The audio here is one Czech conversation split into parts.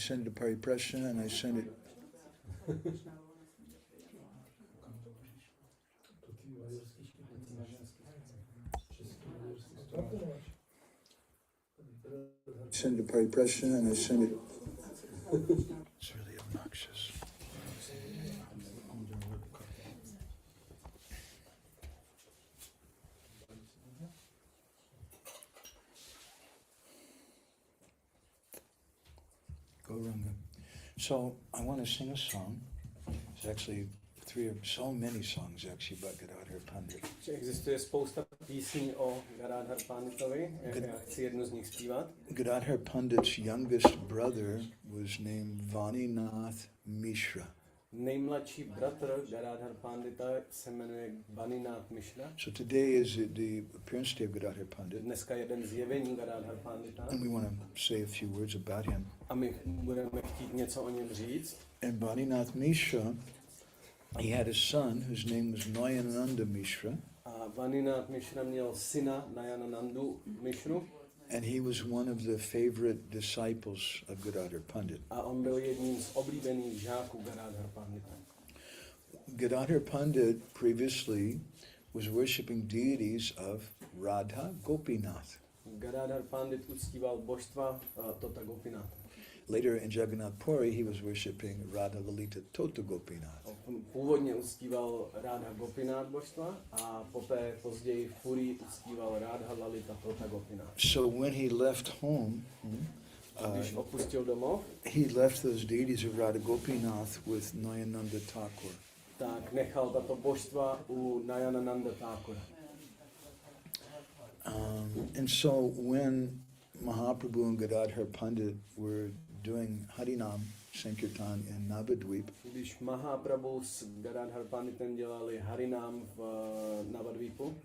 I send it to Pariprasna and I send it. Send it to Pariprasna and I send it. It's really obnoxious. Gauranga. So I want to sing a song. It's actually so many songs actually about Gadadhar Pandit. Existuje spousta písní o Gadadhar Panditovi, já chci jednu z nich zpívat. Gadadhar Pandit's youngest brother was named Vaninath Mishra. Nejmladší bratr Gadadhar Pandita se jmenuje Vaninath Mishra. So today is the appearance day of Gadadhar Pandit. Dneska je den zjevení Gadadhar Pandita. And we want to say a few words about him. A my budeme chtít něco o něm říct. And Vaninath Mishra, he had a son whose name was Nayananda Mishra. A Vaninath Mishra měl syna Nayananandu Mishru. And he was one of the favorite disciples of Gadadhar Pandit. A on byl jedním z oblíbených žáků Gadadhar Pandita. Gadadhar Pandit previously was worshipping deities of Radha Gopinath. Gadadhar Pandit uctíval božstva Tota Gopinatha. Later in Jagannath Puri, he was worshipping Radha Lalita Tota Gopinath. Původně uctíval Radha Gopinath božstva a poté později v Puri uctíval Radha Lalita Tota Gopinath. So when he left home, Když opustil domov, he left those deities of Radha Gopinath with Nayananda Thakur. Tak nechal tato božstva u Nayanananda Thakura. And so when Mahaprabhu and Gadadhar Pandit were doing Harinam Sankirtan in Navadvip, Když Mahaprabhu s Gadadhar Panditem dělali Harinam v Navadvipu,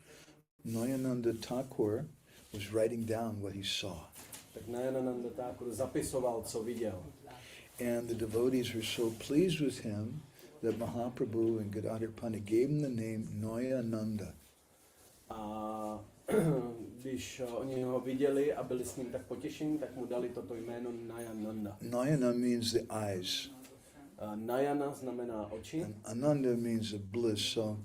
Nayananda Thakur was writing down what he saw. tak Nayanananda Thakur zapisoval, co viděl. And the devotees were so pleased with him that Mahaprabhu and Gadadhar Pandit gave him the name Nayananda. A když oni ho viděli a byli s ním tak potěšení, tak mu dali toto jméno Nayananda. Nayana means the eyes. Nayana znamená oči. And Ananda means a bliss. So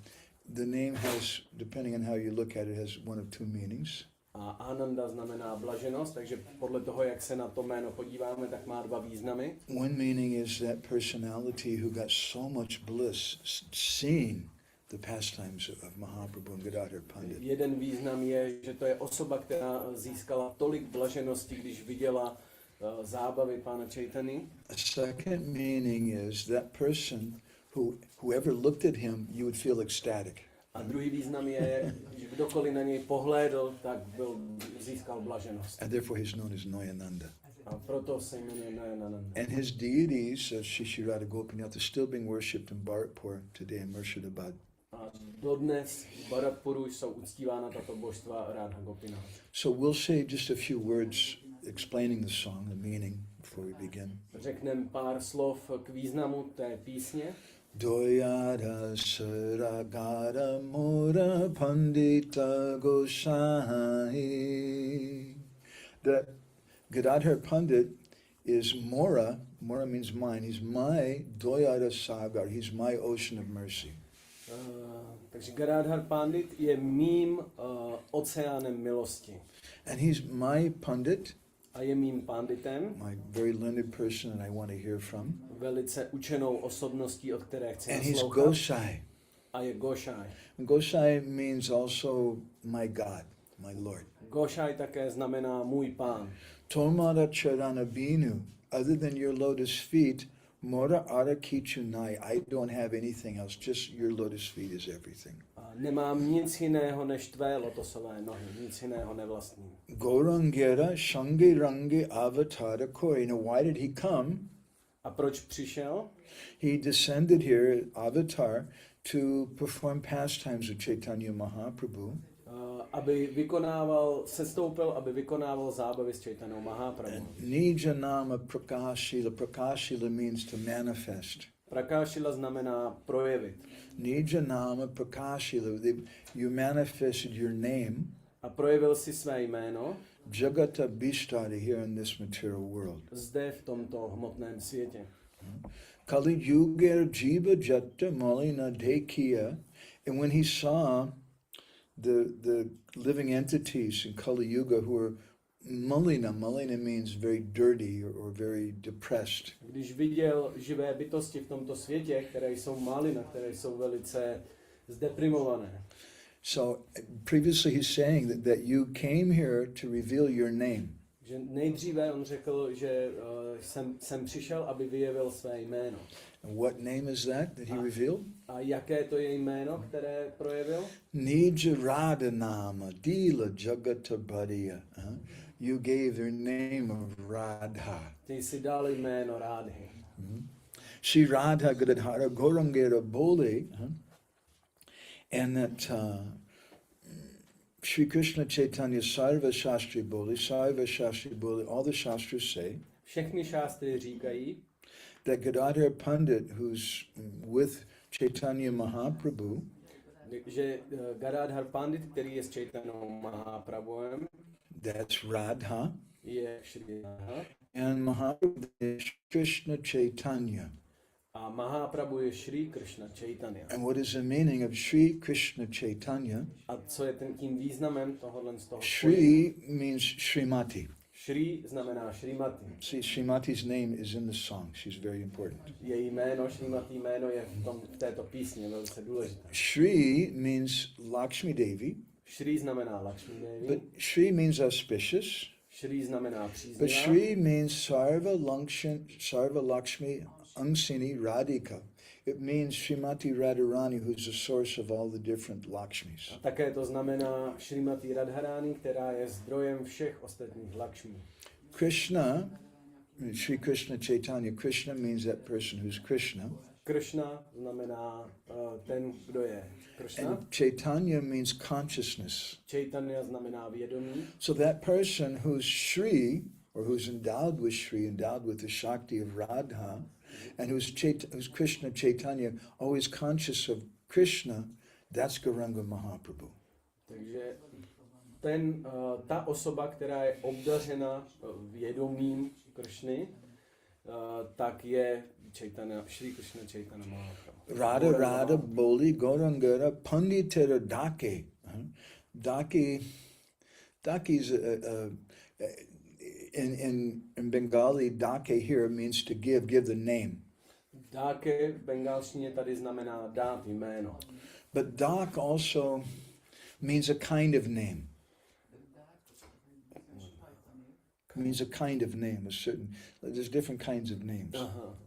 the name has, depending on how you look at it, has one of two meanings. A Ananda znamená blaženost, takže podle toho, jak se na to jméno podíváme, tak má dva významy. One meaning is that personality who got so much bliss seeing the pastimes of Mahaprabhu and Gadadhar Pandit. Jeden význam je, že to je osoba, která získala tolik blaženosti, když viděla zábavy pána Chaitany. A second meaning is that person whoever looked at him, you would feel ecstatic. A druhý význam je, že kdokoliv na něj pohlédl, tak získal blaženost. And therefore he's known as Nayananda. A proto se jmenuje Nayanananda. And his deities, Shri Radha Gopinath, are still being worshipped in Bharatpur today in Murshidabad. A dodnes v Bharatpuru jsou uctívána tato božstva Radha Gopinath. So we'll say just a few words explaining the song, the meaning, before we begin. Řekneme pár slov k významu té písně. Doyada Saragara Mora Pandita Gosai. That Gadadhar Pandit is Mora means mine, he's my Doyada Sagar, he's my ocean of mercy. Takže Gadadhar Pandit je mým oceánem milosti. And he's my Pandit, a je mým panditem, my very learned person that I want to hear from. Velice učenou osobností, od které chci And he's naslouchat. Gosai. A je Gošaj. And Gosai means also my God, my Lord. Gošaj také znamená můj pán. Tomara charana binu, other than your lotus feet, mora ara kichunai. I don't have anything else, just your lotus feet is everything. A nemám nic jiného než tvé lotosové nohy, nic jiného nevlastním. Gaurangera shangi rangi avatara koi. Now why did he come? A proč přišel? He descended here, avatar, to perform pastimes of Chaitanya Mahaprabhu. Sestoupil, aby vykonával zábavy s Chaitanyou Mahaprabhu. Nijanama prakashila. Prakashila means to manifest. Prakashila znamená projevit. Nijanama prakashila. You manifested your name. A projevil si své jméno. Jagata Bishtari here in this material world. Zde v tomto hmotném světě. Kali Yuga Jiva Jatta Malina Dekiya. And when he saw the living entities in Kali Yuga who are Malina means very dirty or very depressed. Když viděl živé bytosti v tomto světě, které jsou malina, které jsou velice zdeprimované. So previously he's saying that you came here to reveal your name. Že nejdříve on řekl, že jsem přišel, aby vyjevil své jméno. And what name is that he revealed? A jaké to je jméno, které projevil? Nija Radhanama Dila Jagata Bhadiya. You gave their name of Radha. Ty si dal jméno Rádhy. Shri Radha Gadadhara Gorangera Boli. And that Shri Krishna Chaitanya Sarva Shastri Boli, all the Shastras say Všechny šástry říkají, that Gadadhar Pandit, who's with Chaitanya Mahaprabhu, že Gadadhar Pandit, který je s Chaitanou Mahaprabhuem, that's Radha, je Shri Radha, and Mahaprabhu is Krishna Chaitanya. a Mahaprabhu je Shri Krishna Chaitanya. And what is the meaning of Shri Krishna Chaitanya? A co je tím významem tohohle z toho? Shri means Srimati. Shri znamená Srimati. See, Srimati's name is in the song. She's very important. Její jméno, Srimati jméno je v této písni velice důležité. Shri means Lakshmi Devi, Shri znamená Lakshmi Devi, but Shri means auspicious. Shri znamená But příznivá, Shri means Sarva Lakshmi Angsini Radhika. It means Srimati Radharani, who's the source of all the different Lakshmis. a také to znamená Srimati Radharani, která je zdrojem všech ostatních Lakshmi. Krishna, Shri Krishna Chaitanya, Krishna means that person who's Krishna. Krishna znamená ten, kdo je Krishna. And Chaitanya means consciousness. Chaitanya znamená vědomí. So that person who's Shri, or who's endowed with Shri, endowed with the Shakti of Radha, and who's Krishna Chaitanya, always conscious of Krishna, that's Gauranga Mahaprabhu. Takže ta osoba, která je obdařena vědomím Krishny, tak je Shri Krishna Chaitanya Mahaprabhu. Radha Boli Gaurangara Panditera Dake. Dake is in Bengali, Dake here means to give the name. Dáke v bengalštině tady znamená dát jméno. But Dak also means a kind of name. Means a kind of name, there's different kinds of names. Aha.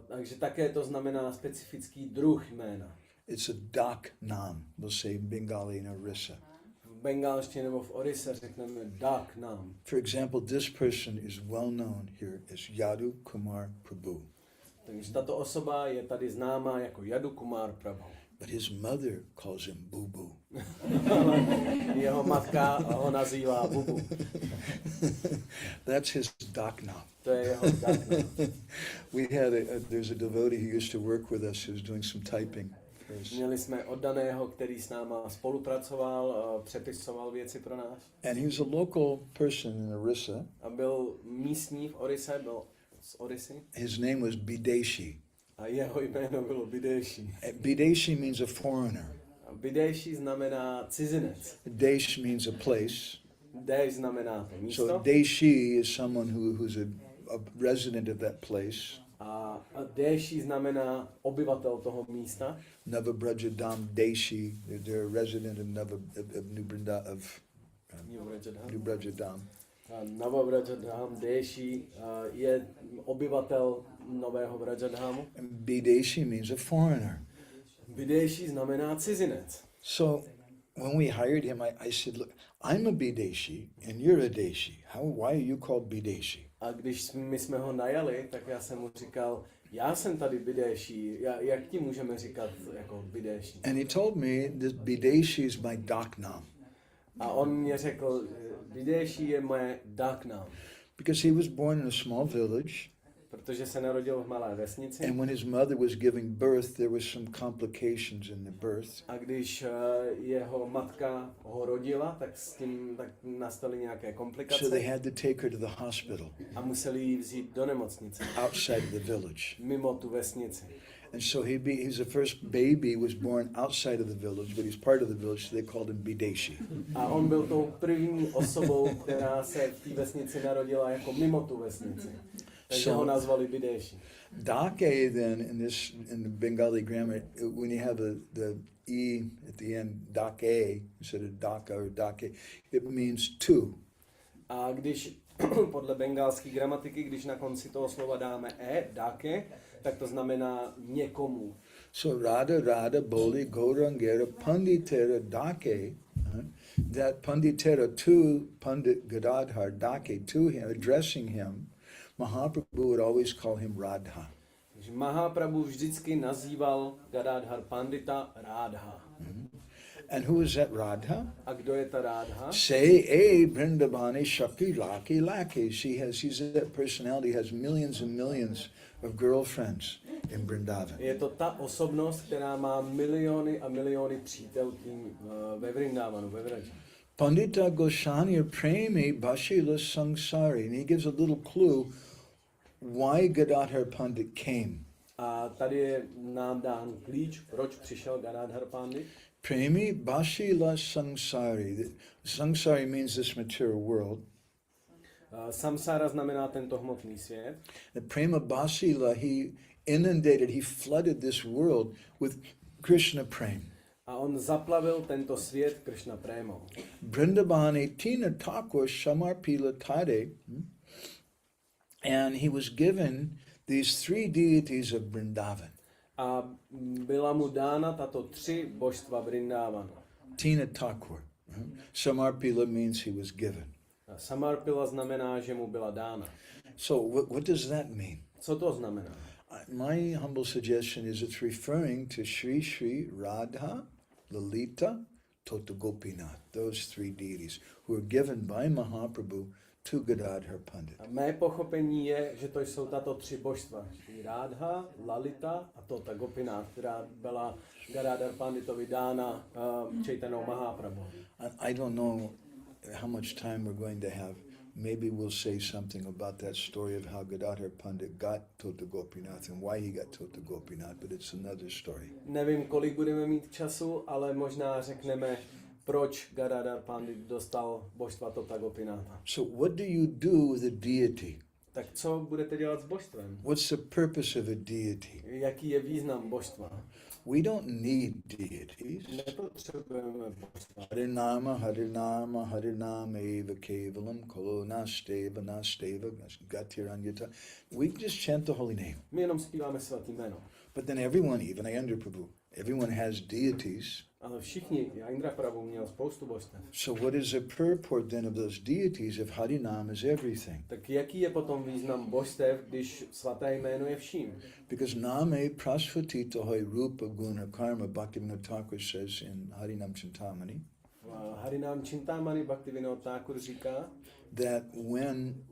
Takže také to znamená specifický druh jména. It's a Dak Nam, we'll say in Bengali and Orissa. V bengalštině nebo v Orisse řekneme Dak Nam. For example, this person is well known here as Yadu Kumar Prabhu. Takže tato osoba je tady známá jako Yadu Kumar Prabhu. But his mother calls him Boo-Boo. Jeho matka ho nazývá Bubu. That's his Dakna. To je jeho Dakna. There's a devotee who used to work with us who's doing some typing. Měli jsme oddaného, který s náma spolupracoval, přepisoval věci pro nás. And he was a local person in Orissa. A byl místní v Orisse, byl z Orissy. His name was Bideshi. A jeho jméno bylo Bideshi. Bideshi means a foreigner. Bideshi znamená cizinec. Desh means a place. Desh znamená to místo. So Deshi is someone who's a resident of that place. A Deshi znamená obyvatel toho místa. Navabrajadam Deshi, they're a resident of New Brajadam. Navabrajadham Deshi je obyvatel Nového Brajadhamu. And Bideshi means a foreigner. Bideshi znamená cizinec. So when we hired him, I said, look, I'm a Bideshi and you're a Deshi. Why are you called Bideshi? A když my jsme ho najali, tak já jsem mu říkal, já jsem tady Bideshi, jak ti můžeme říkat jako Bideshi? And he told me that Bideshi is my Daknam. A on mě řekl, Bideshi je moje Daknam. Because he was born in a small village. protože se narodil v malé vesnici. And when his mother was giving birth, there was some complications in the birth. A když jeho matka ho rodila, tak s tím tak nastaly nějaké komplikace. So they had to take her to the hospital A museli ji vzít do nemocnice. outside the village. Mimo tu vesnici. And so he's the first baby was born outside of the village, but he's part of the village, so they called him Bideshi. A on byl tou první osobou, která se v té vesnici narodila jako mimo tu vesnici. Takže ho nazvali Bideshi. Dake then in the Bengali grammar, when you have the E at the end, Dake, instead of Daka or Dake, it means two. A když podle bengalské gramatiky, když na konci toho slova dáme dake, tak to znamená někomu. So Radha Boli Gaurangera Panditera Dake, that Panditera to Pandit Gadadhar Dake to him, addressing him, Mahaprabhu would always call him Radha. Takže Mahaprabhu vždycky nazýval Gadadhar Pandita Radha. And who is that Radha? A kdo je ta Radha? Say, a Brindabani Shakti Laki Laki. She's that personality, has millions and millions of girlfriends in Vrindavan. Je to ta osobnost, která má miliony a miliony přítelkyň ve Vrindavanu, ve Vraži. Pandita Goswami Premi Bashila Sangsari. And he gives a little clue why Gadadhar Pandit came. A tady je nám dán klíč, proč přišel Gadadhar Pandit. Premi Bashila Sangsari. Sangsari means this material world. Samsara znamená tento hmotný svět. The Prema Bashila, he flooded this world with Krishna Prem. A on zaplavil tento svět Krishna prémou. Brindabani Tina Thakur Shamarpila Tade. And he was given these three deities of Vrindavan. A byla mu dána tato tři božstva Vrindavanu. Tina Thakur. Samarpila means he was given. Samarpila znamená, že mu byla dána. So what does that mean? Co to znamená? My humble suggestion is it's referring to Sri Sri Radha, Lalita, Tota Gopinath, those three deities who were given by Mahaprabhu to Gadadhar Pandit. A mé pochopení je, že to jsou tato tři božstva. Radha, Lalita a Tota Gopinath, která byla Gadadhar Panditovi dána Chaitanya Mahaprabhu. I don't know how much time we're going to have. Maybe we'll say something about that story of how Gadadhar Pandit got Tota Gopinath and why he got Tota Gopinath, but it's another story. Nevím, kolik budeme mít času, ale možná řekneme, proč Gadadhar Pandit dostal božstva Tota Gopinatha. So what do you do with a deity? Tak co budete dělat s božstvem? What's the purpose of a deity? Jaký je význam božstva? We don't need deities. Nepotřebujeme božstva. Harinama, Harinama, Harinama eva kevalam, kolo nasteva, nasteva, gatiranyata. We just chant the holy name. My jenom zpíváme svatý jméno. But then everyone, even Ayandra Prabhu, everyone has deities. Ale všichni, Indra Prabhu měl spoustu božstev. So what is the purport then of those deities if Harinam is everything? Tak jaký je potom význam božstev, když svaté jméno je vším? Because name prasvatita hoy rupa guna karma, Bhaktivinoda Thakur says in Harinam Chintamani. Harinam Chintamani Bhaktivinoda Thakur říká, that when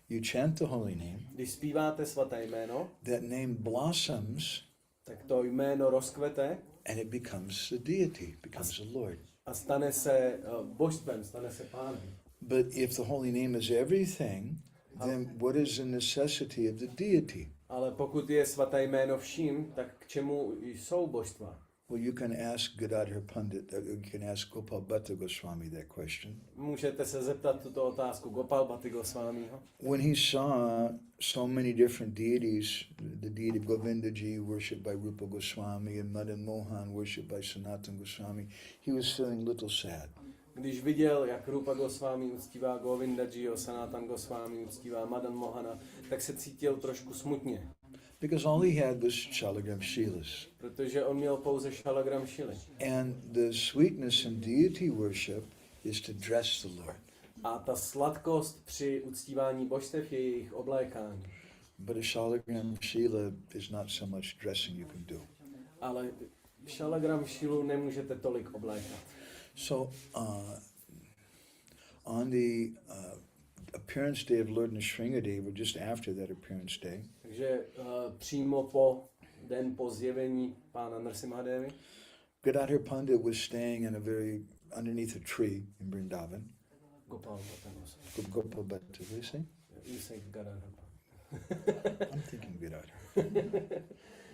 you chant the holy name, když zpíváte svaté jméno, that name blossoms tak to jméno rozkvete and it becomes the deity, becomes the Lord. a stane se božstvem, stane se pánem. But if the holy name is everything, then what is the necessity of the deity? Ale pokud je svaté jméno vším, tak k čemu jsou božstva? Well, you can ask Gadadhar Pandit, you can ask Gopal Bhatta Goswami that question. Můžete se zeptat tuto otázku Gopal Bhatta Goswamiho. When he saw so many different deities, the deity of Govindaji worshipped by Rupa Goswami and Madan Mohan worshipped by Sanatana Goswami, he was feeling a little sad. Když viděl, jak Rupa Goswami uctívá Govindajiho, Sanatana Goswami uctívá Madan Mohana, tak se cítil trošku smutně. Because all he had was Shalagram Shilas. Protože on měl pouze Shalagram Shily. And the sweetness in deity worship is to dress the Lord. A ta sladkost při uctívání božstev je jejich oblékání. But a Shalagram Shila is not so much dressing you can do. Ale Shalagram Shilu nemůžete tolik oblékat. So on the appearance day of Lord Nrsimhadev, or just after that appearance day, Takže přímo po den po zjevení pána Nrsimhadevy, Gadadhar Pandit was staying in a very underneath a tree in Vrindavan. Gopal Bhatta Gopal Bhatta, what do you say? You say Gadadhar. I'm thinking Gadadhar.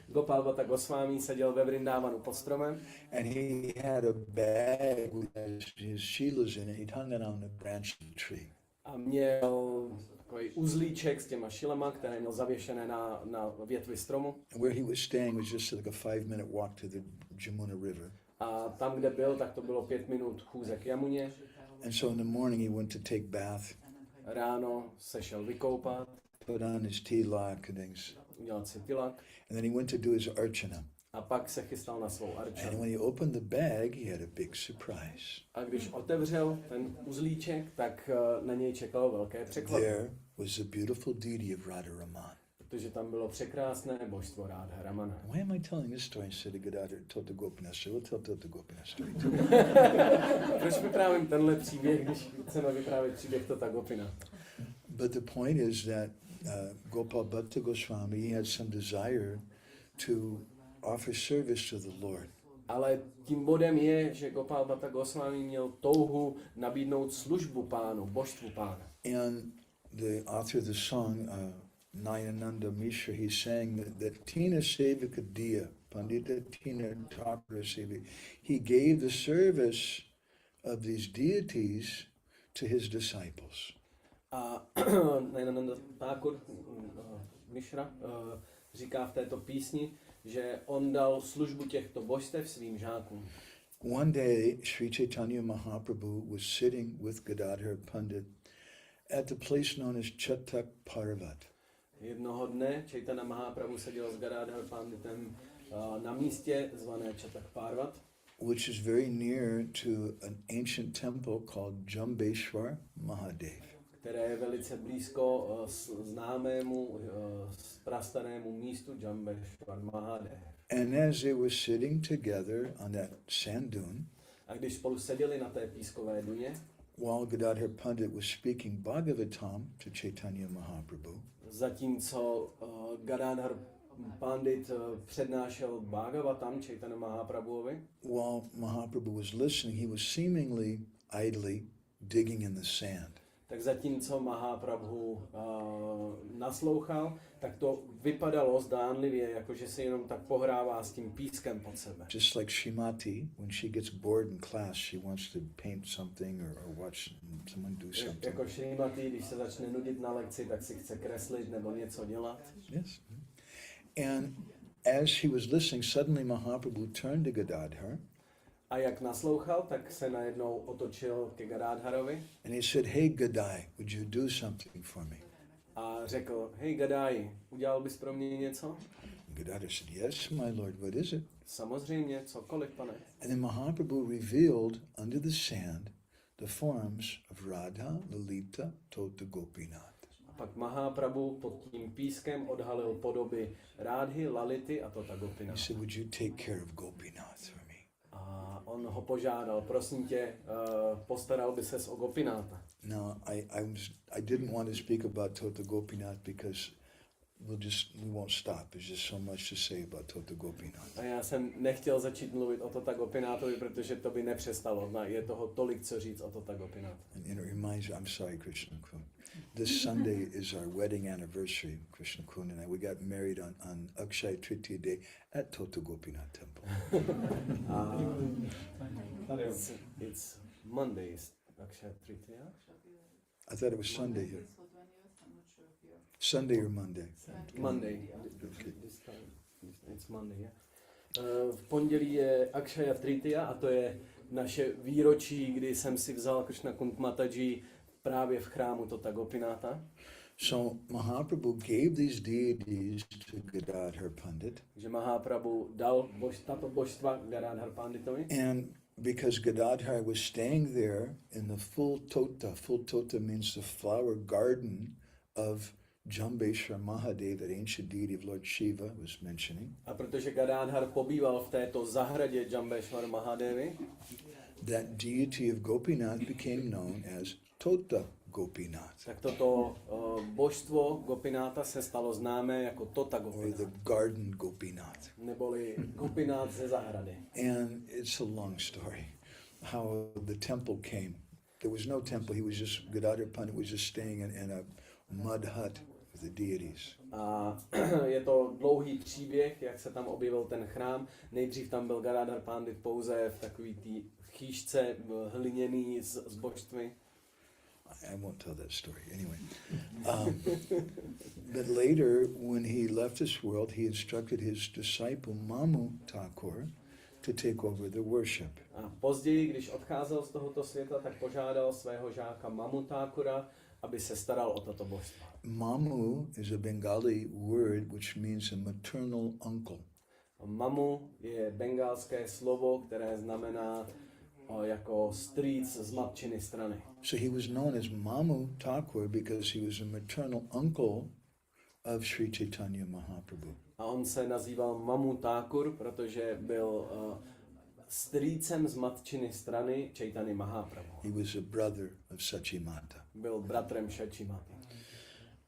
Gopal Bhatta Goswami seděl ve Vrindávanu pod stromem And he had a bag with his shilas in it. He'd hung it on the branch of the tree. a měl takový uzlíček s těma šilama, které měl zavěšené na větvi stromu. And where he was staying was just like a 5-minute walk to the Jamuna River. A tam, kde byl, tak to bylo 5 minut chůze k Jamuně. And so in the morning he went to take bath, Ráno se šel vykoupat, put on his tilak and things. udělat si tilak And then he went to do his archana. a pak se chystal na svou And arčanu. when he opened the bag, he had a big surprise. A když otevřel ten uzlíček, tak na něj čekalo velké překvapení, There was the beautiful deity of Radharaman. protože tam bylo překrásné božstvo Radha Ramana. Why am I telling this story instead of Gadadhar Tota Gopinath? So we'll tell Tota Gopinath story too. Proč vyprávím tenhle příběh, když chceme vyprávět příběh Tota Gopinath? But the point is that Gopal Bhatta Goswami, he had some desire to offer service to the Lord. Ale tím bodem je, že Gopal Bhatta Goswami měl touhu nabídnout službu pánu, božstvu pána. And the author of the song, Nayananda Mishra, he's saying that Tina Sevika Diya, Pandita Tina Thakura Sevika, he gave the service of these deities to his disciples. A Nayananda Thakur Mishra říká v této písni, že on dal službu těchto božstev svým žákům. One day, Sri Chaitanya Mahaprabhu was sitting with Gadadhar Pandit at the place known as Chatak Parvat. Jednoho dne Chaitanya Mahaprabhu seděl s Gadadhar Panditem na místě zvané Chatak Parvat, which is very near to an ancient temple called Jambeshwar Mahadev. které je velice blízko známému prastarému místu Jambeshwar Mahadev. And as they were sitting together on that sand dune, A když spolu seděli na té pískové duně, while Gadadhar Pandit was speaking Bhagavatam to Chaitanya Mahaprabhu, zatímco Gadadhar Pandit přednášel Bhagavatam Chaitanya Mahaprabhuovi, while Mahaprabhu was listening, he was seemingly idly digging in the sand. tak zatímco Mahaprabhu naslouchal, tak to vypadalo zdánlivě, jako že se jenom tak pohrává s tím pískem pod sebe. Just like Srimati, when she gets bored in class, she wants to paint something or watch someone do something. Jako Srimati, když se začne nudit na lekci, tak si chce kreslit nebo něco dělat. Yes. And as he was listening, suddenly Mahaprabhu turned to Gadadhar A jak naslouchal, tak se najednou otočil ke Gadadharovi and he said, "Hey Gadai, would you do something for me?" a řekl, hej Gadai, udělal bys pro mě něco? Gadadhar said, "Yes, my lord, what is it?" Samozřejmě, cokoliv, pane. And then Mahaprabhu revealed under the sand the forms of Radha, Lalita, Tota, Gopinath. A pak Mahaprabhu pod tím pískem odhalil podoby Rádhy, Lality a Tota He Gopinath. said, "Would you take care of Gopinath for me?" A on ho požádal, prosím tě, postaral by ses o Gopinátha. Now, I didn't want to speak about Tota Gopinath because we won't stop. There's just so much to say about Tota Gopinath. A já jsem nechtěl začít mluvit o Tota Gopináthovi, protože to by nepřestalo. Je toho tolik, co říct o Tota Gopinath. And it reminds me, I'm sorry, Krishna Kun. This Sunday is our wedding anniversary, Krishna Kun and I. We got married on Akshay Tritiya Day at Tota Gopinath Temple. It's Mondays, Akshay Tritiya. I thought it was Sunday here. Sunday or Monday? Monday. It's Monday, yeah. V pondělí je Akshaya Tritiya a to je naše výročí, kdy jsem si vzal Krishna Kund Mataji právě v chrámu Tota Gopinatha. So Mahaprabhu gave these deities to Gadadhar Pandit. Že Mahaprabhu dal tato božstva Gadadhar Panditovi. And because Gadadhar was staying there in the full tota means the flower garden of Jambeshwar Mahadev, that ancient deity of Lord Shiva was mentioning. A protože Gadadhar pobýval v této zahradě Jambeshwar Mahadevy, that deity of Gopinath became known as Tota Gopinath, tak toto božstvo Gopináta se stalo známé jako Tota or Gopinath, the garden Gopinath. neboli Gopinath ze zahrady. And it's a long story how the temple came. There was no temple. He was just, Gadadhar Pandit was just staying in a mud hut with the deities. A je to dlouhý příběh, jak se tam objevil ten chrám. Nejdřív tam byl Gadadhar Pandit pouze v takový té chýšce hliněný s božstvy. I won't tell that story anyway. But later, when he left this world, he instructed his disciple Mamu Thakur to take over the worship. A později, když odcházel z tohoto světa, tak požádal svého žáka Mamu Thakura, aby se staral o toto božstvo. Mamu is a Bengali word which means a maternal uncle. Mamu je bengálské slovo, které znamená jako strýc z matčiny strany. So he was known as Mamu Thakur because he was a maternal uncle of Sri Chaitanya Mahaprabhu. A on se nazýval Mamu Thakur, protože byl strýcem z matčiny strany Chaitanya Mahaprabhu. He was a brother of Sachimata. Byl bratrem Šačimaty.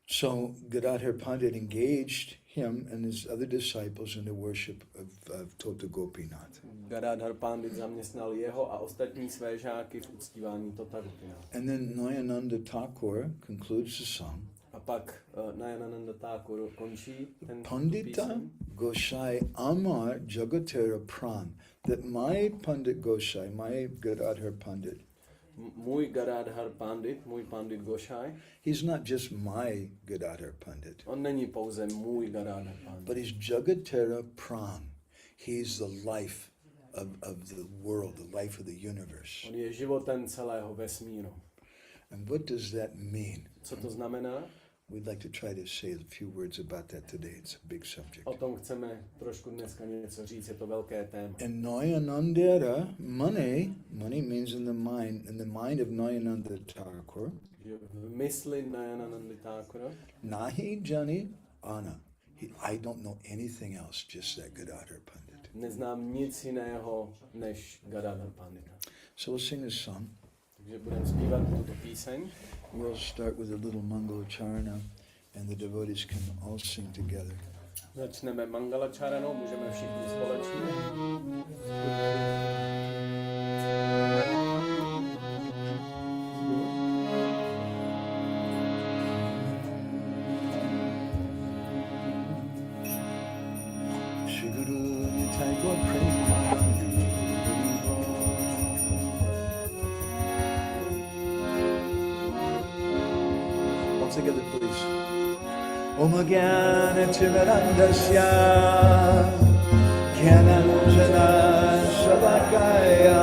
So Gadadhar Pandit engaged him and his other disciples in the worship of Tota Gopinath. Gadadhar Pandit zaměstnal jeho a ostatní své žáky v uctívání Tota Gopinath. And then Nayananda Thakur concludes the song. A pak Nayananda Thakur končí ten Pandita píseň. Gosai Amar Jagatera Pran. That my Pandit Gosai, my Gadadhar Pandit, Můj Gadadhar Pandit, můj Pandit Gošaj, he's not just my Gadadhar Pandit, on není pouze můj Gadadhar Pandit, but he's Jagatera Pran. He's the life of the world, the life of the universe. on je životem celého vesmíru. And what does that mean? Co to znamená? We'd like to try to say a few words about that today. It's a big subject. O tom chceme trošku dneska něco říct, je to velké téma. And Nayanandera, money means in the mind of Nayananda Thakur, Že v mysli Nayananda Thakura Nahi Jani Ana. I don't know anything else, just that Gadadhar Pandit. neznám nic jiného než Gadadhar Pandita. So we'll sing this song. Takže budeme zpívat tuto píseň. We'll start with a little Mangala Charana, and the devotees can all sing together. Začneme Mangala Charanou, můžeme všichni společně. Shri Guru Nitai Gaur Premanandi. All together, please. Om Gyana Timirandasya Gyananjana Shalakaya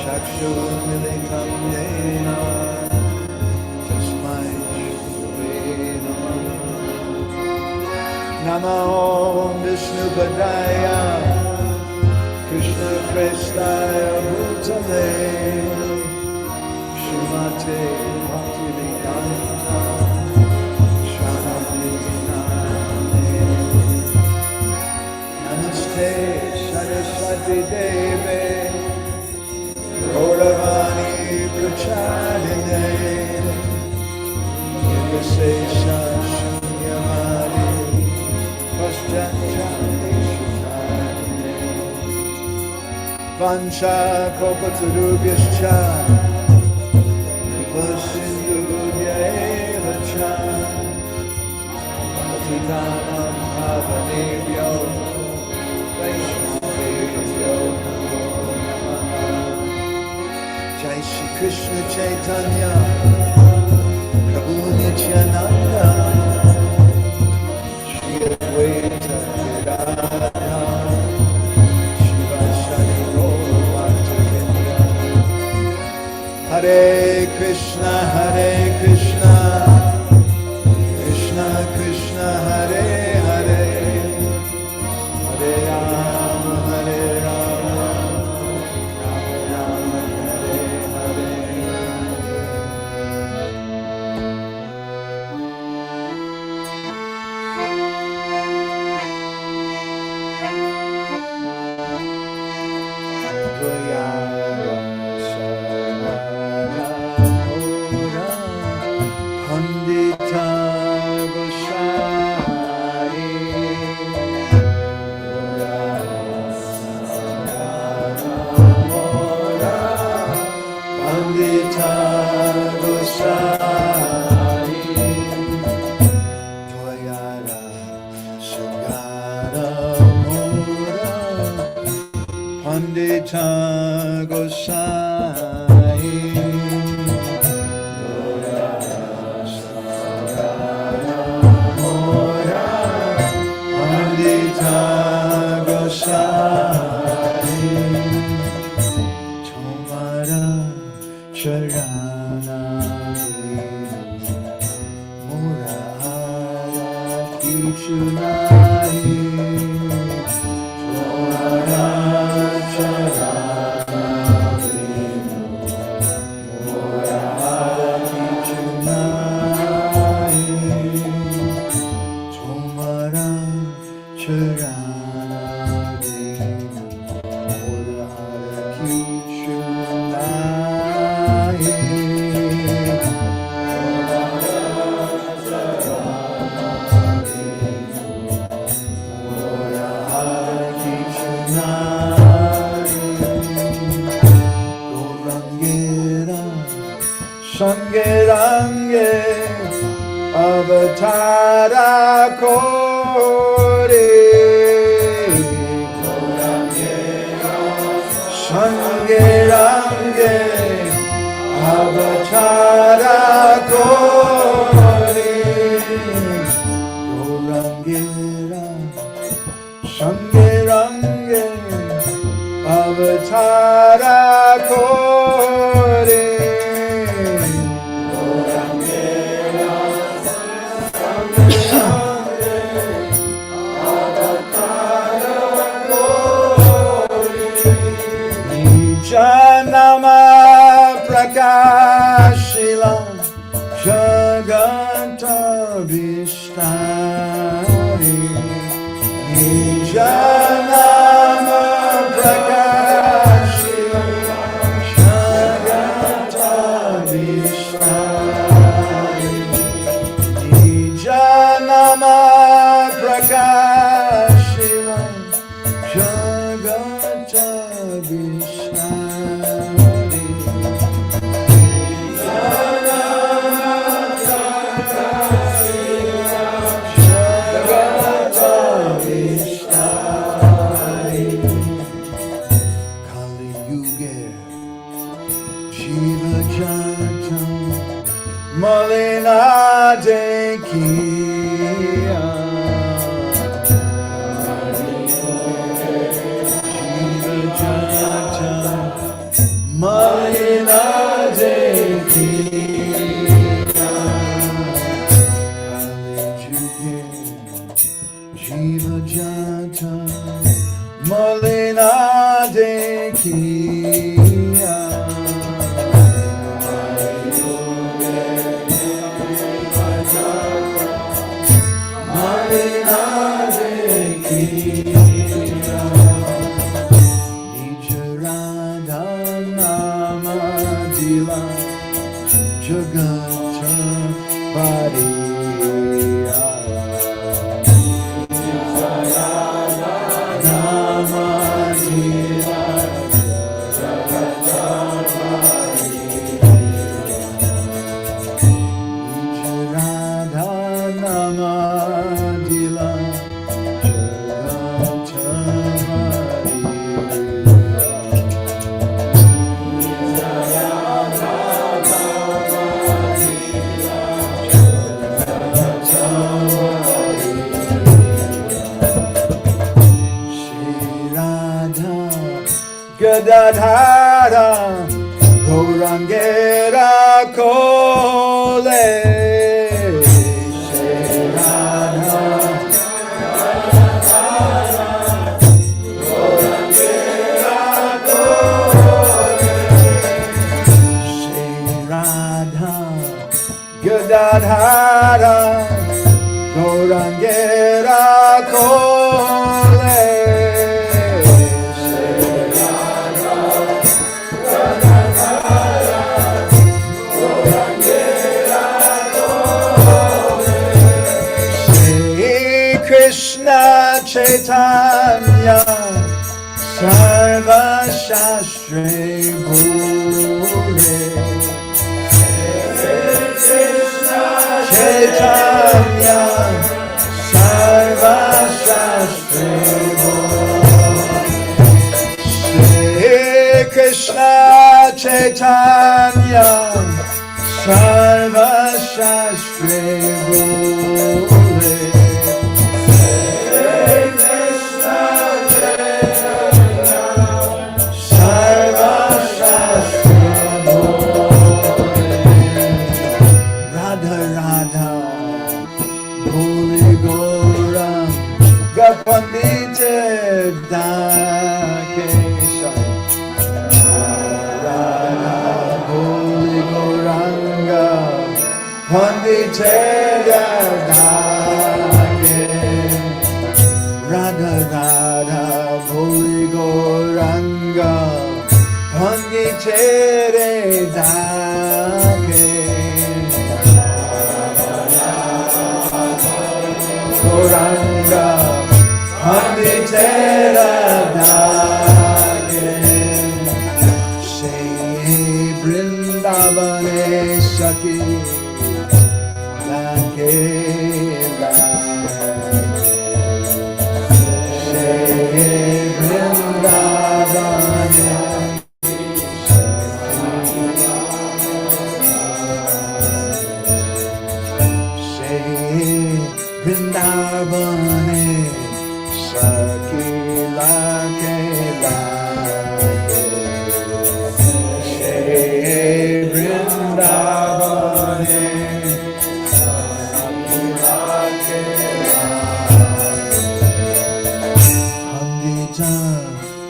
Chakshurmilitam Yena Tasmai Shri Nama Om Vishnu Padaya Krishna Prestaya Bhutale Shrimate Bhaktivedanta Namaste Saraswati Deve Gauravani Prachadine Nirvisesha Shunyamani Paschanchani Shukadine Vancha Kopaturubhyascha Kripa Sindhubhya Eva Cha Patitanam Pavanebhyo Vaishnavebhyo Namo Namaha. Jai Shri Krishna Chaitanya Prabhu Nityananda Shri Advaita Gadadhar Shivasari Gaura Hare Krishna Krishna Krishna Hare Hare Hare Rama Hare Rama Rama Rama Hare Hare Pandita Gosai Pandita Gosai Tomara Charana Murara Kichunai Tomara Charana Murara Kichunai Tomara Charana Murara Kichunai Sangerange Avatara Kore Sangerange Avatara Kore Gorangira Sangerange Avatara Kore Janama Prakashila Jaganta Vishtari Janama Prakashila Jaganta Vishtari Janama Prakashila Jaganta Vishtari Kali Yuga Jiva Jata Malina Dekiya Jiva Jata Malina Dekiya Kali Yuga Jiva Jata Malina Dekiya Malina Dekiya Nijarada Namadila Jagata Pariya Gadadhara Gaurangera Kole Radha Gadadhara Gaurangera Kole Krishna Chaitanya Sarva Shastre Bhure Chaitanya Sarva Shastre Bhure Chaitanya Sarva Shastre Bole Sarva Shastre Bole Radha Radha Bole Gora Gapandite Dakesha Holy Goranga, Pandit Radha Radha, Holy Goranga, Pandit Goranga, Pandit Vrindavane Saki Lake Vrindavane Vrindavane Saki Lake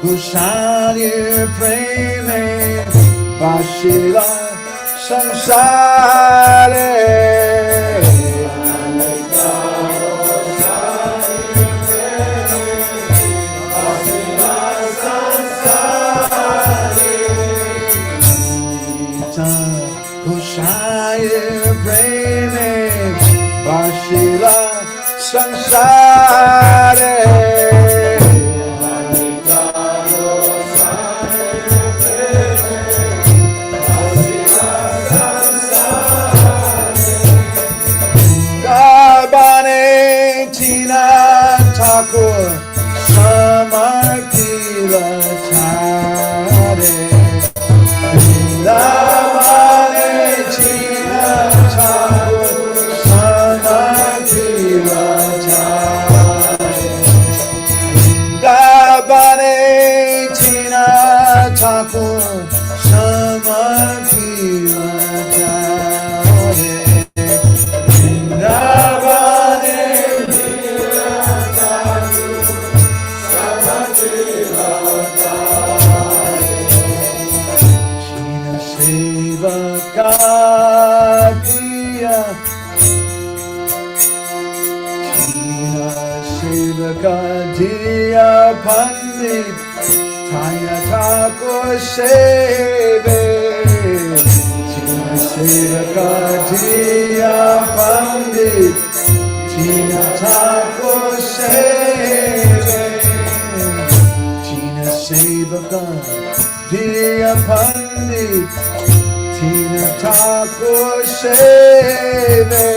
Gosani preme Vashila Samsare Gosani preme Vashila Samsare Thakur Samarkila Tare Vindavane Tina Thakur Samarkila Tare Vindavane Tina Thakur Samarkila Tare Vindavane Kadiya Kadiya Pandit Taya Thakur Seve Kadiya Pandit Tina Thakur Seve Tina Sevaka Diya Pandit Tina Thakur Seve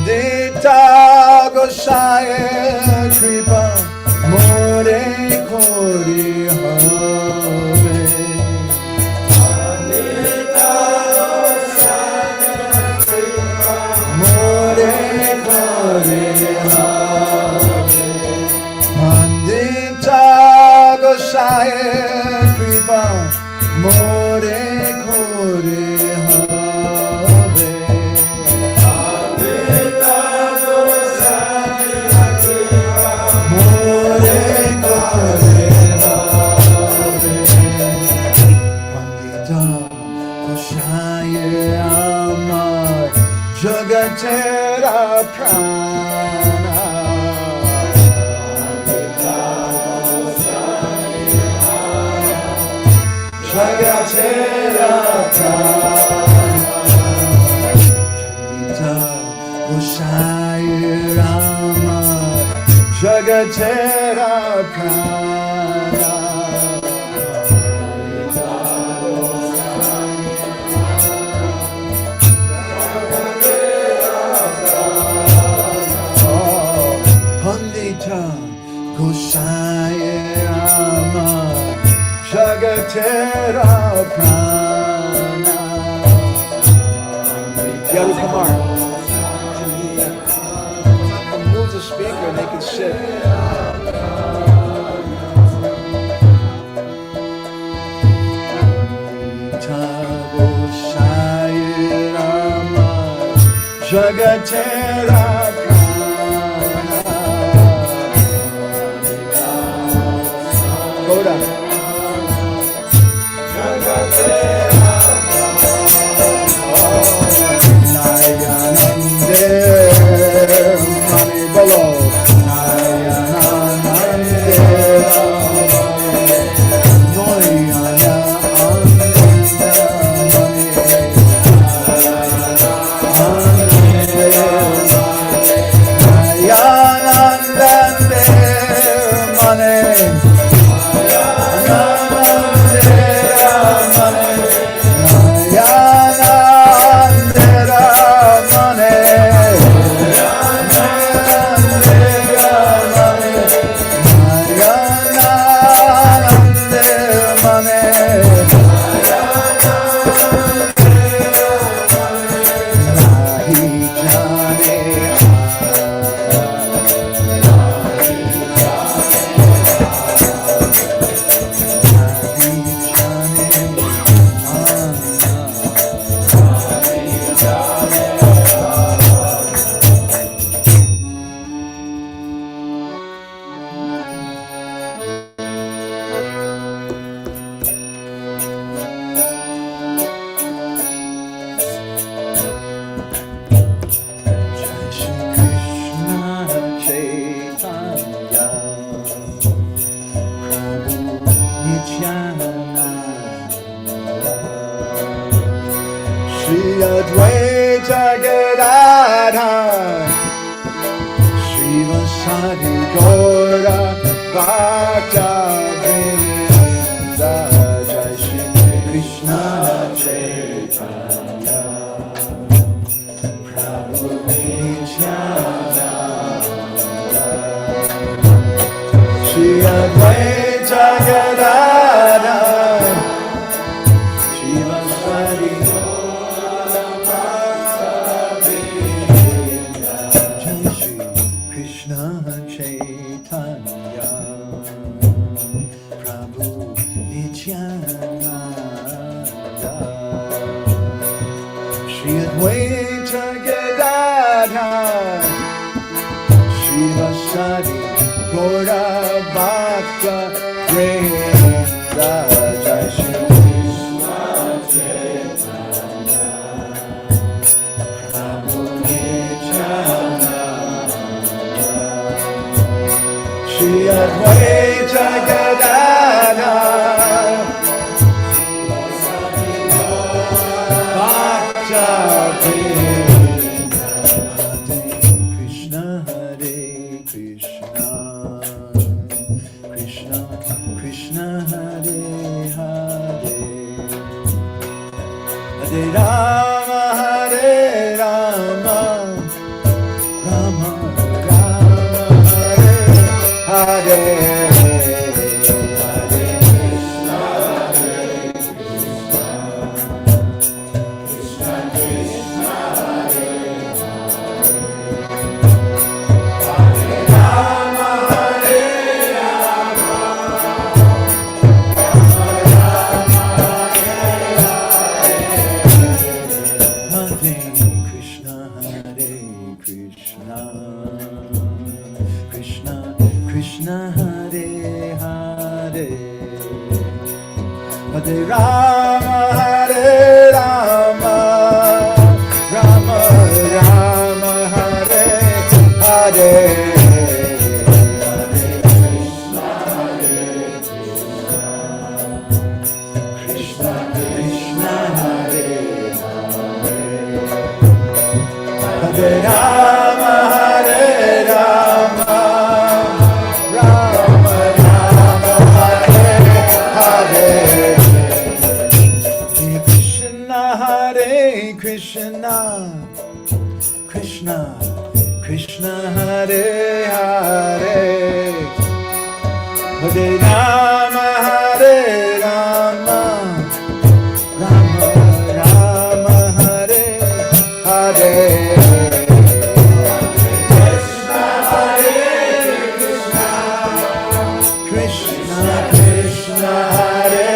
Dita Gosaya Kripa More Kori Have Pandit Gosaya Kripa More Kore Have More Kore Have Pandit Gosaya Amar Jagatera Prana Jagatera Prana Gosaya Rama Jagatera Prana Jagatera Prana. Yaru Kumar. Move the speaker and they can sit. Tabo Sai Rama Jagatera Prana. Go down. Advaita Gadadhar Srivasadi Gaura Bhakta Vrinda Jai Shri Krishna Chaitanya Prabhu Nityananda Shri Advaita Gadadhar Srivasadi Shri Advaita Gadadhar Srivasadi Gaura Bhakta Vrinda Jai Shri Krishna Chaitanya Prabhu Nityananda Shri Advaita Gadadhar Krishna Hare Krishna Krishna Krishna Hare Hare Hare Rama Hare Rama Rama Rama Hare Hare Krishna Hare Hare Hare Rama Hare Rama Rama Rama Hare Hare Krishna Krishna Hare Hare Hare Rama Hare Rama Rama Rama Hare Hare Hare Krishna Krishna Krishna Hare Hare Hare Rama Hare Rama Hare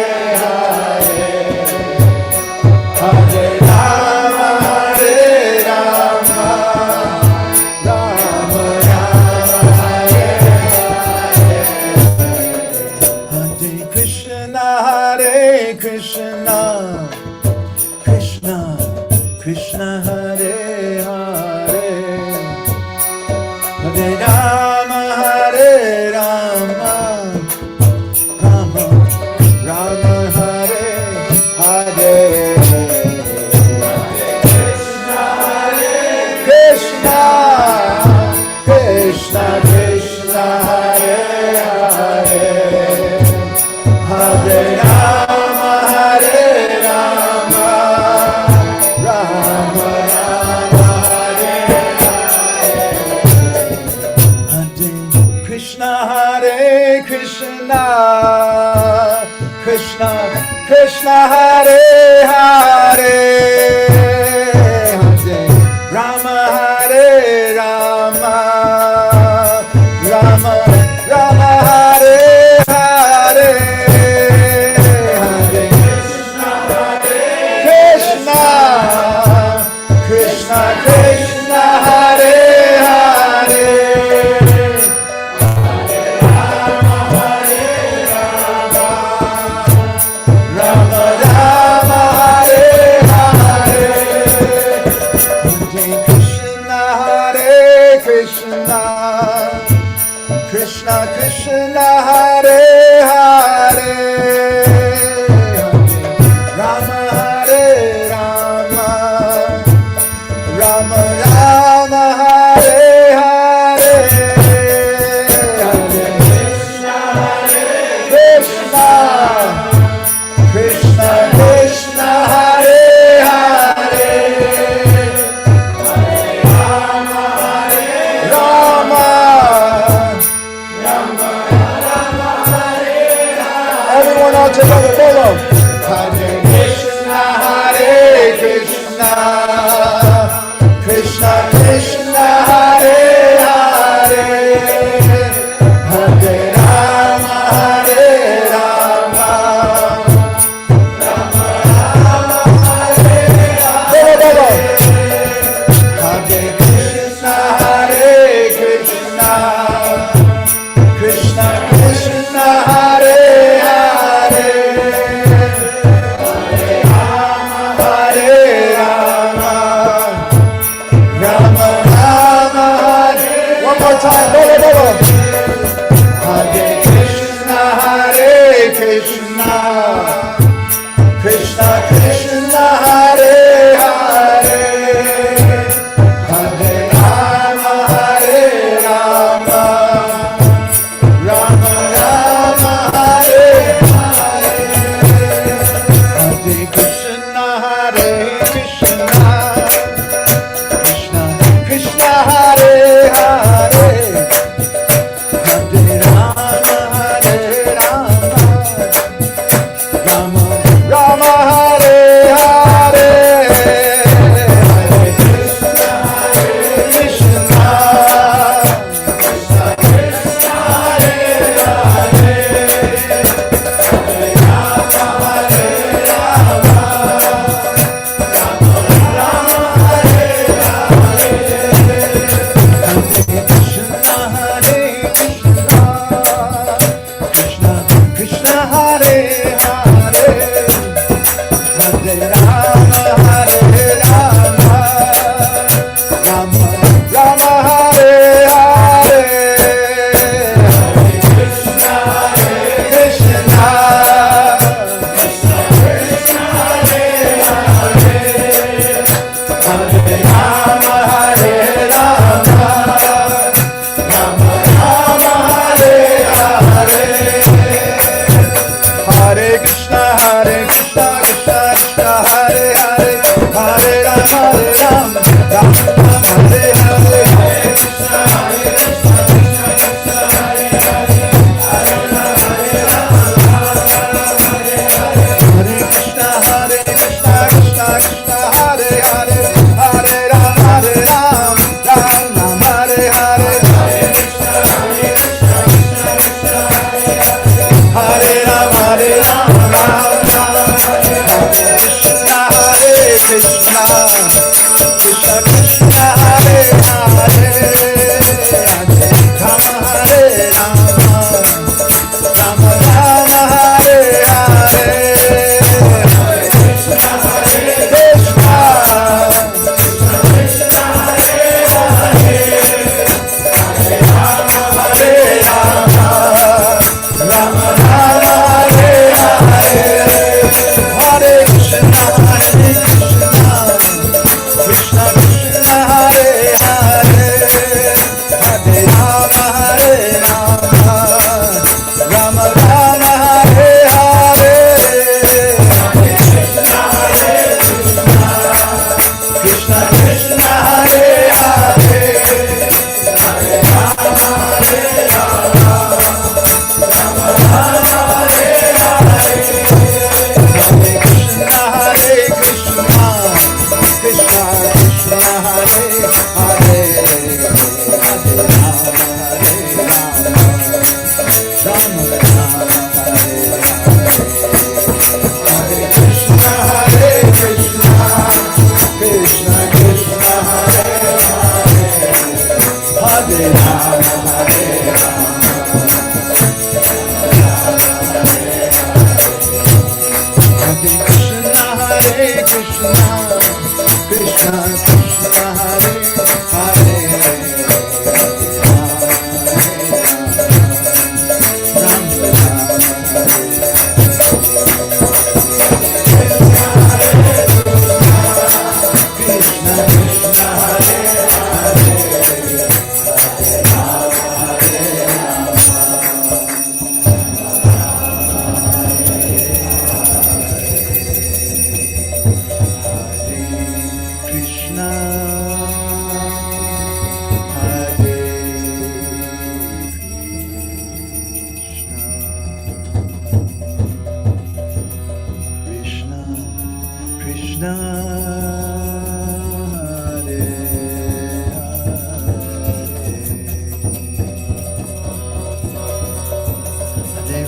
Krishna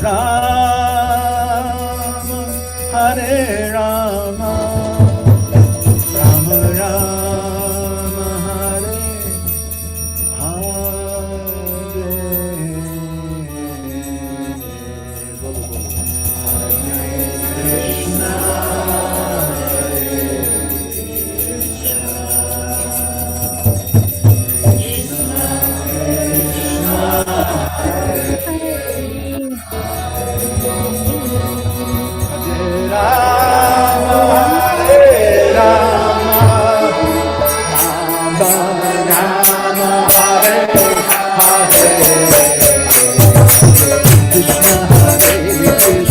Hare Hare Rama Hare Rama Rama Rama Hare Hare Krishna Krishna Hare Krishna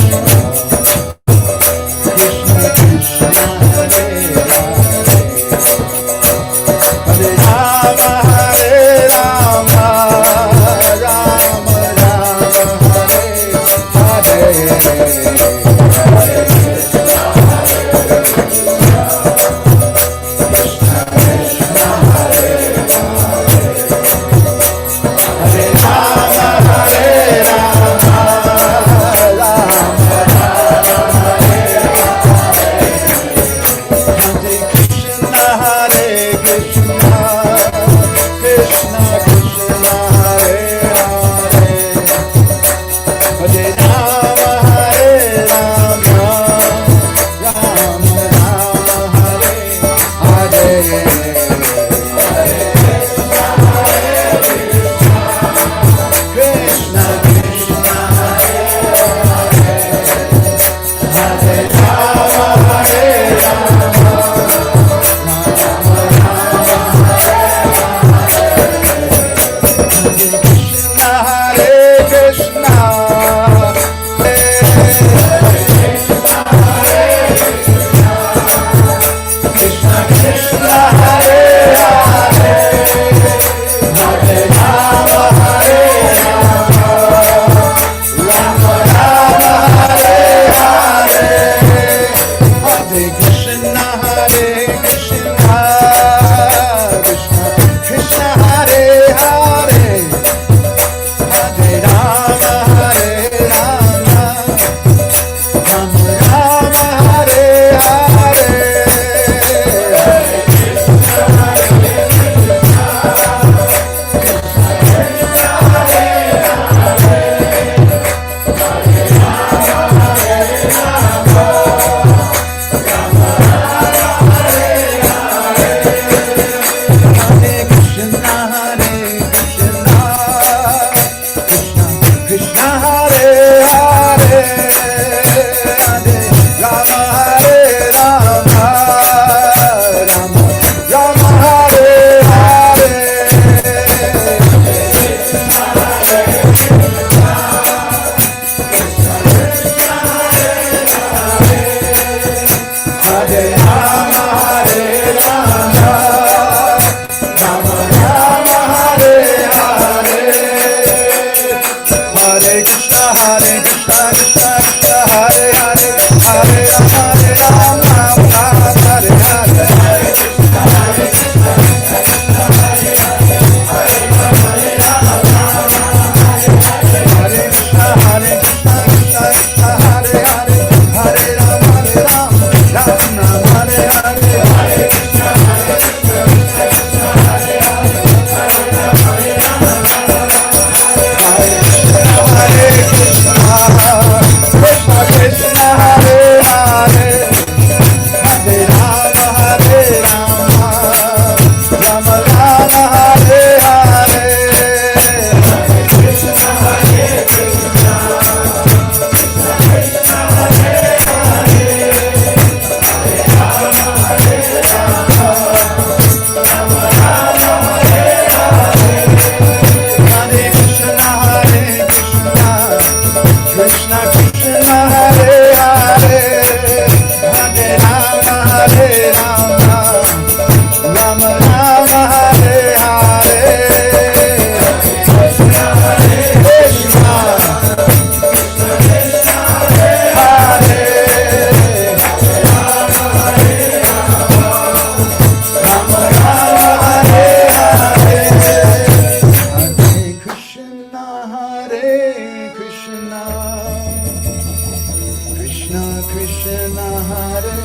Krishna Krishna Hare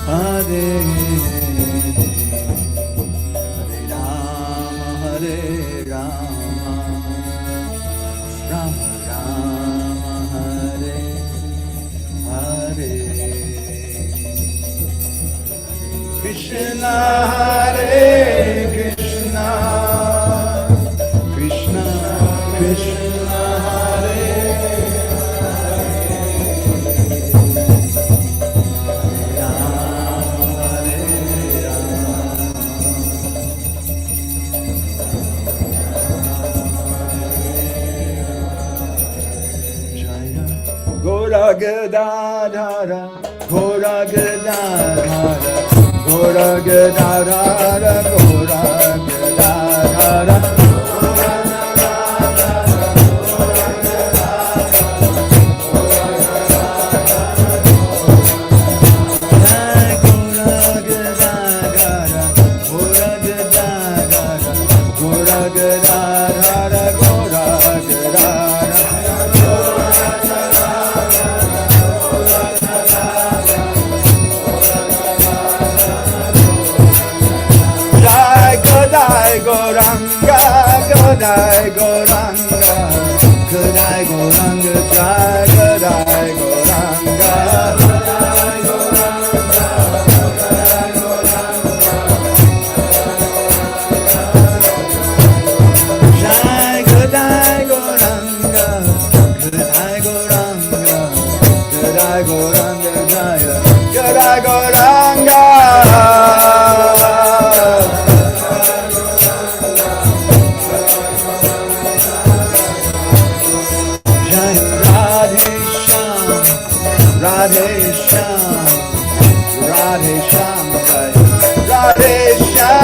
Hare Hare Rama Rama Rama Hare Hare Krishna Hare Krishna Krishna Krishna Hare Gadadhara, Gora Gadadhara, Gora Gadadhara, Gora Gadadhara. Goranga, Gadai Goranga, Gadai Goranga, Jai Gadai Goranga, Gadai Goranga, Gadai Goranga, Jai Gadai Goranga, Gadai Goranga, Gadai Goranga, Jaya Gadai Goranga. Radhe Shyam, Radhe Shyam, Radhe Shyam,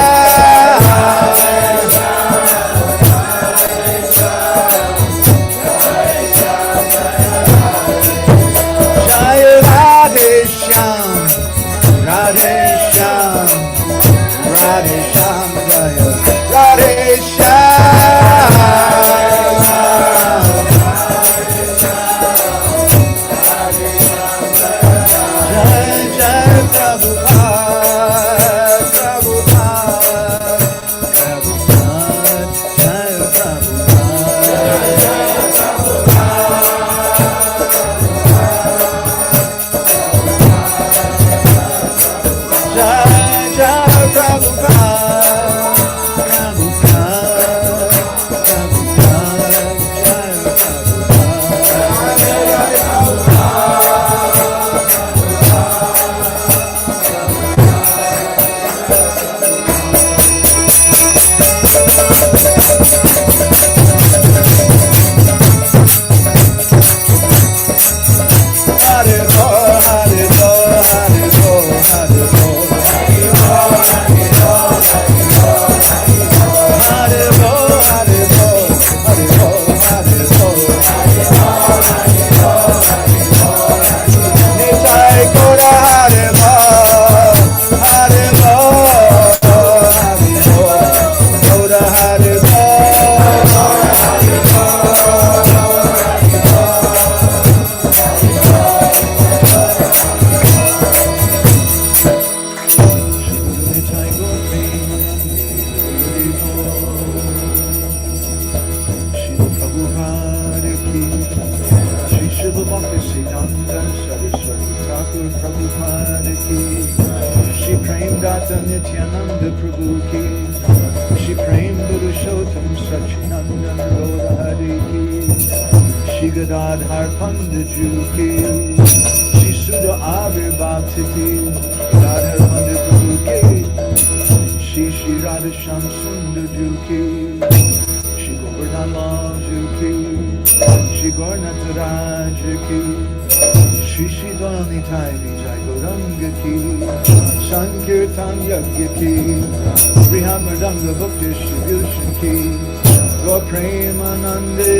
Jai Radhe Shyam, Radhe Shyam, Radhe Shyam, Jai Radhe Shyam. Nityananda Prabhu ki, Shri Prem Purushottam Sachinandan Gaura Hari ki, Shri Gadadhar Pandit Ji ki, Shri Sudha Avirbhav Titi, Gadadhar Pandit Prabhu ki, Shri Radha Shyam Sundar Ji ki, Shri Govardhan Lal Ji ki, Shri Gaurnath Raj ki, Shri Shri Dwani Thai Vijay Gauranga ki, Sankirtan Yagya ki, Brihad Mridanga Bhakti Distribution ki, Gaur Premanande,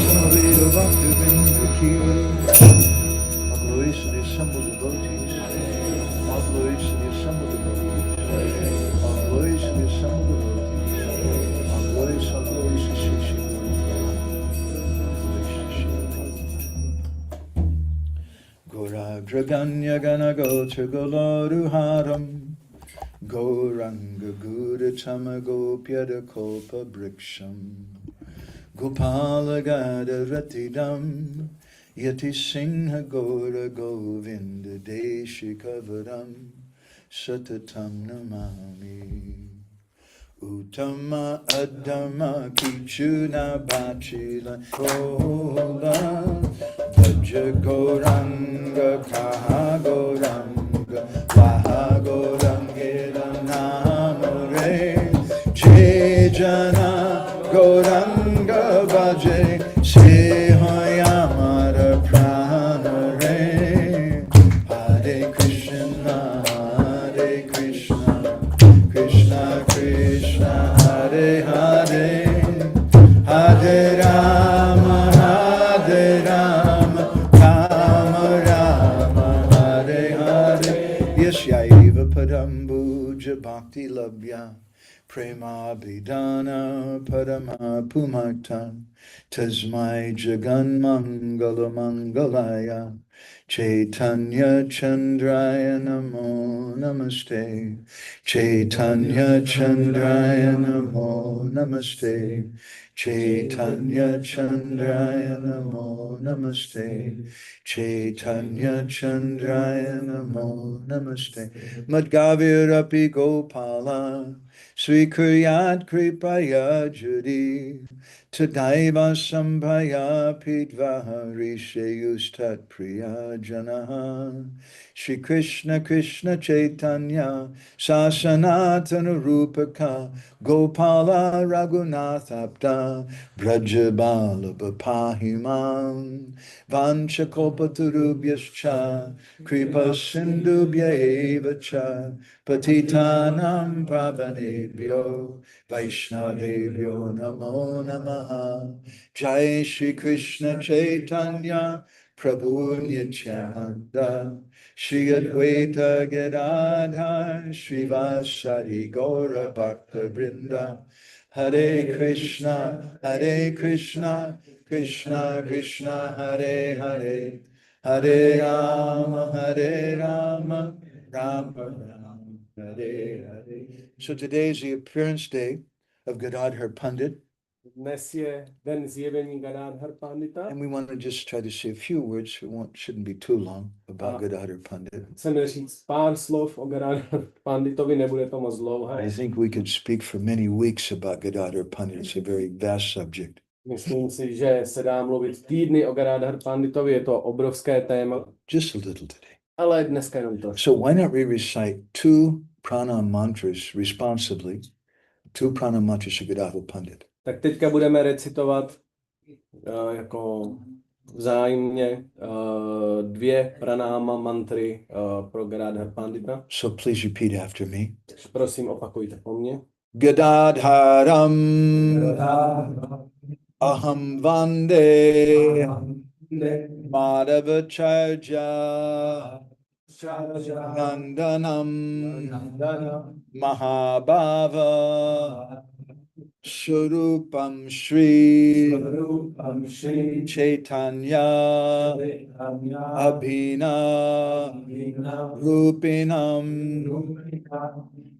Samaveda Bhakti Vinda ki. All glories to the assembled devotees. All glories to the assembled devotees. All glories to the assembled devotees. All glories to Shri Shri Guru. Agraganya Gana Gotragoloruharam Goranga Gudatama Gopyada Kopa Briksham Gopala Gada Ratidam Yati Singha Gora Govinda Deshikavaram Satatam Namami Uttama Adama Kichuna Bachila Kola Vaja Goranga Kaha Goranga Vaha Gorangela Namare Jejana Goranga Vaje Sehoyamara Pranare Hare Krishna Hare Krishna Krishna Krishna Hare Hare Hare Rama Hare Rama Rama Rama Hare Hare Yasyaiva Padambuja Bhakti Labhya Prema Bidana Padama Pumata Tasmai Jagan Mangala Mangalaya Chaitanya Chandraya Namo Namaste Chaitanya Chandraya Namo Namaste Chaitanya Chandraya Namo Namaste Chaitanya Chandraya Namo Namaste Madgavirapi Gopala Srikuryat Kripaya Judi Tadaiva Sambhaya Pitvaha Rishayustat Priya Janaha Shri Krishna Krishna Chaitanya Sasanatana Rupaka Gopala Raghunathabda Brajabala Bapahimam Vanchakopaturubhyascha Kripa Sindhubhya Evacha Patitanam Pavanebhyo Vaishnavebhyo Namo Namaha Jai Shri Krishna Chaitanya Prabhu Nityananda Shri Advaita Gadadhar Shri Vasari Gaura Bhakta Vrinda Hare Krishna Krishna Krishna Hare Hare Hare Rama Rama Rama Hare Hare. So today is the appearance day of Gadadhar Pandit. Dnes je den zjevení Gadadhar Pandita. And we want to just try to say a few words. It shouldn't be too long about Gadadhar Pandit. Chceme říct pár slov o Gadadhar Panditovi, nebude to moc dlouhé. I think we could speak for many weeks about Gadadhar Pandit. It's a very vast subject. Myslím si, že se dá mluvit týdny o Gadadhar Panditovi, je to obrovské téma. Just a little today. Ale dneska jenom to. So why not we recite two pranam mantras responsibly, two pranam mantras of Gadadhar Pandit. Tak teďka budeme recitovat jako vzájemně dvě pranáma mantry pro Gadadhar Pandita. So please repeat after me. Prosím, opakujte po mně. Gadadharam aham vande madhavacharya nandanam mahabhava Surupam Shri Chaitanya Abhina Rupinam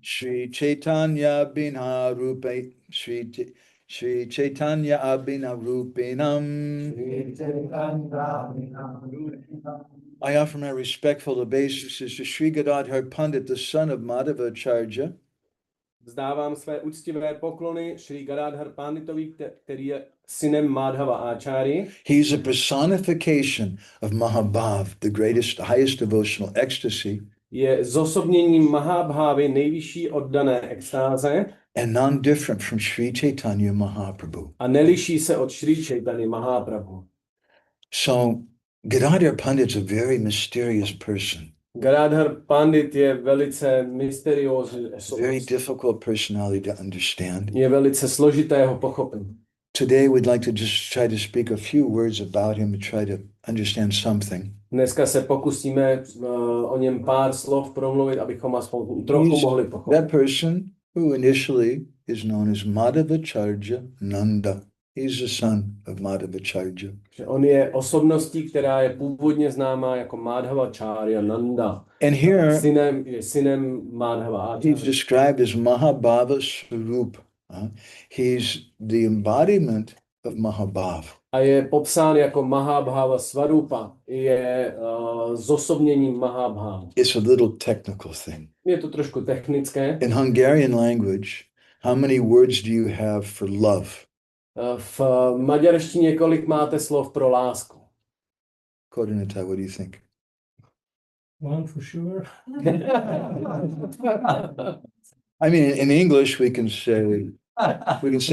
Shri Chaitanya Abhina Rupe Shri Chaitanya Abhina Rupinam. I offer my respectful obeisances to Sri Gadadhar Pandit, the son of Madhavacharya. Vzdávám své úctivé poklony Šri Gadadhar Panditovi, který je synem Madhava Acharyi. He is a personification of Mahabhav, the greatest, highest devotional ecstasy. Je zosobněním Mahabhavy, nejvyšší oddané extáze. And non-different from Sri Chaitanya Mahaprabhu. A neliší se od Sri Chaitanya Mahaprabhu. So Gadadhar Pandit is a very mysterious person. Gadadhar Pandit je velice mysteriózní osobnost. Very difficult personality to understand. Je velice složité ho pochopit. Today we'd like to just try to speak a few words about him and try to understand something. Dneska se pokusíme o něm pár slov promluvit, abychom aspoň trochu mohli pochopit. That person who initially is known as Madhavacharya Nanda. He's the son of Madhavacharya. Že on je osobností, která je původně známá jako Madhavacharya Nanda. And here Synem Madhava he's Acharya. described as Mahabhava Swarup. He's the embodiment of Mahabhava. A je popsán jako Mahabhava Svarupa. Je zosobněním Mahabhava. It's a little technical thing. Je to trošku technické. In Hungarian language, how many words do you have for love? V maďarštině kolik máte slov pro lásku? Kodinata, what do you think? One for sure. I mean, in English, we can say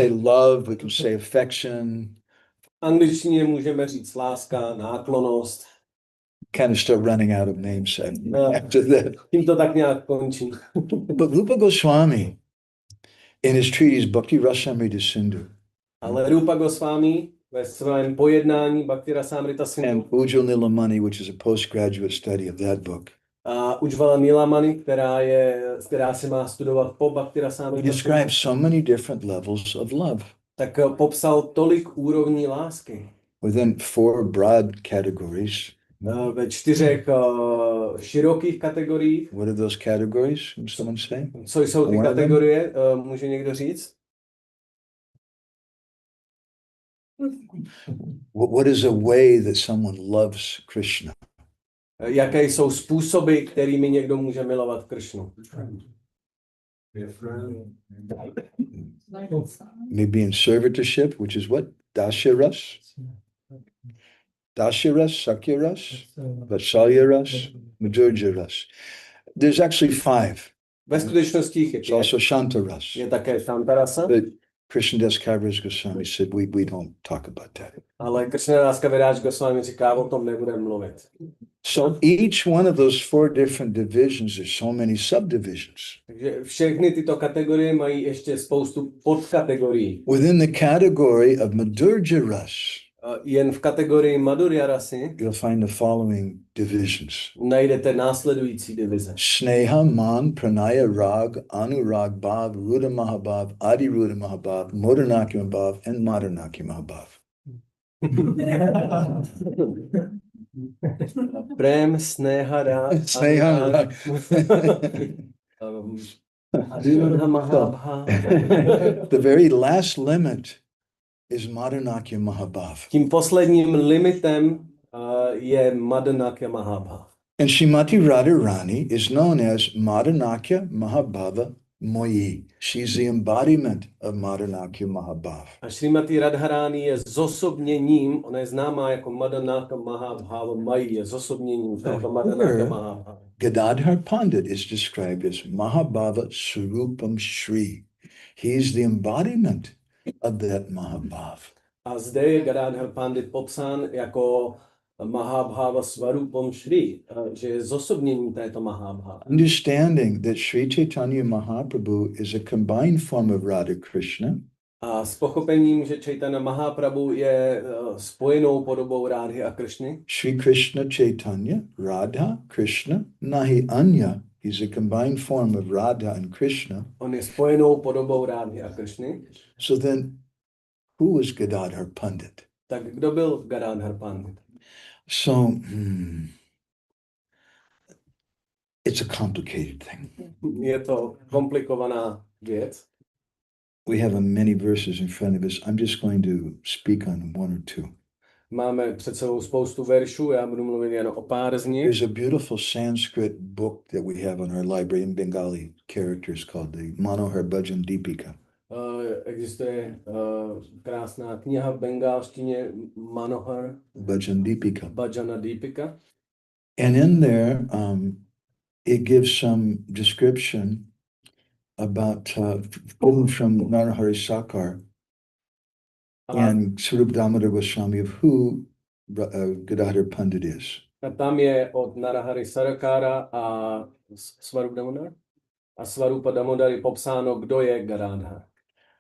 love, we can say affection. V angličtině můžeme říct láska, náklonnost. Kind of start running out of names after that. Tím to tak nějak končí. But Rupa Goswami, in his treatise Bhakti Rasamrita Sindhu, Ale Rupa Goswami ve svém pojednání Bhakti Rasamrita Sindhu and Ujjwal Nilamani, which is a postgraduate study of that book, a Ujjwala Nilamani, která se má studovat po Bhakti he Rasamrita Sindhu, describes so many different levels of love tak popsal tolik úrovní lásky within 4 broad categories. ve 4 širokých kategoriích. What are those categories? Can someone say? Co jsou ty One of them? kategorie? Může někdo říct? What is a way that someone loves Krishna? Jaké jsou způsoby, kterými někdo může milovat Kršnu? Maybe in servitorship, which is what? Dasya ras? Dasya ras, Sakya ras, Vatsalya ras, Madhurya ras. There's actually 5. Ve skutečnosti jich je It's 5. also Shanta ras. Je také Šantarasa, But Krishnadas Kaviraj Goswami said, we don't talk about that. ale Kršnadas Kaviraj Goswami říká, o tom nebudeme mluvit. So each one of those 4 different divisions, there's so many subdivisions. Takže všechny tyto kategorie mají ještě spoustu podkategorií. Within the category of Madhurya ras, Jen v kategorii Madhurya rasy you'll find the following divisions. najdete následující divize. Sneha, Man, Pranaya, Rag, Anurag, Bhav, Ruda Mahabhav, Adi Ruda Mahabhav, Modernaki Mahabhav, and Modernaki Mahabhav. Prém, sneha, rág, Sneha, Rag. Adina Mahabha. The very last limit is Modernaki Mahabhav. Tím posledním limitem je Madanakya Mahabha. And Shrimati Radharani is known as Modernakya Mahabhava Moyi. She's the embodiment of Modernakya Mahabhav. A Šrimati Radharani je zosobněním, ona je známá jako Madanaka Mahabhava Mayi, je zosobněním tohoto Madanaka Mahabhava. Gadadhar Pandit is described as Mahabhava Surupam Shri. He's the embodiment of that Mahabhav. A zde je Gadadhar Pandit popsán jako Mahabhava Svarupam Shri, že je zosobněním této Mahabhava. Understanding that Sri Chaitanya Mahaprabhu is a combined form of Radha Krishna, A s pochopením, že Chaitanya Mahaprabhu je spojenou podobou Rádhy a Kršny, Sri Krishna Chaitanya, Radha Krishna, Nahi Anya. He's a combined form of Radha and Krishna. on je spojenou podobou Rádhy a Kršny, So then, who was Gadadhar Pandit? tak kdo byl Gadadhar Pandit? So, it's a complicated thing. Je to komplikovaná věc. We have many verses in front of us. I'm just going to speak on 1 or 2. Máme před sebou spoustu veršů, já budu mluvit jen o pár z nich. There's a beautiful Sanskrit book that we have on our library in Bengali characters called the Manohar Bhajan Deepika. Existuje krásná kniha v bengálštině Manohar Bhajan Deepika. Bhajana Deepika. And in there, it gives some description about from Narahari Sakar and Swarup Damodar Goswami of who Gadadhar Pandit is. A tam je od Narahari Sarakara a Swarup Damodar a Swarupa Damodar je popsáno, kdo je Gadadhar.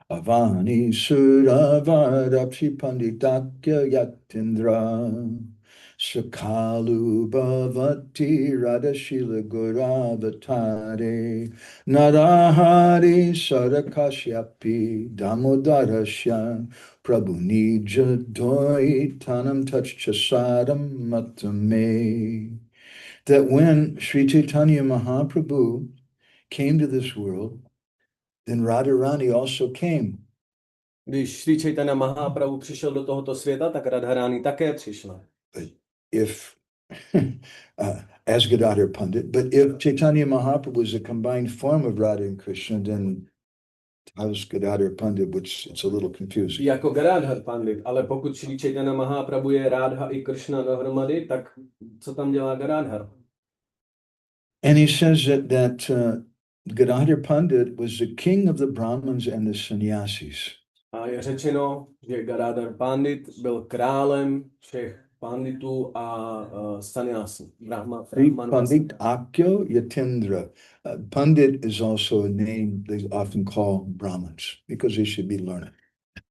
Avani Suravadapsi Panditakya Yatindra Sakalu Bhavati Radhashila Guravatare Narahari Sarakashyapi Damodarasya Prabhu nija doi tanam tachchasadam matame. That when Sri Chaitanya Mahaprabhu came to this world, then Radharani also came. Když Sri Chaitanya Mahaprabhu přišel do tohoto světa, tak Radharani také přišla. But if, as Gadadhar Pandit, but if Chaitanya Mahaprabhu is a combined form of Radha and Krishna, then how's Gadadhar Pandit, which it's a little confusing. Jako Gadadhar Pandit, ale pokud Sri Chaitanya Mahaprabhu je Radha i Krishna dohromady, tak co tam dělá Gadadhar? And he says that Gadadhar Pandit was the king of the Brahmins and the sannyasis. A je řečeno, že Gadadhar Pandit byl králem všech panditů a sannyasů. Pandit Akyo Yatindra. Pandit is also a name they often call Brahmins because they should be learned.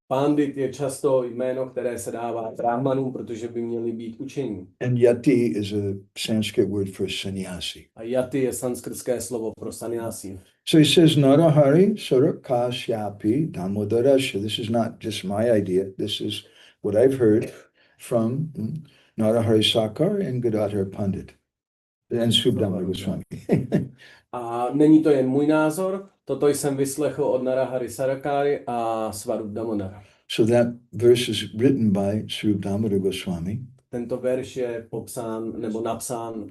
Pandit je často jméno, které se dává brahmanům, protože by měli být učení. And Yati is a Sanskrit word for sannyasi. A yati je sanskrtské slovo pro sannyasi. So he says, Narahari Surakasyapi Damodarasha. This is not just my idea. This is what I've heard from Narahari Sakar and Gadadhar Pandit and Subdhamma Goswami. A není to jen můj názor, toto jsem vyslechl od Narahari Sarakary a Svarup Damodara. So that verse is written by Svarup Damodar Goswami. Tento verš je popsán nebo napsán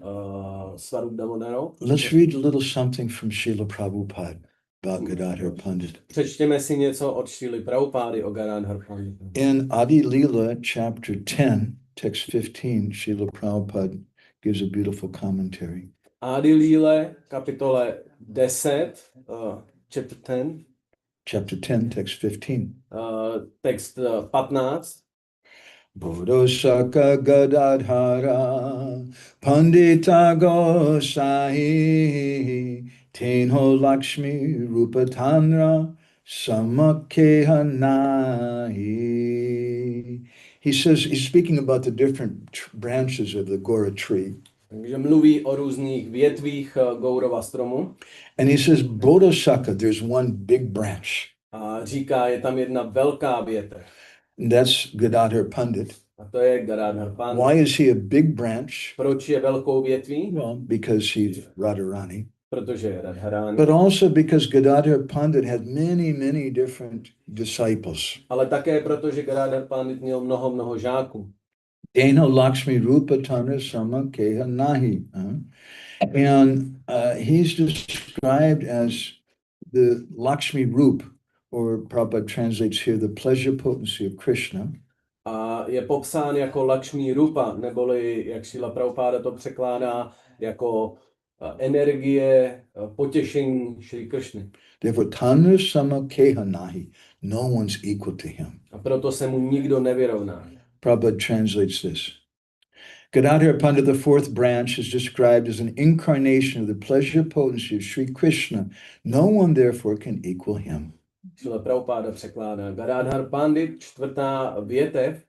Svarup Damodarou. Let's read a little something from Srila Prabhupada about Gadadhar Pandit. Přečtěme si něco od Šrily Prabhupády o Gadadhar Panditu. In Adi Leela, chapter 10, text 15, Srila Prabhupada gives a beautiful commentary. Adi Leela, kapitole 10, chapter 10, Chapter 10, text 15. text 15. Bodhosaka Gadadhara Pandita Gosai Tenho Lakshmi Rupatanra Samakeha Nahi. He says, he's speaking about the different branches of the Gora tree. Takže mluví o různých větvích Gourova stromu. And he says, Bodhosaka, there's one big branch. A říká, je tam jedna velká větev. And that's Gadadhar Pandit. A to je Gadadhar Pandit. Why is he a big branch? Proč je velkou větví? Well, because he's Radharani. Protože je Radharani. But also because Gadadhar Pandit had many, many different disciples. Ale také proto, že Gadadhar Pandit měl mnoho žáků. Dena Lakshmi Rupa Tana Sama Keha Nahi. And he's described as the Lakshmi Rup, or Prabhupada translates here, the pleasure potency of Krishna. A je popsán jako Lakshmi Rupa, neboli, jak Srila Prabhupada to překládá, jako energie potěšení Šri Kršny. Therefore, Tana Sama Keha Nahi. No one's equal to him. A proto se mu nikdo nevyrovná. Prabhupada translates this. Gadadhar Pandit, the fourth branch, is described as an incarnation of the pleasure potency of Sri Krishna. No one therefore can equal him. Srila Prabhupada překládá. Gadadhar Pandit, čtvrtá větev,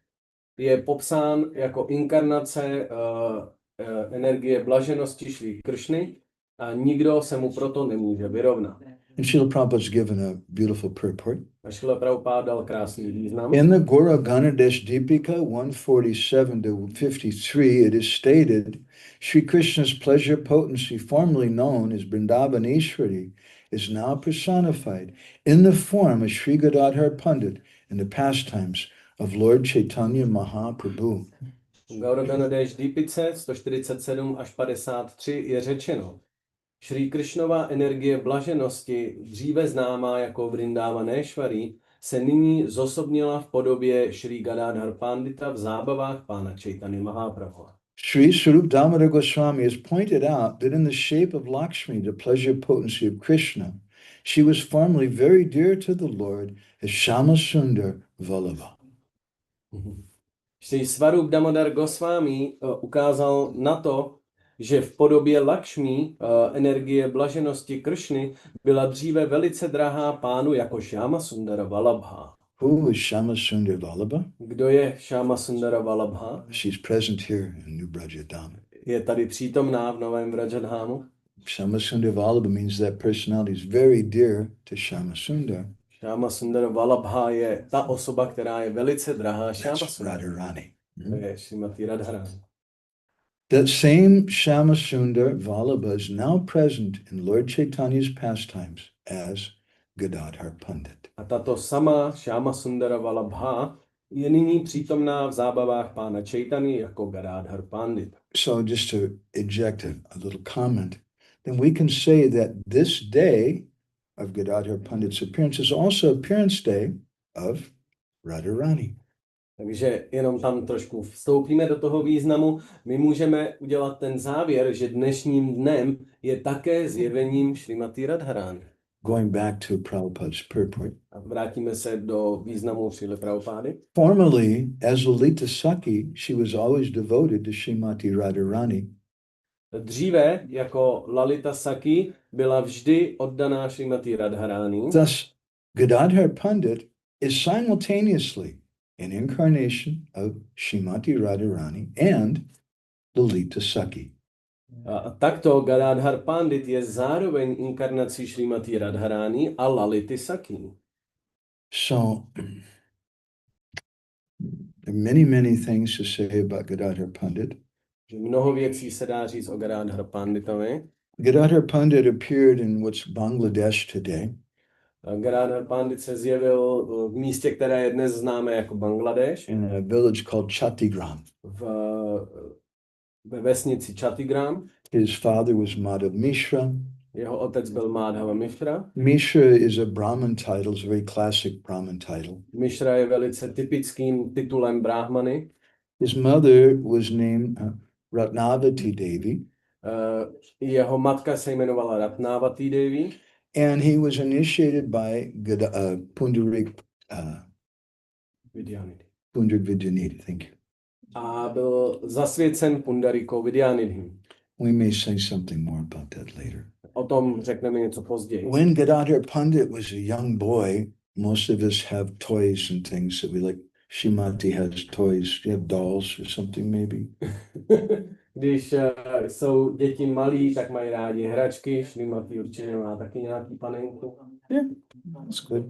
je popsán jako inkarnace energie blaženosti Šri Kršny a nikdo se mu proto nemůže vyrovnat. And Srila Prabhupada's given a beautiful purport. A Srila Prabhupada dal krásný význam. In the Gora Ganadesh Deepika 147-53, it is stated, Sri Krishna's pleasure potency, formerly known as Vrindavaneshwari, is now personified in the form of Sri Gadadhar Pandit in the pastimes of Lord Chaitanya Mahaprabhu. V Gaura Ganadesh Deepice 147 až 53 je řečeno, Šrý Kršnova energie blaženosti, dříve známá jako Vrindavaneshwari, se nyní zosobnila v podobě Šrý Gadadhar Pandita v zábavách pána Chaitanya Mahaprabhu. Sri Swarup Damodar Goswami has pointed out that in the shape of Lakshmi, the pleasure potency of Krishna, she was formerly very dear to the Lord as Shama Sundar Vallabha. Sri Swarup Damodar Goswami ukázal na to, že v podobě Lakšmí energie blaženosti Kršny byla dříve velice drahá pánu jako Shama Sundara Vallabha. Who is Shama Sundar Vallabha? Kdo je Shama Sundara Vallabha? She's present here in New Brajadam. Je tady přítomná v Novém Vrajadhámu. Shama Sundar Vallabha means that personality is very dear to Shama Sundar. Šáma Sundara Vallabha je ta osoba, která je velice drahá Šáma That's Sundara. Radharani. To je Šrimati Radharani. That same Shama Sundar Vallabha is now present in Lord Chaitanya's pastimes as Gadadhar Pandit. A tato sama Šáma Sundara Vallabha je nyní přítomná v zábavách pána Chaitany jako Gadadhar Pandit. So just to eject a little comment, then we can say that this day of Gadadhar Pandit's appearance is also appearance day of Radharani. Takže jenom tam trošku vstoupíme do toho významu. My můžeme udělat ten závěr, že dnešním dnem je také zjevením Šrimati Radharani. Going back to Prabhupada's purport. A vrátíme se do významu Šrily Prabhupády. Formerly, as Lalita Saki, she was always devoted to Srimati Radharani. Dříve jako Lalita Saki byla vždy oddaná Šrimati Radharani. Thus, Gadadhar Pandit is simultaneously an incarnation of Srimati Radharani and Lalita Saki. A takto Gadadhar Pandit je zároveň inkarnací Šrimati Radharani a Lality Saki. So, there are many, many things to say about Gadadhar Pandit. Mnoho věcí se dá říct o Gadadhar Panditovi. Gadadhar Pandit appeared in what's Bangladesh today. Gadadhar Pandit se zjevil v místě, které je dnes známé jako Bangladeš. In a village called Chatigram. Ve vesnici Chatigram. His father was Madhav Mishra. Jeho otec byl Madhava Mishra. Mishra is a Brahmin title, it's a very classic Brahmin title. Mishra je velice typickým titulem Brahmany. His mother was named Ratnavati Devi. Jeho matka se jmenovala Ratnavati Devi. And he was initiated by Pundarik Vidyanidhi, thank you. A byl zasvěcen Pundarikou Vidyanidhim. We may say something more about that later. O tom řekneme něco později. When Gadadhar Pandit was a young boy, most of us have toys and things that we like. Shrimati has toys. You have dolls or something maybe? Když jsou děti malí, tak mají rádi hračky. Šrimati určitě má taky nějaký panenku. Yeah, that's good.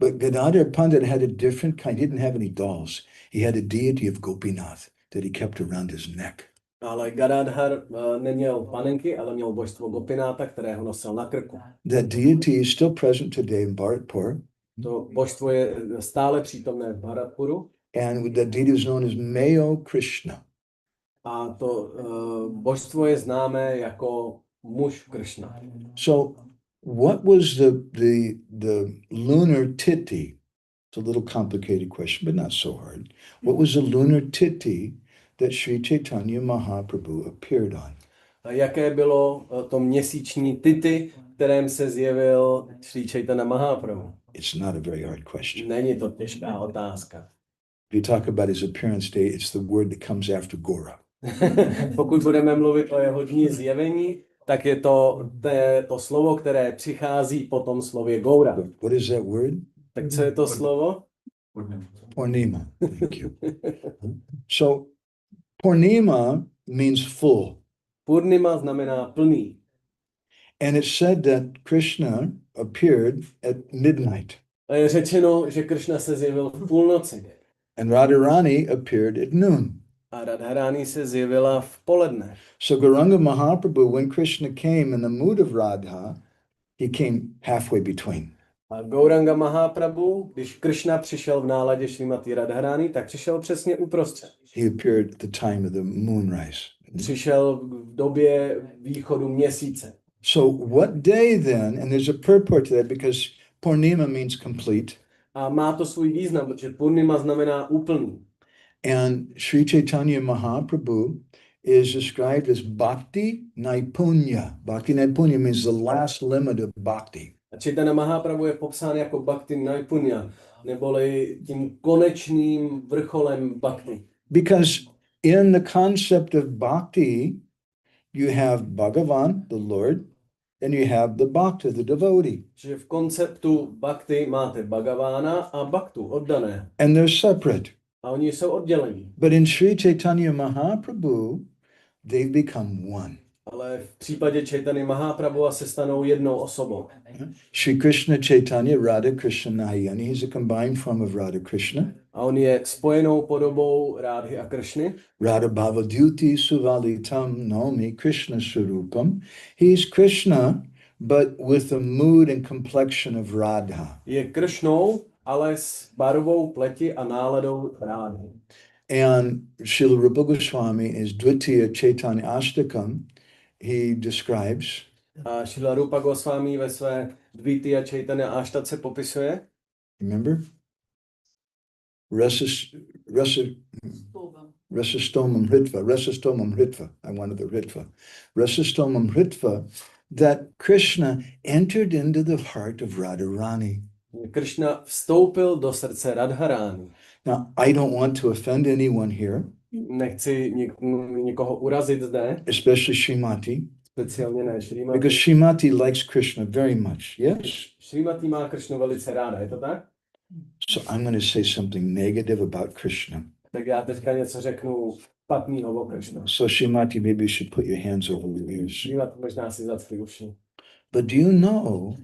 But Gadadhar Pandit had a different kind. He didn't have any dolls. He had a deity of Gopinath that he kept around his neck. Ale Gadadhar neměl panenky, ale měl božstvo Gopináta, kterého nosil na krku. That deity is still present today in Bharatpur. To božstvo je stále přítomné v Bharatpuru. And that deity is known as Mayo Krishna. A to božstvo je známé jako muž Krishna. So what was the lunar tithi? It's a little complicated question, but not so hard. What was the lunar tithi that Sri Chaitanya Mahaprabhu appeared on? A jaké bylo to měsíční tithi, kterém se zjevil Sri Chaitanya Mahaprabhu? It's not a very hard question. Není to těžká otázka. If you talk about his appearance day, it's the word that comes after Gora. Pokud budeme mluvit o jeho dní zjevení, tak je to slovo, které přichází po tom slově Goura. What is that word? Tak co je to slovo? Purnima. Thank you. So Purnima means full. Purnima znamená plný. And it said that Krishna appeared at midnight. A je řečeno, že Krishna se zjevil v půlnoci. And Radharani appeared at noon. A Radharani se zjevila v poledne. So Gauranga Mahaprabhu, when Krishna came in the mood of Radha, he came halfway between. A Gauranga Mahaprabhu, když Krishna přišel v náladě Šrimati Radharani, tak přišel přesně uprostřed. He appeared at the time of the moonrise. Přišel v době východu měsíce. So what day then, and there's a purport to that because Purnima means complete. A má to svůj význam, protože Purnima znamená úplný. And Sri Chaitanya Mahaprabhu is described as Bhakti Naipunya. Bhakti Naipunya means the last limit of Bhakti. A Chaitanya Mahaprabhu je popsán jako Bhakti Naipunya, neboli tím konečným vrcholem Bhakti. Because in the concept of Bhakti, you have Bhagavan, the Lord, and you have the Bhakta, the devotee. Že v konceptu Bhakti máte Bhagavána a Bhaktu, oddané. And they're separate. A oni jsou oddělení. But in Sri Chaitanya Mahaprabhu, they've become one. Ale v případě Chaitanya Mahaprabhua se stanou jednou osobou. Shri Krishna Chaitanya Radha Krishna Nayani, he's a combined form of Radha Krishna. A on je spojenou podobou Rádhy a Kršny. Radha Bhavadyuti Suvalitam Naomi Krishna Surupam. He's Krishna, but with the mood and complexion of Radha. Je Kršnou, ale s barvou pleti a náladou Rádhy. And Srila Rupa Goswami is Dvitiya Chaitanya Ashtakam. He describes A Šrila Rupa Goswami ve své Dvitiya Chaitanya Ashtace popisuje, remember? Rasastomam Hritva. I wanted the Hritva. Rasastomam Hritva, that Krishna entered into the heart of Radharani. Krishna vstoupil do srdce Radharány. Now, I don't want to offend anyone here, Nechci nikoho urazit zde, especially Srimati, speciálně ne Šrimati. because Srimati likes Krishna very much. Yes? Šrimati má Kršnu velice ráda, je to tak? So I'm going to say something negative about Krishna. Tak já teďka něco řeknu špatnýho o Kršnu. So Srimati, maybe you should put your hands over your ears. Šrimati možná si zacpí uši. But do you know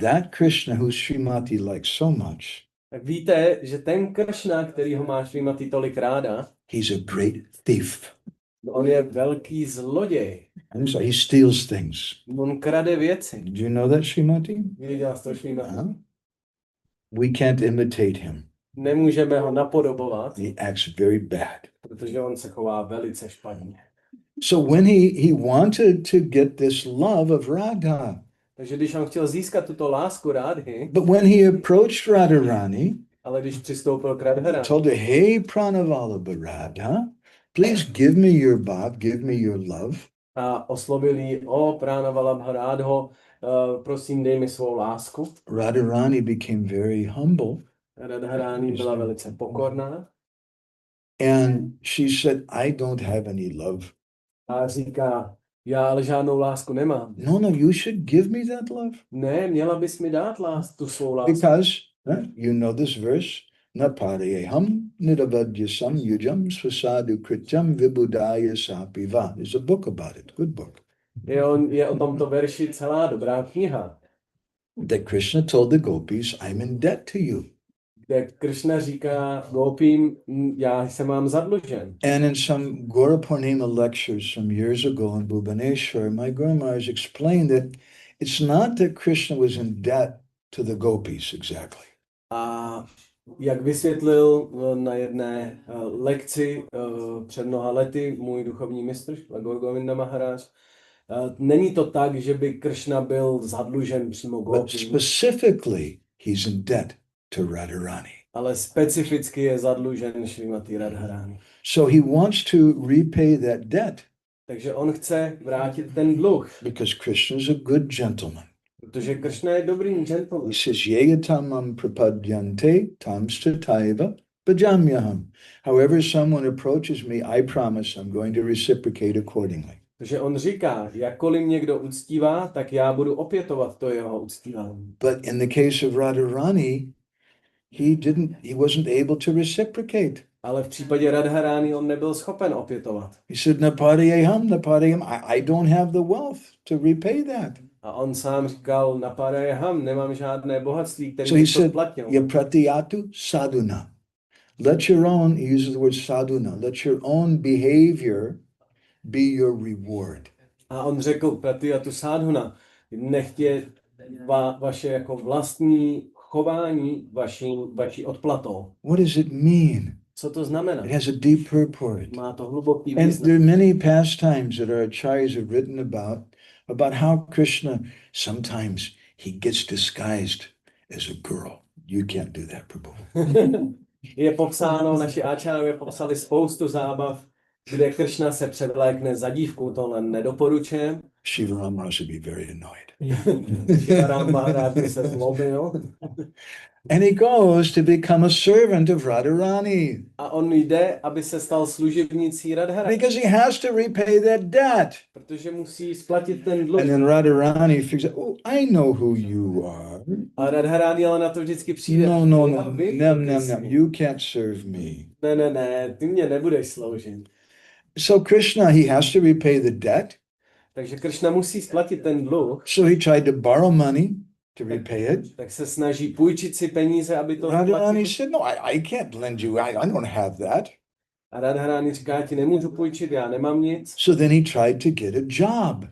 that Krishna who Srimati likes so much, Tak víte, že ten Kršna, který ho má Šrimati tolik ráda, he's a great thief. on je velký zloděj. I'm sorry, he steals things. On krade věci. Do you know that, Srimati? Věděla jsi to, Šrimati? Huh? We can't imitate him. Nemůžeme ho napodobovat, He acts very bad. protože on se chová velice špatně. So when he wanted to get this love of Radha, Takže když on chtěl získat tuto lásku Rádhy, but when he approached Radharani, ale když přistoupil k Radharáni, told her, hey, Pranavallabha Radha, please give me your bhav, give me your love. a oslovil jí, o Pranavalabha Rádho, prosím, dej mi svou lásku. Radharani became very humble. Radharáni byla velice pokorná And she said, I don't have any love. a říká, já ale žádnou lásku nemám. No, you should give me that love. Ne, měla bys mi dát tu svou lásku. Because you know this verse, Naparayaham niravadyasam yujam swasadu krityam vibudaya sapiva. There's a book about it, good book. Je o tomto verši celá dobrá kniha, That Krishna told the gopis, I'm in debt to you. kde Krishna říká gopím, já jsem vám zadlužen. And in some Gora Purnima lectures some years ago in Bhubaneswar, my Guru Maharaj explained that it's not that Krishna was in debt to the gopis exactly. A jak vysvětlil na jedné lekci před mnoha lety můj duchovní mistr, Gaur Govinda Maharaj, není to tak, že by Krishna byl zadlužen přímo But gopím, specifically, he's in debt to Radharani. ale specificky je zadlužen Šrimati Radharani. So he wants to repay that debt Takže on chce vrátit ten dluh, because Krishna is a good gentleman. protože Krishna je dobrým gentleman. He says, Yeyatamam prapadyante tamstataiva bhajamyaham. However someone approaches me, I promise I'm going to reciprocate accordingly. Takže on říká, jakkoliv někdo uctívá, tak já budu opětovat to jeho uctívání. But in the case of Radharani, he wasn't able to reciprocate. Ale v případě Radharány on nebyl schopen opětovat. He said, Naparayaham. I don't have the wealth to repay that. A on sám říkal, napadajaham, nemám žádné bohatství, které So he bych to said, splatil. Yapratiyatu sadhuna. Let your own, he uses the word sadhuna, let your own behavior be your reward. A on řekl, pratiyatu sadhuna, nechtě vaše jako vlastní chování vaší odplatou. What does it mean? Co to znamená? It has a deep purport. Má to hluboký And význam. there are many pastimes that our acharyas have written about how Krishna, sometimes he gets disguised as a girl. You can't do that, Prabhu. Je popsáno, naši áčárové popsali spoustu zábav, kde Krishna se převlékne za dívku, tohle nedoporučujem. Shiva Rama should be very annoyed. Shivaram Maharaj by se zlobil. And he goes to become a servant of Radharani A on jde, aby se stal služebnicí Radharani, because he has to repay that debt. protože musí splatit ten dluh. And then Radharani figures out, oh, I know who you are. A Radharani ale na to vždycky přijde. No, Já vím, no, kdo ty jsi. you can't serve me. Ne, ty mě nebudeš sloužit. So Krishna, he has to repay the debt, Takže Kršna musí splatit ten dluh, So he tried to borrow money to repay it. tak se snaží půjčit si peníze, aby to Radharani splatil. said, no, I can't lend you. I don't have that. A Radharani říká, já ti nemůžu půjčit, já nemám nic. So then he tried to get a job.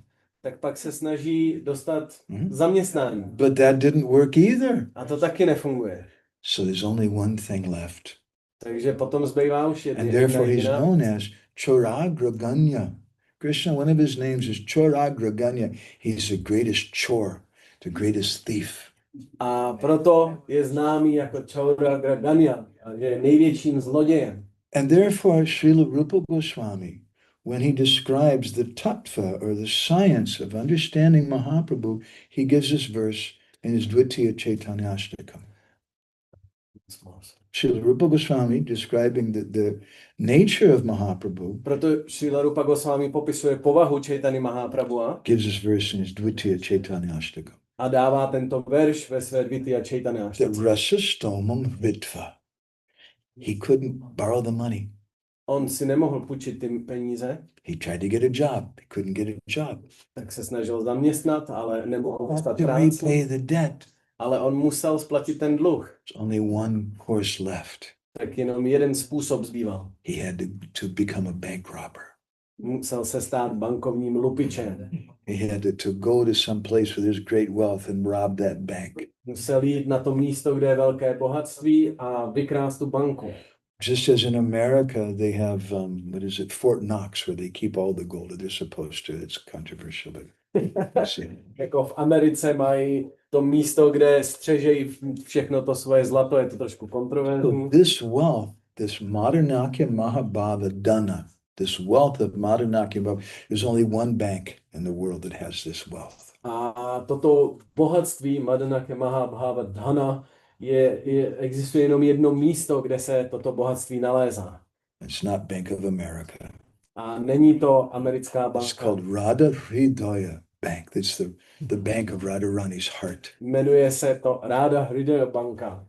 Tak pak se snaží dostat zaměstnání. But that didn't work either. A to taky nefunguje. So there's only one thing left. Takže potom zbývá už And jedna therefore he's jediná. known as Choragraganya. Krishna, one of his names is Choragraganya. He's the greatest chore, the greatest thief. A proto je známý jako Choragraganya, že je největším zlodějem. And therefore Srila Rupa Goswami, when he describes the tattva or the science of understanding Mahaprabhu, he gives this verse in his Dvitiya Chaitanyastakam. Srila Rupa Goswami describing the nature of Mahaprabhu Proto Srila Rupa Goswami popisuje povahu Chaitanya Mahaprabhua gives this verse in his Dvitiya Chaitanyastakam. a dává tento verš ve své Dvitiya Chaitanya. The rasa stomam vitva. He couldn't borrow the money. On si nemohl půjčit ty peníze, He tried to get a job. He couldn't get a job. tak se snažil zaměstnat, ale nemohl dostat To práci. repay the debt. Ale on musel splatit ten dluh. There's only one course left. Tak jenom jeden způsob zbýval. He had to become a bank robber. Musel se stát bankovním lupičem. He had to go to some place where there's great wealth and rob that bank. Musel jít na to místo, kde je velké bohatství a vykrást tu banku. Just as in America, they have, what is it, Fort Knox, where they keep all the gold that they're supposed to. It's controversial, but see. Jako v Americe mají to místo, kde střežejí všechno to svoje zlato, je to trošku So kontroverzní. this wealth, this Madhanakya Mahabhava Dana, this wealth of Madhanakya Mahabhava, there's only one bank in the world that has this wealth. A toto bohatství Madhanakya Mahabhava Dhana existuje jenom jedno místo, kde se toto bohatství nalézá. It's not Bank of America. A není to americká It's banka. called Radha Hridaya Bank. That's the bank of Radharani's heart. Jmenuje se to Radha Hridaya banka.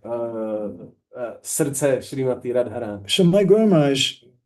Srdce Šrimati Radharani. So my Guru Maharaj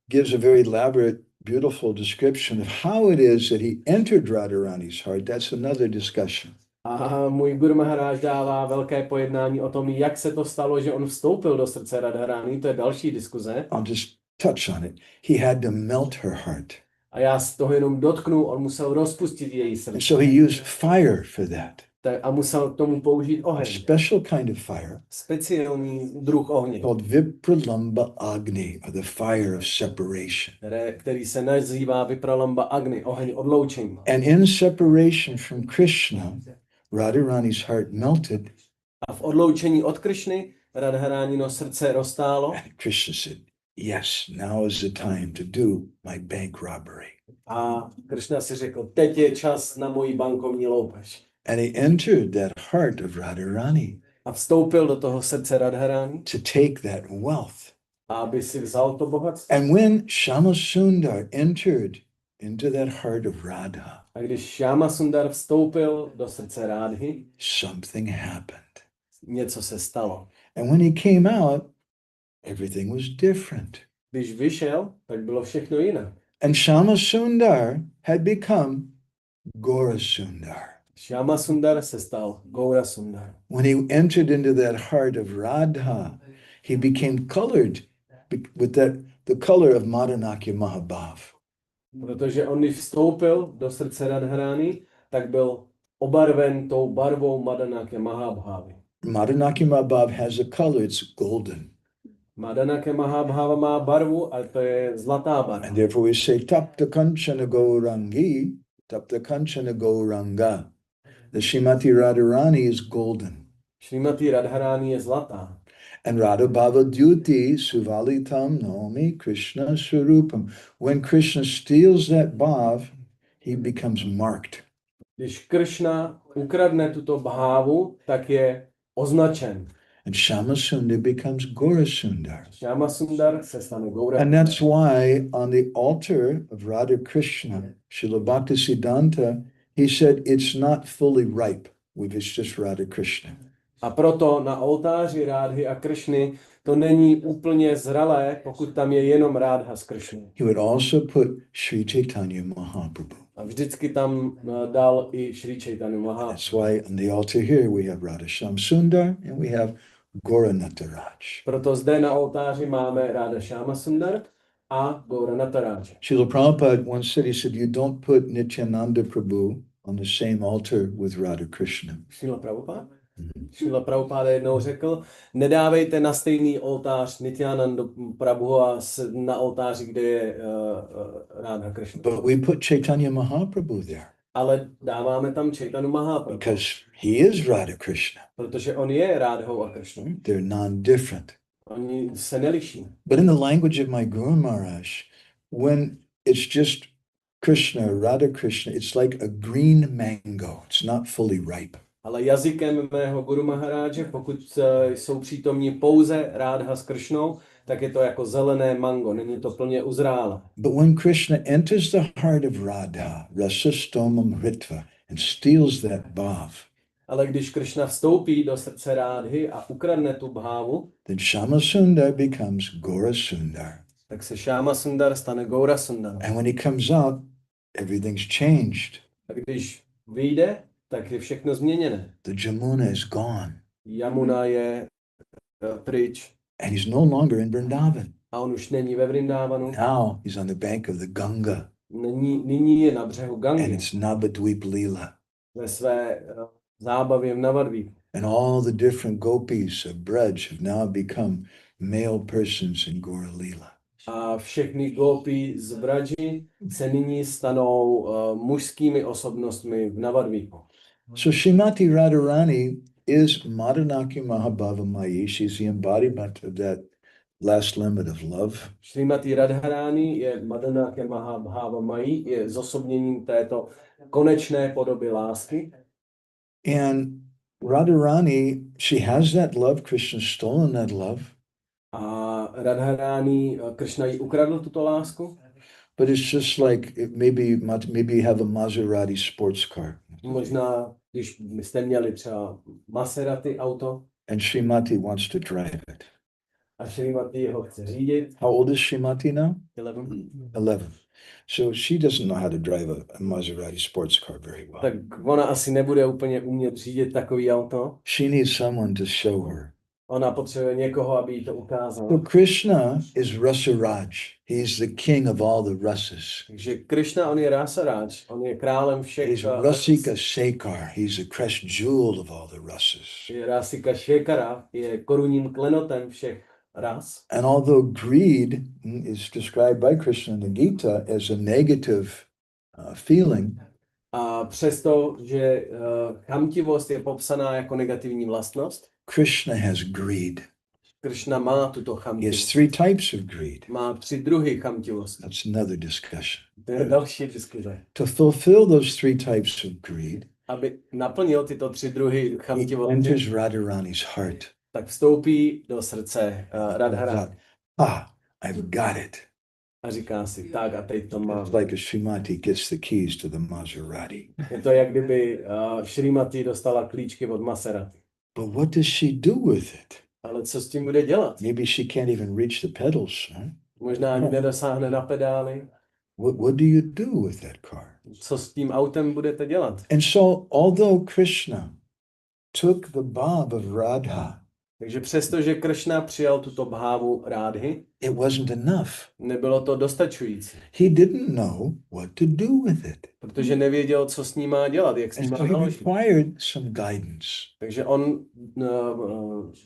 gives a very elaborate, beautiful description of how it is that he entered Radharani's heart. That's another discussion. A můj Guru Maharaj dává velké pojednání o tom, jak se to stalo, že on vstoupil do srdce Radharani. To je další diskuze. I'll just touch on it. He had to melt her heart. A já z toho jenom dotknu, on musel rozpustit její And srdce. so he used fire for that. A musel k tomu použít A oheň. special kind of fire Speciální druh ohně, called Vipralamba Agni, or the fire of separation. který se nazývá Vipralamba Agni, oheň odloučení. And in separation from Krishna, Radharani's heart melted. A v odloučení od Krišny Radharánino srdce roztálo And Krishna said, yes, now is the time to do my bank robbery. a Krišna si řekl, teď je čas na moji bankovní loupež. And he entered that heart of Radharani A vstoupil do toho srdce Radharani, to take that wealth. aby si vzal to bohatství. And when Shamasundar entered into that heart of Radha, A když Šáma Sundar vstoupil do srdce Rádhy, something happened. něco se stalo. And when he came out, everything was different. Když vyšel, tak bylo všechno jinak. And Shamasundar had become Gaurasundar. Šáma Sundar se stal Gaura Sundar. When he entered into that heart of Radha, he became colored with the color of Madhanakya Mahabhav. Protože on, když vstoupil do srdce Radharani, tak byl obarven tou barvou Madhanakya Mahabhavy. Madhanakya Mahabhav has a color, it's golden. Madhanakya Mahabhava má barvu a to je zlatá barva. And therefore we say Tapta Kanchana Gaurangi, Tapta Kanchana Gauranga. The Srimati Radharani is golden. Šrimati Radharani je zlatá. And Radha Bhava Dyuti Suvalitam Nomi Krishna Swarupam. When Krishna steals that bhav, he becomes marked. Když Krishna ukradne tuto bhávu, tak je označen. And Shamasundar becomes Gaurasundar. Šáma Sundar se stane Gaura. And that's why on the altar of Radha Krishna, Srila Bhaktisiddhanta, he said it's not fully ripe if it's just Radha Krishna. A proto na oltáři Rádhy a Kršny to není úplně zralé, pokud tam je jenom Rádha s Kršnou. He would also put Sri Chaitanya Mahaprabhu. A vždycky tam dal i Šrí Chaitanya Mahaprabhu. That's why on the altar here we have Radha Shyam Sundar and we have Gaura Nataraj. Proto zde na oltáři máme Radha Shyama Sundar a Gaura Nataraj. Srila Prabhupada once said, he said, you don't put Nityananda Prabhu on the same altar with Radha Krishna. Šrila Prabhupada? Šrila Prabhupada jednou řekl, nedávejte na stejný oltář Nityananda Prabhu a na oltáři, kde je Radha Krishna. But we put Chaitanya Mahaprabhu there Ale dáváme tam Chaitanya Mahaprabhu, because he is Radha Krishna. protože on je Rádhou a Krishnou. They're non-different. Oni se neliší. But in the language of my Guru Maharaj, when it's just Krishna, Radha Krishna, it's like a green mango. It's not fully ripe. Ale jazykem mého Guru Maharáže, pokud jsou přítomní pouze Rádha s Kršnou, tak je to jako zelené mango, není to plně uzrála. But when Krishna enters the heart of Radha, rasastomam hritva, and steals that bhav, Ale když Kršna vstoupí do srdce Rádhy a ukradne tu bhávu, then Shama Sundar becomes Gaura Sundar. tak se Šáma Sundar stane Gaura Sundar. And when he comes out, everything's changed. A když vyjde, tak je všechno změněné. The Jamuna is gone. Yamuna je pryč And he's no longer in Vrindavan. a on už není ve Vrindávanu. Now he's on the bank of the Ganga. Nyní je na břehu And Gangy it's Navadvip Leela. ve své zábavě v Navadvípu. And all the different gopis of Braj have now become male persons in Gaura Leela. A všechny gopy z Vraji se nyní stanou mužskými osobnostmi v Navadvípu. So Srimati Radharani is Madanaki Mahabhava Mayi. She's the embodiment of that last limit of love. Šrimati Radharani je Madanake Mahabhava Mayi, je zosobněním této konečné podoby lásky. And Radharani, she has that love. Krishna stolen that love. A Radharani, Kršna jí ukradl tuto lásku. But it's just like maybe you have a Maserati sports car. Možná, když byste měli třeba Maserati auto And Srimati wants to drive it. a Šrimati ho chce řídit. How old is Srimati now? 11. So she doesn't know how to drive a Maserati sports car very well. Tak ona asi nebude úplně umět řídit takový auto. She needs someone to show her. Ona potřebuje někoho, aby jí to ukázal. So Krishna is Rasaraj. He's the king of all the rasas. Takže Krishna, on je Rasaraj, on je králem všech He's Rasika Sekar. He's the crest jewel of all the rasas. je Rasika Shekara, je korunním klenotem všech ras. And although greed is described by Krishna in the Gita as a negative feeling, A přesto, že chamtivost je popsaná jako negativní vlastnost, Krishna has greed. Krishna má tuto He has chamtivost. three types of greed. Má 3 druhy chamtivosti. That's another discussion. To je další diskuze. To fulfill those three types of greed, Aby naplnil tyto 3 druhy he chamtivosti, enters Radharani's heart. tak vstoupí do srdce Radharani I've got it. a říká si, tak a teď to mám. It's like a Srimati gets the keys to the Maserati. Je to, jak kdyby Šrimati dostala klíčky od Maserati. But what does she do with it? Ale co s tím bude dělat? Maybe she can't even reach the pedals. Huh? Možná ani nedosáhne na pedály. What do you do with that car? Co s tím autem budete dělat? And so, although Krishna took the bhav of Radha, Takže přesto, že Kršna přijal tuto bhávu Rádhy, it wasn't enough. nebylo to dostačující, He didn't know what to do with it. protože nevěděl, co s ní má dělat, jak s ní And má so he naložit. required some guidance. Takže on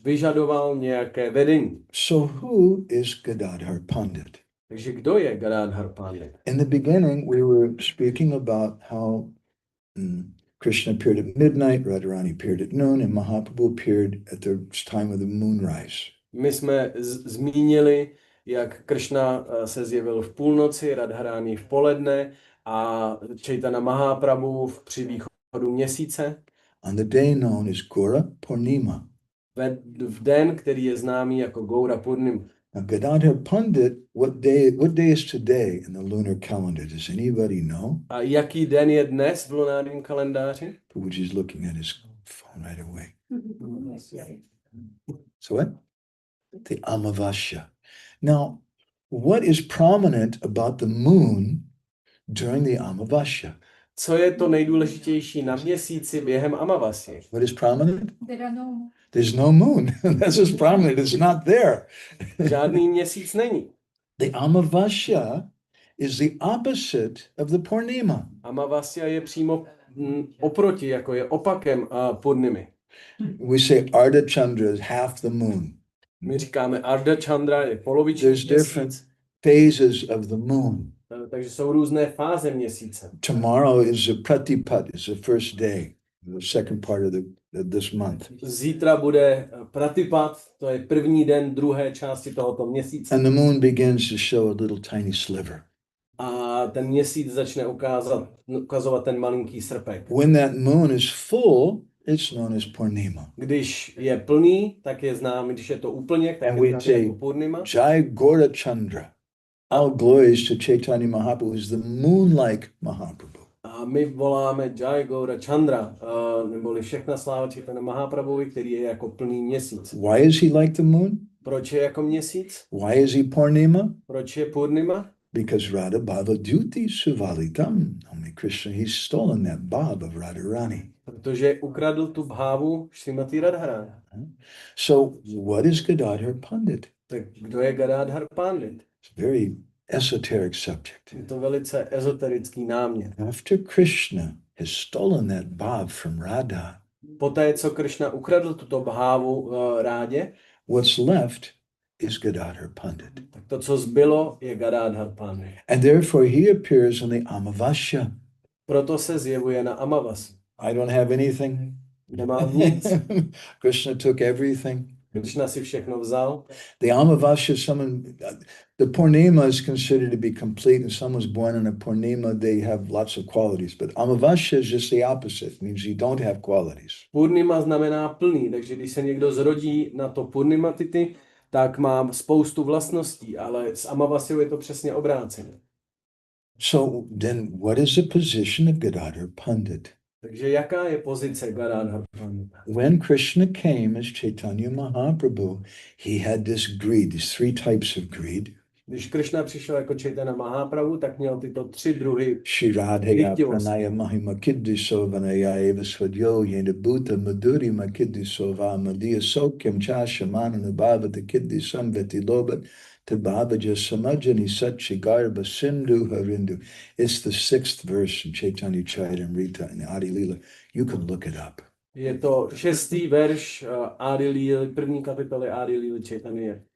vyžadoval nějaké vedení. So who is Gadadhar Pandit? Takže kdo je Gadadhar Pandit? In the beginning, we were speaking about how Krishna appeared at midnight, Radharani appeared at noon, and Mahaprabhu appeared at the time of the moonrise. My jsme zmínili, jak Kršna se zjevil v půlnoci, Radharani v poledne a Chaitanya Mahaprabhu při východu měsíce. On the day known as Gaura Purnima. V den, který je známý jako Gaura Purnima. Now, Gadadhar Pandit, what day is today in the lunar calendar? Does anybody know? A jaký den je dnes v lunárním kalendáři? Puji's looking at his phone right away. So what? The Amavasya. Now, what is prominent about the moon during the Amavasya? Co je to nejdůležitější na měsíci během Amavasy? What is prominent? There are no There's no moon. That's what's prominent. It's not there. Žádný měsíc není. The Amavasya is the opposite of the Purnima. Amavasya je přímo oproti, jako je opakem Purnimy. We say Ardha Chandra is half the moon. My říkáme Ardha Chandra je poloviční There's different měsíc. phases of the moon. Takže jsou různé fáze měsíce. Tomorrow is a Pratipat, is the first day, the second part of this month. Zítra bude Pratipat, to je první den druhé části tohoto měsíce. And the moon begins to show a little tiny sliver. A ten měsíc začne ukazovat ten malinký srpek. When that moon is full, it's known as Purnima. Když je plný, tak je známý, když je to úplněk, tak And je we známý say, jako Purnima. Jai Gaura Chandra. All glories to Chaitanya Mahaprabhu, who is the moon-like Mahaprabhu. A my voláme Jai Gaura Chandra, neboli všechna sláva Chaitanya Mahaprabhuvi, který je jako plný měsíc. Why is he like the moon? Proč je jako měsíc? Why is he Purnima? Proč je Purnima? Because Radha Bhava Duti Suvalitam. Only Krishna, he's stolen that bhav of Radharani. Protože ukradl tu bhávu Šrimati Radharani. So what is Gadadhar Pandit? Tak kdo je Gadadhar Pandit? It's a very esoteric subject. Je to velice ezoterický námět. After Krishna has stolen that bhav from Radha, Poté, co Krishna ukradl tuto bhávu Rádě, what's left is Gadadhar Pandit. tak to, co zbylo, je Gadadhar Pandit. And therefore he appears on the Amavasya. Proto se zjevuje na Amavasi. I don't have anything. Nemá nic. Krishna took everything. Krishna si všechno vzal. The Amavasya, the Purnima is considered to be complete, and someone's born on a Purnima, they have lots of qualities. But Amavasya is just the opposite. It means you don't have qualities. Purnima znamená plný, takže když se někdo zrodí na to Purnimatity, tak má spoustu vlastností, ale s Amavasou je to přesně obráceně. So then what is the position of Gadadhar Pandit? Takže jaká je pozice Gadadhar Pandita? When Krishna came as Chaitanya Mahaprabhu, he had this greed, these three types of greed. Když Krishna přišel jako Chaitanya Mahaprabhu, tak měl tyto tři druhy. Shiradhaya pranaya mahima kiddisovanaya eva swadyo yena bhuta madhuri makiddisova madhya sokyam chashamana nubhavata kiddisam vetilobat tabhavaja samajani satchigarba sindhu harindu. It's the 6th verse in Chaitanya Charitamrita in Adi Lila. You can look it up. Je to 6. verš Adi Lila, první kapitoly Adi Lila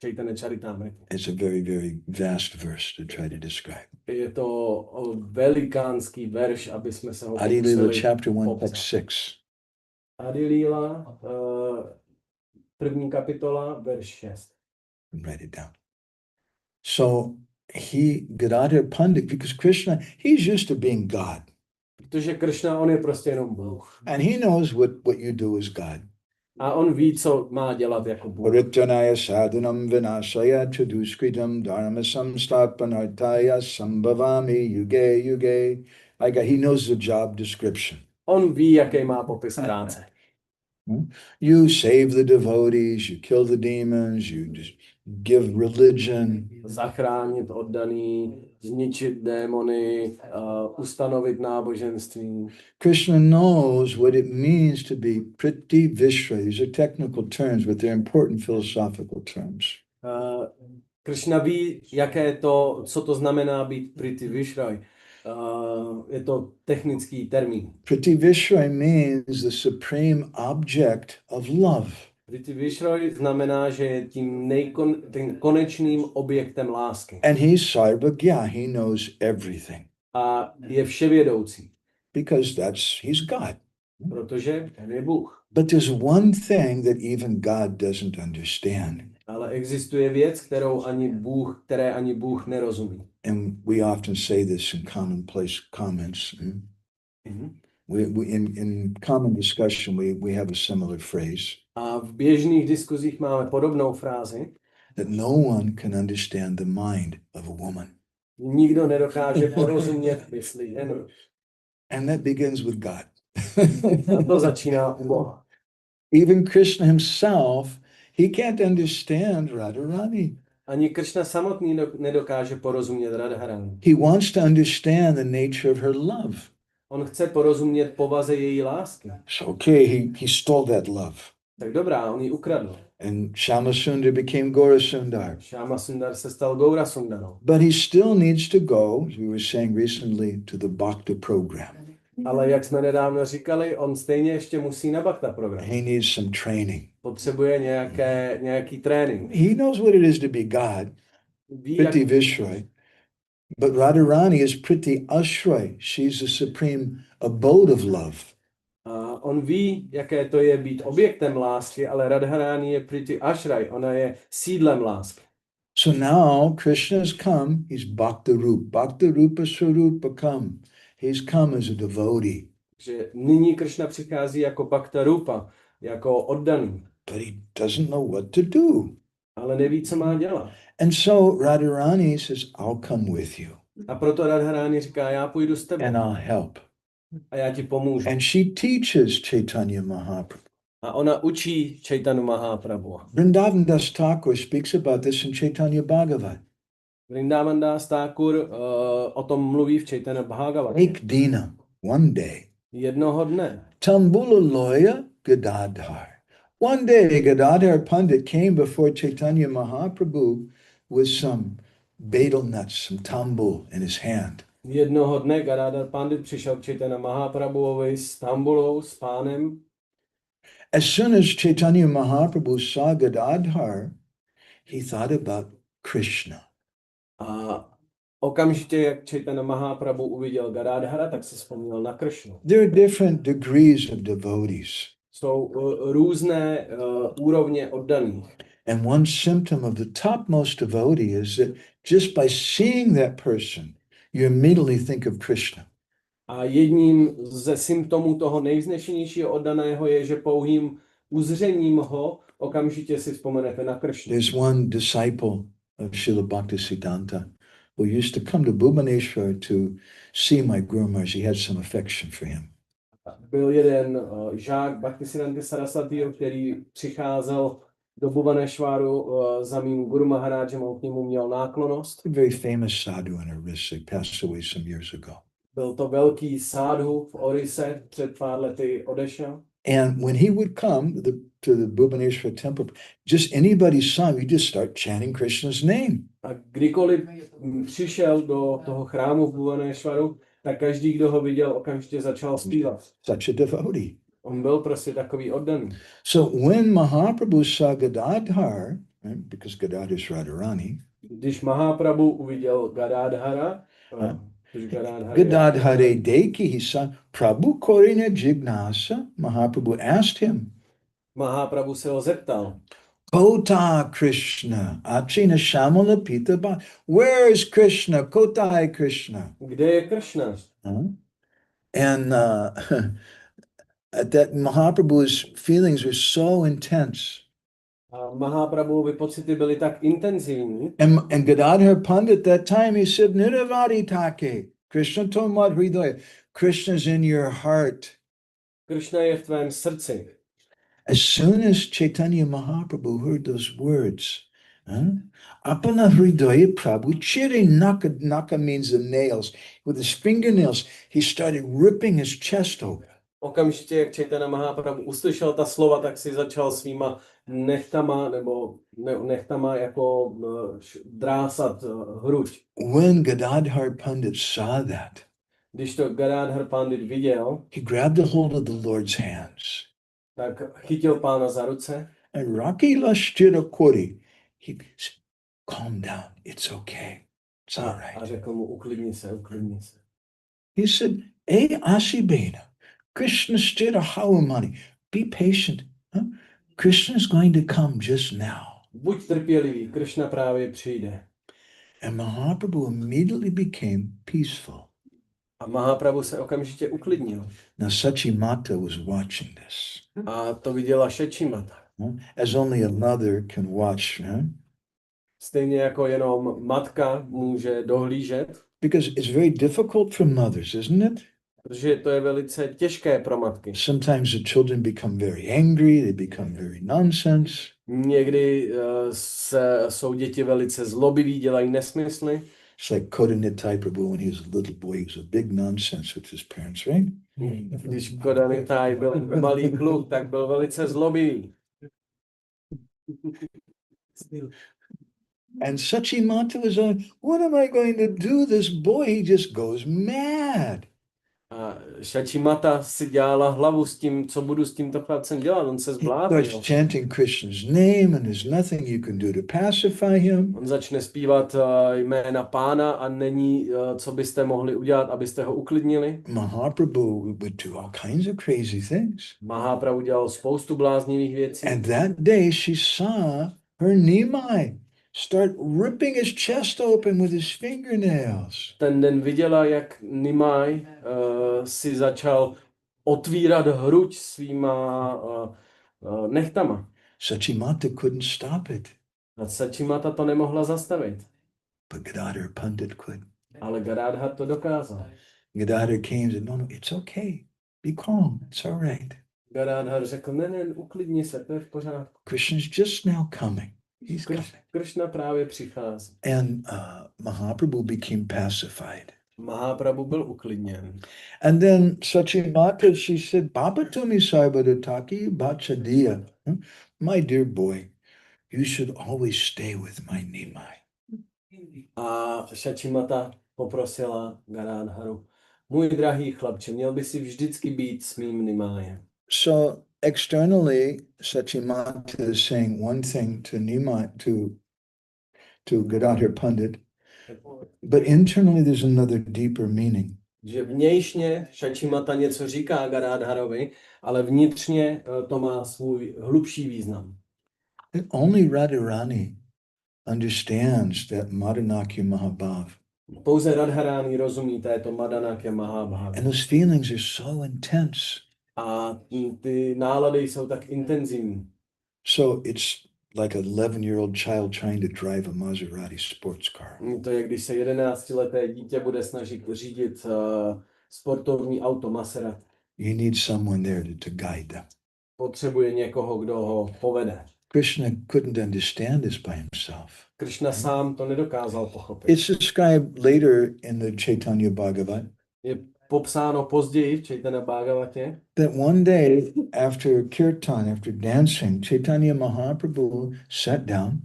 Chaitanya Charitamrity. It's a very, very vast verse to try to describe. Je to velikánský verš, aby jsme se ho Adi Lila pokusili chapter 1, popsat. text 6. Adi Lila, první kapitola, verš 6. Write it down. So Gadadhar Pandit, because Krishna, he's used to being God. Protože Krishna, on je prostě jenom Bůh. And he knows what you do is God. A on ví, co má dělat jako Bůh. Paritanaya sadhanam vinashaya chaduskridam dharma samstapanartaya sambhavami yuge yuge. He knows the job description. On ví, jaký má popis práce. You save the devotees, you kill the demons, you just give religion. Zachránit oddaný, zničit démony, ustanovit náboženství. Krishna knows what it means to be Priti Vishra. These are technical terms, but they're important philosophical terms. Krishna ví, co to znamená být Priti Vishra. Je to technický termín. Priti Vishra means the supreme object of love. Priti Vishra znamená, že je tím tím konečným objektem lásky. And he's Sarvagya, he knows everything. A je vševědoucí. Because he's God. Protože on je Bůh. But there's one thing that even God doesn't understand. Ale existuje věc, které ani Bůh nerozumí. And we often say this in commonplace comments. In common discussion, we have a similar phrase. A v běžných diskuzích máme podobnou frázi. That no one can understand the mind of a woman. Nikdo nedokáže porozumět mysli ženy. And that begins with God. A to začíná u Boha. Even Krishna himself, he can't understand Radharani. Ani Krishna samotný nedokáže porozumět Radharani. He wants to understand the nature of her love. On chce porozumět povaze její lásky. So, okay, he stole that love. Tak dobrá, on ji ukradl. And Shamasundar became Gaurasundar. Shama Sundar se stal Gaura Sundarou. But he still needs to go, as we were saying recently, to the Bhakta program. Ale jak jsme nedávno říkali, on stejně ještě musí na Bhakta program. He needs some training. Potřebuje nějaký trénink. He knows what it is to be God, Ví, Priti Vishroy. But Radharani is Priti Ashray. She's the supreme abode of love. on ví, jaké to je být objektem lásky, ale Radharani je Priti Ashray, ona je sídlem lásky. So now Krishna has come, he's Bhakta Rupa Swarupa come. He's come as a devotee. Že nyní Krishna přichází jako Bhakta Rupa, jako oddaný. But he doesn't know what to do. Ale neví, co má dělat. And so Radharani says, I'll come with you. A proto Radharani říká, já půjdu s tebou. And I'll help. A já ti pomůžu. And she teaches Chaitanya Mahaprabhu. A ona učí Chaitanya Mahaprabhu. Vrindavan Das Thakur speaks about this in Chaitanya Bhagavat. Vrindavan Das Thakur o tom mluví v Chaitanya Bhagavat. Ek dina, one day. Jednoho dne. Tambula loya Gadadhar. One day Gadadhar Pandit came before Chaitanya Mahaprabhu with some betel nuts, some tambul in his hand. Jednoho dne Gadadhar Pandit přišel k Chaitanya Mahaprabhuovi s tambulou, s pánem. As soon as Chaitanya Mahaprabhu saw Gadadhar, he thought about Krishna. A okamžitě, jak Chaitanya Mahaprabhu uviděl Gadadhara, tak si vzpomněl na Krishnu. There are different degrees of devotees. Jsou různé úrovně oddaných. And one symptom of the topmost devotee is that just by seeing that person, you immediately think of Krishna. A jedním ze symptomů toho nejvznešenějšího oddaného je, že pouhým uzřením ho okamžitě si vzpomenete na Krishnu. There's one disciple of Srila Bhaktisiddhanta who used to come to Bhubaneswar to see my Guru Maharaj. He had some affection for him. Byl jeden žák Bhaktisiddhanta Saraswatiho, který přicházel do Bhubaneswaru za mým Guru Maharajem, on k němu měl náklonnost. A very famous sadhu in Orissa, passed away some years ago. Byl to velký sádhu v Orise, před pár lety odešel. And when he would come to the Bhubaneswar temple, just anybody saw him, you just start chanting Krishna's name. A kdykoliv přišel do toho chrámu v Bhubaneswaru, tak každý, kdo ho viděl, okamžitě začal zpívat. Such a devotee. On byl prostě takový oddaný. So when Mahaprabhu saw Gadadhar, right, because Gadadhar is Radharani, Když Mahaprabhu uviděl Gadadhara, Gadadhare Deki, he saw Prabhu Korina Jignasa. Mahaprabhu asked him, Mahaprabhu se ho zeptal, Kota Krishna, Achina Shamala Pitaba. Where is Krishna? Kotai Krishna. kde je Krishna? And at that Mahaprabhu's feelings were so intense. A Mahaprabhuovi pocity byly tak intenzivní. And Gadadhar Pandit that time he said, Niravadi Take, Krishna Tomad Hridaya. Krishna's in your heart. Krishna je v tvém srdci. As soon as Chaitanya Mahaprabhu heard those words, Apana Hridaya Prabhu Chiri Naka means the nails. With his fingernails, he started ripping his chest open. Okamžitě, jak Chaitanya Mahaprabhu uslyšel ta slova, tak si začal svýma nechtama, nebo nechtama jako drásat hruď. When Gadadhar Pandit saw that, Když to Gadadhar Pandit viděl, he grabbed a hold of the Lord's hands. tak chytil pána za ruce And Raki Lashtira Kori, he said, calm down, it's okay, it's all a right. řekl mu, uklidni se, uklidni se. He said, Hey Asibena, Krishna Stira Hawamani, be patient. Krishna's going to come just now. Buď trpělivý, Krishna právě přijde. And Mahaprabhu immediately became peaceful. A Mahaprabhu se okamžitě uklidnil. Now Sachimata was watching this, A to viděla Šečimata. as only a mother can watch, Stejně jako jenom matka může dohlížet, because it's very difficult for mothers, isn't it? protože to je velice těžké pro matky. Sometimes the children become very angry, they become very nonsense. Někdy jsou děti velice zlobiví, dělají nesmysly. It's like Kodanitai Prabhu when he was a little boy. He was a big nonsense with his parents, right? Když Kodanitai byl malý kluk, tak byl velice zlobivý. And Sachimata was like, what am I going to do? This boy, he just goes mad. A Šačimata si dělala hlavu s tím, co budu s tímto chlapcem dělat. On se He starts zbláznil. chanting Krishna's name, and there's nothing you can do to pacify him. On začne zpívat jména pána a není, co byste mohli udělat, abyste ho uklidnili. Mahaprabhu would do all kinds of crazy things. Mahaprabhu dělal spoustu bláznivých věcí. And that day she saw her Nimai start ripping his chest open with his fingernails. Ten den viděla, jak Nimai si začal otvírat hruď svýma nechtama. Sachimata couldn't stop it, A Sačimata to nemohla zastavit. but Gadadhar Pandit could. Ale Gadadhar to dokázal. Gadadhar came and said, no, it's okay. Be calm. It's all right. Gadadhar řekl, ne, uklidni se, to je v pořádku. Krishna's just now coming. He's coming. Krishna právě přichází. And Mahaprabhu became pacified. Mahaprabhu byl uklidněn. And then Sachimata, she said, Baba Tumi Sarbadataki Bachadiya. My dear boy, you should always stay with my Nimai. A Šačimata poprosila Gadadharu, můj drahý chlapče, měl by si vždycky být s mým Nimájem. So externally, Sachimata is saying one thing to Nimai, to Gadadhar Pandit, but internally there's another deeper meaning. Že vnějšně Šačimata něco říká Gadadharovi, ale vnitřně to má svůj hlubší význam. And only Radharani understands that Madanakya Mahabhav. Pouze Radharani rozumí této Madanakya Mahabhavy. And those feelings are so intense. A ty nálady jsou tak intenzivní. So it's like an 11-year-old child trying to drive a Maserati sports car. To je, když se 11leté dítě bude snažit řídit sportovní auto Maserati. You need someone there to guide them. Potřebuje někoho, kdo ho povede. Krishna couldn't understand this by himself. Krishna sám to nedokázal pochopit. It's described later in the Chaitanya Bhagavat Je popsáno později v Chaitanya Bhagavatě, that one day after kirtan, after dancing, Chaitanya Mahaprabhu sat down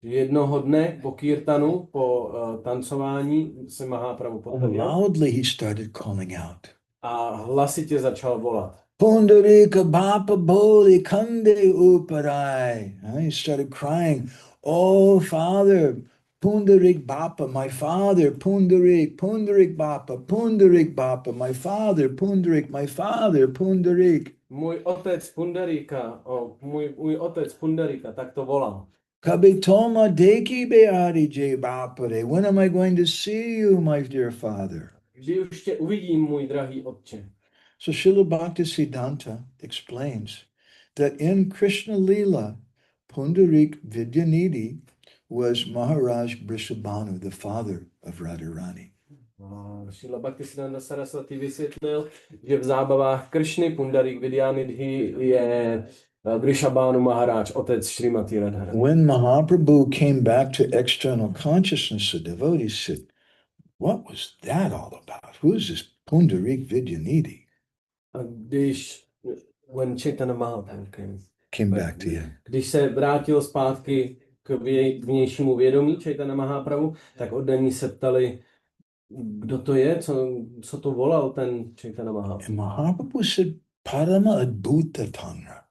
že jednoho dne po kirtanu, po tancování se Mahaprabhu and postavil loudly he started calling out. a hlasitě začal volat. Pundarika Bapa Boli Kande Uparai. He started crying, oh Father, Pundarik Bapa, my father, Pundarik, Pundarik Bapa, Pundarik Bapa, my father, Pundarik, my father, Pundarik. Můj otec Pundarika, můj otec Pundarika, tak to volal. Kabitoma Deki Beari J Bapare. When am I going to see you, my dear father? Kdy už tě uvidím, můj drahý otče. So Srila Bhaktisiddhanta explains that in Krishna Leela, Pundarik Vidyanidhi was Maharaj Brishabhanu, the father of Radharani. Srila Bhaktisiddhanta Saraswati vysvětlil, že v zábavách Kršny Pundarik Vidyanidhi je Vrishabhanu Maharaj, otec Šrimati Radharani. When Mahaprabhu came back to external consciousness, the devotees said, what was that all about? Who is this Pundarik Vidyanidhi? A když when Chaitanya Mahaprabhu Came back to you. když se vrátil zpátky k vnějšímu vědomí Chaitanya Mahaprabhu, tak oddaní se ptali, kdo to je, co to volal ten Chaitanya Mahaprabhu. And Mahaprabhu said, Parama Adbhuta Tanra.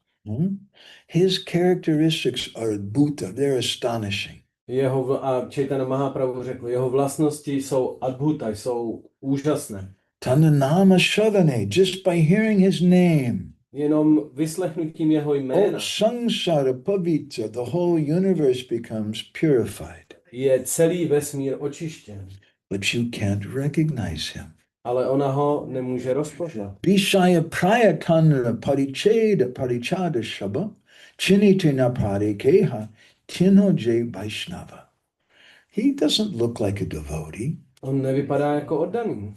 His characteristics are Adbhuta, they're astonishing. A Chaitanya Mahaprabhu řekl, jeho vlastnosti jsou adbhuta, jsou úžasné. Tandanama Shavane, just by hearing his name. Jenom vyslechnutím jeho jména Oh, Sangsara Pavitra, the whole universe becomes purified. je celý vesmír očištěn, But you can't recognize him. ale ona ho nemůže rozpoznat. Vishaya Prayatana Paricheda Parichada Shaba, Chinitina Parikeha, Tinhoje Vaishnava. He doesn't look like a devotee. On nevypadá jako oddaný.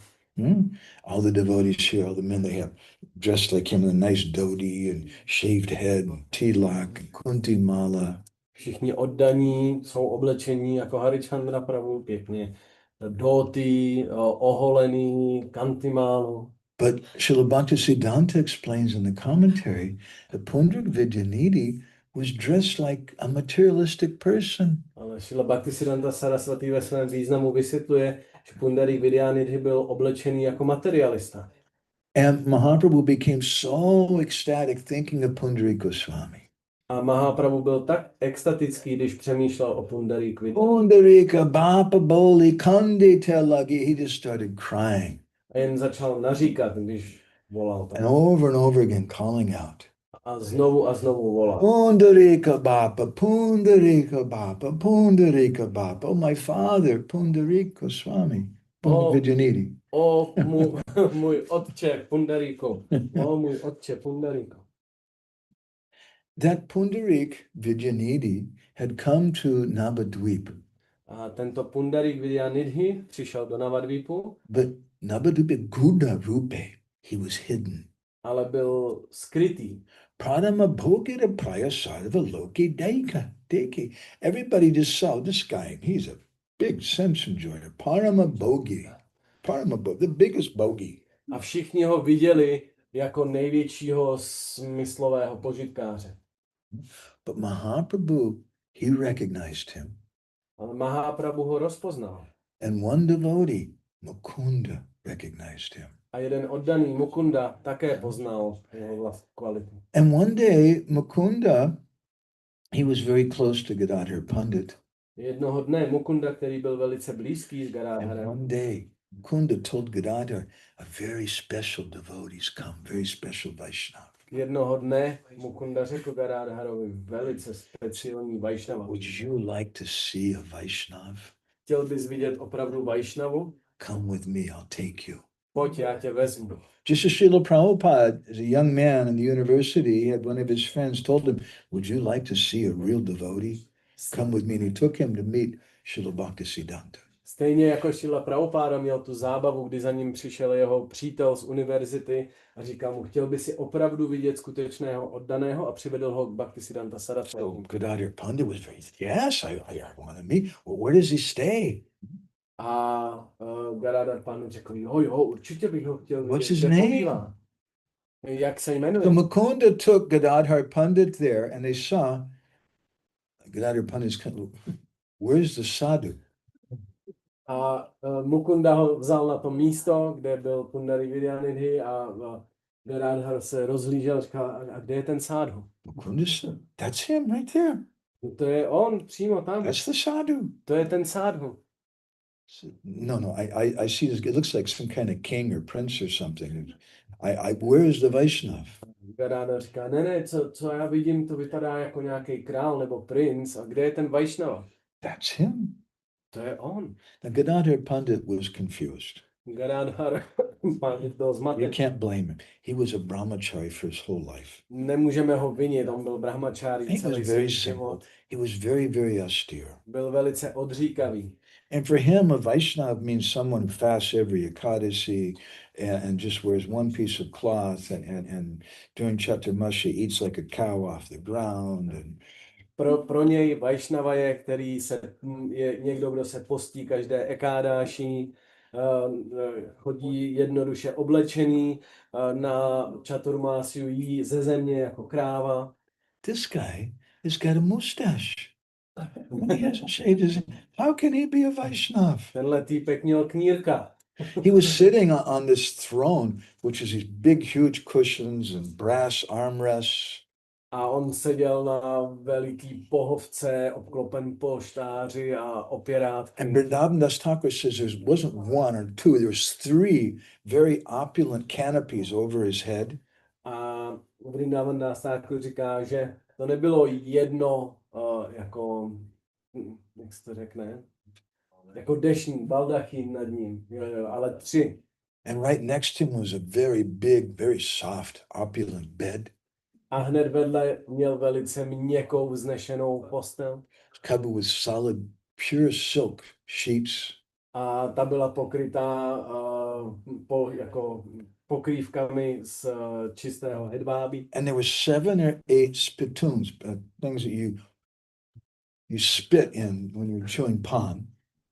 All the devotees here, all the men, they have dressed like him in a nice dhoti and shaved head, and tilak, and kunti mala. Všichni oddaní jsou oblečení jako Harichandra Prabhu, pěkně dhoti, oholený, kantimálu. But Srila Bhaktisiddhanta explains in the commentary that Pundarik Vidyanidhi was dressed like a materialistic person. Ale Srila Bhaktisiddhanta Saraswati ve svém významu vysvětluje, že Pundarik Vidyanidhi byl oblečený jako materialista. And Mahaprabhu became so ecstatic thinking of Pundarik Goswami. A Mahaprabhu byl tak extatický, když přemýšlel o Pundarik Vidyanidhi. Pundarika Bapa Boli Kandita Lagi. He just started crying. A jen začal naříkat, když volal. And over again calling out. A znovu volal. Pundarika Bapa, Pundarika Bapa, Pundarika Bapa. Oh, my father, Pundarik Goswami. Vidyanidhi. O můj otče Pundariko. O můj otče Pundariko. That Pundarik Vidyanidhi had come to Navadvip. A tento Pundarik Vidyanidhi přišel do Navadvipu. But Navadvip Guda Rupe, he was hidden. Ale byl skrytý. Pradama Bhogita Prayasarva Loki Deki. Everybody just saw this guy. He's a big sense enjoyer. Parama Bhogi. The biggest bogey. A všichni ho viděli jako největšího smyslového požitkáře. But Mahaprabhu, he recognized him. Ale Mahaprabhu ho rozpoznal. And one devotee, Mukunda, recognized him. A jeden oddaný Mukunda také poznal jeho vlastní kvalitu. And one day, Mukunda, he was very close to Gadadhar Pandit. Jednoho dne Mukunda, který byl velice blízký s And Gadadharem, one day, Mukunda told Gadadhar, a very special devotee's come, very special Vaishnava. jednoho dne Mukunda řekl Gadadharovi, velice speciální Vaishnava. Would you like to see a Vaishnava? Chtěl bys vidět opravdu Vaishnavu? Come with me, I'll take you. Pojď, já tě vezmu. Just as Srila Prabhupada, as a young man in the university, he had one of his friends told him, would you like to see a real devotee? Come with me. And he took him to meet Srila Bhaktisiddhanta. Stejně jako Šrila Prabhupáda měl tu zábavu, kdy za ním přišel jeho přítel z univerzity a říkal mu, chtěl by si opravdu vidět skutečného oddaného a přivedl ho k Bhaktisiddhanta Saraswati. So Gadadhar Pandit was very, yes, I want to meet. Well, where does he stay? A Gadadhar Pandit řekl, jo, určitě bych ho chtěl vidět. What's his Kde name? pobývá? Jak se jmenuje? So Mukunda took Gadadhar Pandit there and they saw Gadadhar Pandit's where's the sadhu? A Mukunda ho vzal na to místo, kde byl Pundarik Vidyanidhi a Gadadhar se rozhlížel a říkal, a kde je ten sádhu? Mukunda said, that's him right there. To je on, přímo tam. That's the sadhu. To je ten sádhu. No, I see this. It looks like some kind of king or prince or something. Where is the Vaishnav? Gadadhar říká, ne, co já vidím, to vypadá jako nějaký král nebo princ. A kde je ten Vaishnava? That's him. To je on. Now, Gadadhar Pandit was confused. Gadadhar Pandit byl You zmaten. can't blame him. He was a brahmachari for his whole life. Nemůžeme ho vinit, on byl brahmachari He celý was very svůj simple. život. He was very, very austere. Byl velice odříkavý. And for him, a Vaishnav means someone who fasts every Ekadasi and just wears one piece of cloth and during Chaturmasya eats like a cow off the ground. And Pro něj Vaishnava je někdo, kdo se postí každé ekádáši, chodí jednoduše oblečený, na Chaturmásiu jí ze země jako kráva. this guy has got a mustache. He hasn't shaved his. How can he be a Vaishnav? Tenhle týpek měl knírka. He was sitting on this throne, which is these big, huge cushions and brass armrests. A on seděl na veliký pohovce, obklopen polštáři a opěrátky. And Vrindavan Das Thakur says there wasn't one or two, there was three very opulent canopies over his head. A Vrindavan Das Thakur říká, že to nebylo jedno, jako, jak se to řekne, jako deštník, baldachín nad ním, ale tři. And right next to him was a very big, very soft, opulent bed. A hned vedle měl velice měkkou, vznešenou postel. Covered with solid, pure silk sheets. A ta byla pokrytá jako pokrývkami z čistého hedvábí. And there were 7 or 8 spittoons, things that you spit in when you're chewing pan.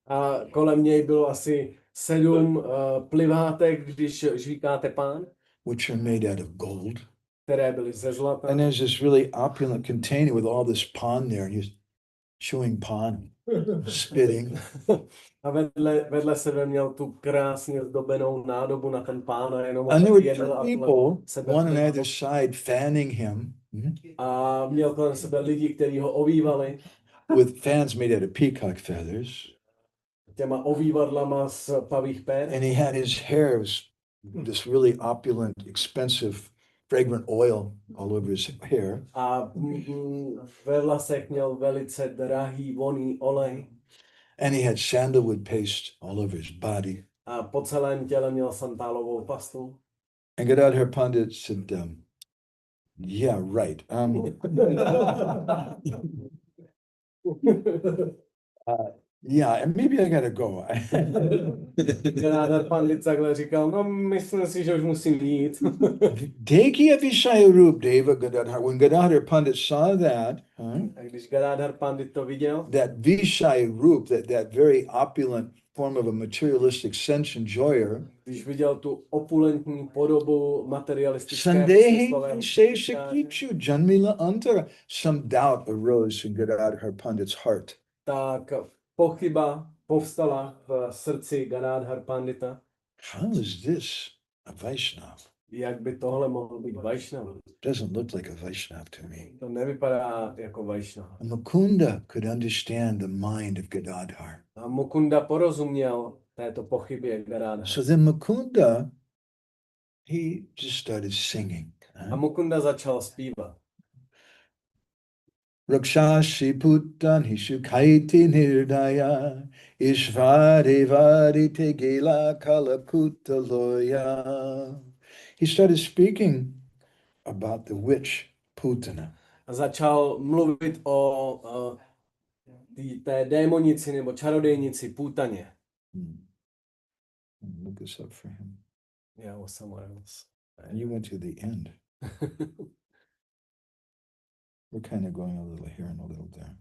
A kolem něj bylo asi 7 plivátek, když žvíkáte pán, which are made out of gold. které byly ze zlata. And there's this really opulent container with all this pan there, and you're chewing pan, spitting. A vedle sebe měl tu krásně zdobenou nádobu na ten pán a jenom And there were jedl 2 a people, sebe one on plival. either side, fanning him A měl kolem sebe lidi, kteří ho ovívali with fans made out of peacock feathers. těma ovívadlama z pavých per. And he had his hair was this really opulent, expensive, fragrant oil all over his hair. A ve vlasech měl velice drahý vonný olej. And he had sandalwood paste all over his body. A po celém těle měl santálovou pastu. And Gadadhar Pandit said, yeah, right. Yeah, and maybe I gotta go. Gadadhar Pandit takhle říkal, no myslím si, že už musím jít. Dekhi Avishayurup Deva Gadadhar. When Gadadhar Pandit saw that, A když Gadadhar Pandit to viděl, that Vishayurup, that very opulent form of a materialistic sense enjoyer, když viděl tu opulentní podobu materialistické Sandehi smyslového Sheshakichu Janmila Antara, some doubt arose in Gadadhar Pandit's heart. tak pochyba povstala v srdci Gadadhar Pandita. How is this a Vaishnav? Jak by tohle mohlo být Vaishnav? Doesn't look like a Vaishnav to me. To nevypadá jako Vaishnav. And Mukunda could understand the mind of Gadadhar. A Mukunda porozuměl této pochybě Gadadhar. So then Mukunda, he just started singing. A Mukunda začal zpívat. Rakshashi Puttan Hishukaiti Nirdaya Ishvari Varite Gila Kalakuta Loya. He started speaking about the witch Putana. A začal mluvit o té démonici nebo čarodejnici Putaně. Look this up for him. Yeah, or somewhere else. And you went to the end. We're kind of going a little here and a little there.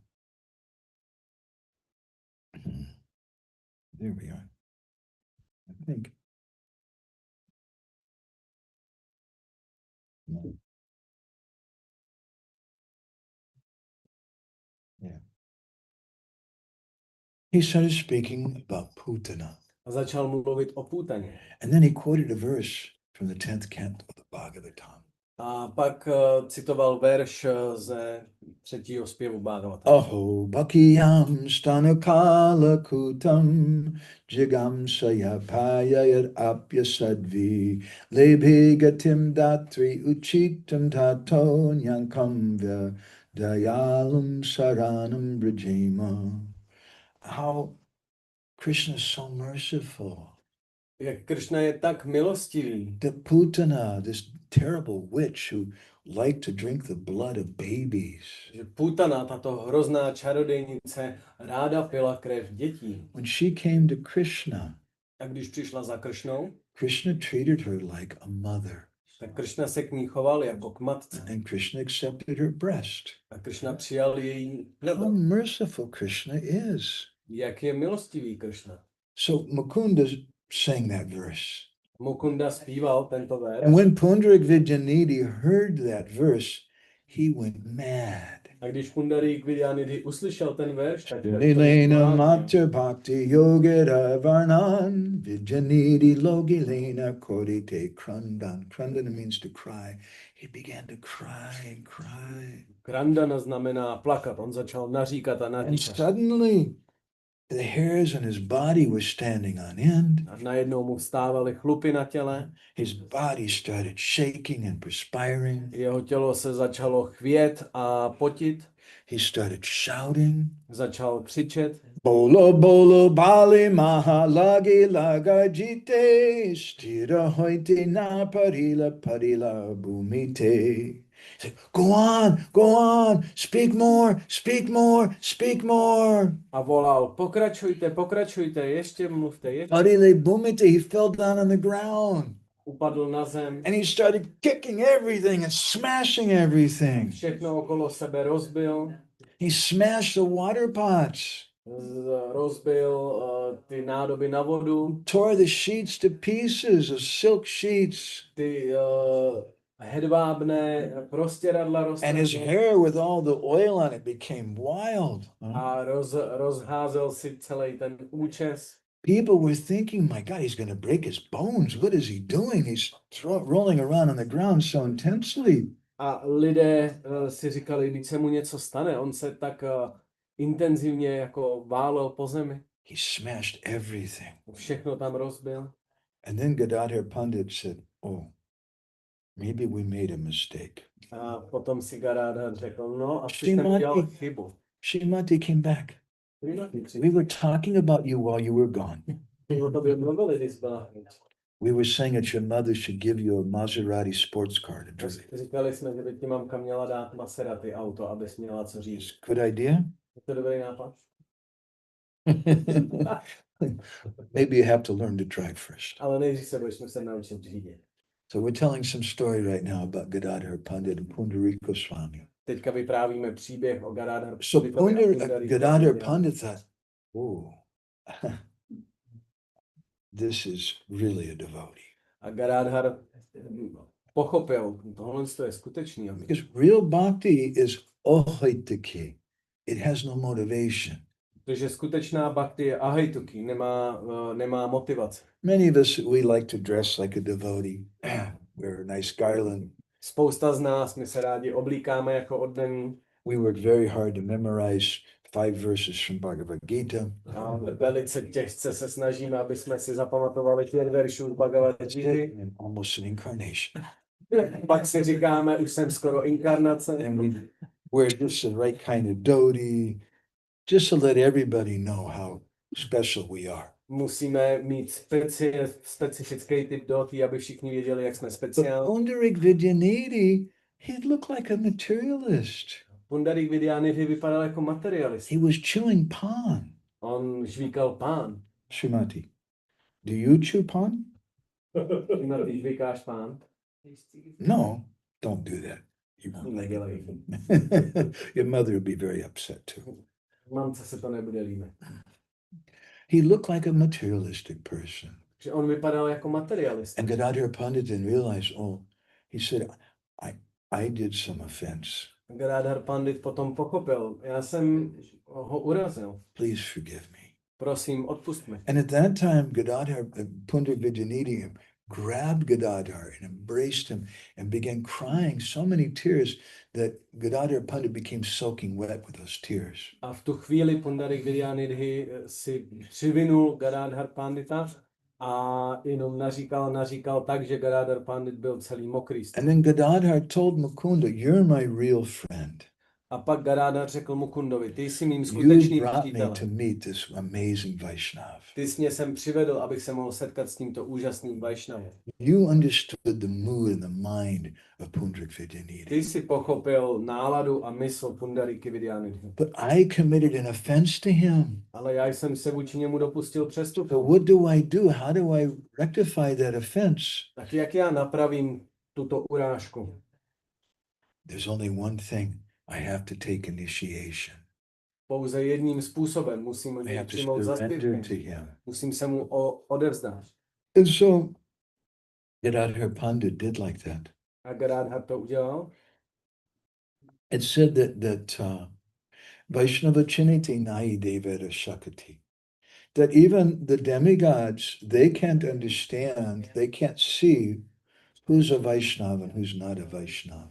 There we are. I think. No. Yeah. He started speaking about Putana. A začal mluvit o Putaně. And then he quoted a verse from the 10th canto of the Bhagavatam. A pak citoval verš ze 3. zpěvu Bhagavata. Aho bhakiyam stanakala kutam jigam sayapaya yad apya sadvi lebhe gatim datri uchitam tato nyankam dayalum saranam brajema. How Krishna is so merciful. Jak Krishna je tak milostivý. The Putana, this terrible witch who liked to drink the blood of babies. Že Putana, tato hrozná čarodejnice, ráda pila krev dětí. When she came to Krishna, A když přišla za Kršnou, Krishna treated her like a mother. tak Kršna se k ní choval jako k matce. And Krishna accepted her breast. A Kršna přijal její How plno. merciful Krishna is. Jak je milostivý Kršna. So Mukunda sang that verse. Mukunda zpíval tento verš. And when Pundarik Vidyanidhi heard that verse, he went mad. A když Pundarik Vidyanidhi uslyšel ten verš, tak Lilena Mata Bhakti Yogita Varnan Vidyanidhi Logilena Kodite Krandan. Krandan means to cry. He began to cry and cry. Krandana znamená plakat. On začal naříkat a And naříkat. suddenly the hairs on his body were standing on end. A najednou mu vstávaly chlupy na těle. His body started shaking and perspiring. Jeho tělo se začalo chvět a potit. He started shouting. Začal křičet. Bolo bolo bali mahalagi lagajite stira hoite na parila parila bumite. He said, go on, speak more, speak more, speak more. A volal, pokračujte, pokračujte, ještě mluvte, ještě. Arile bumite, he fell down on the ground. Upadl na zem. And he started kicking everything and smashing everything. Všechno okolo sebe rozbil. He smashed the water pots. Rozbil ty nádoby na vodu. Tore the sheets to pieces, of silk sheets. Ty hedvábné prostěradla And his roztrhl. hair with all the oil on it became wild. A rozházel si celý ten účes. People were thinking, my God, he's going to break his bones. What is he doing? He's rolling around on the ground so intensely. A lidé si říkali, když se mu něco stane, on se tak intenzivně jako válel po zemi. He smashed everything. Všechno tam rozbil. And then Gadadhar Pandit said, oh, maybe we made a mistake. A potom si Gadadhar řekl, no, asi jsem Šimati. udělal chybu. Shrimati came back. We were talking about you while you were gone. O tobě mluvili, když byla pryč. We were saying that your mother should give you a Maserati sports car to drive. Říkali jsme, že by ti mamka měla dát Maserati auto, abys měla co říct. It's a good idea. Je to dobrý nápad? Maybe you have to learn to drive first. Ale nejdřív se budeš muset naučit řídit. So we're telling some story right now about Gadadhar Pandit and Pundarika Swami. Teďka vyprávíme příběh o Gadadhar. So Gadadhar Pandit thought, oh, this is really a devotee. A Gadadhar pochopil, tohle je skutečný. Because real bhakti is ohaitaki. It has no motivation. Protože skutečná bhakti je ahajtuki, nemá motivace. Many of us, we like to dress like a devotee, wear a nice garland. Spousta z nás, my se rádi oblíkáme jako oddaní. We work very hard to memorize 5 verses from Bhagavad Gita. A velice těžce se snažíme, aby jsme si zapamatovali 5 veršů z Bhagavad Gita. And almost an incarnation. Pak si říkáme, už jsem skoro inkarnace. And we wear just the right kind of dhoti, just to let everybody know how special we are. Musíme mít specifický typ dhoti, aby všichni věděli, jak jsme But speciální. Pundarik Vidyanidhi, he'd look like a materialist. Pundarik Vidyanidhi vypadal jako materialista. He was chewing pan. On žvíkal pán. Srimati, do you chew pan? Ty žvíkáš pán? No, don't do that. You won't like Nedělej. it. Your mother would be very upset too. Mamce se to nebude líbit. He looked like a materialistic person. Že on vypadal jako materialista. And Gadadhar Pandit then realized, oh, he said, I did some offense. Gadadhar Pandit potom pochopil, já jsem ho urazil. Please forgive me. Prosím, odpust mi. And at that time, Gadadhar, Pundarik Vidyanidhi grabbed Gadadhar and embraced him and began crying so many tears that Gadadhar Pandit became soaking wet with those tears. A v tu chvíli Pundarik Vidyanidhi si přivinul Gadadhar Pandita a jenom naříkal tak, že Gadadhar Pandit byl celý mokrý. And then Gadadhar told Mukunda, you're my real friend. A pak Gadadhar řekl Mukundovi, ty jsi mým You skutečným brought me přítelem. to meet this amazing Vaishnav. Ty jsi mě sem přivedl, abych se mohl setkat s tímto úžasným Vaishnavem. You understood the mood and the mind of Pundarik Vidyanidhi. Ty jsi pochopil náladu a mysl Pundariky Vidyanidhi. But I committed an offense to him. Ale já jsem se vůči němu dopustil přestupku. So what do I do? How do I rectify that offense? Tak jak já napravím tuto urážku? There's only one thing. I have to take initiation. Pouze jedním způsobem musím I have to přijmout surrender to zaspětí. him. Musím se mu odevzdat. And so Gadadhar Pandit did like that. A Gadadhar to udělal. It said that Vaishnava Chiniti Nai Devata Shakati. That even the demigods, they can't understand, they can't see who's a Vaishnava and who's not a Vaishnava.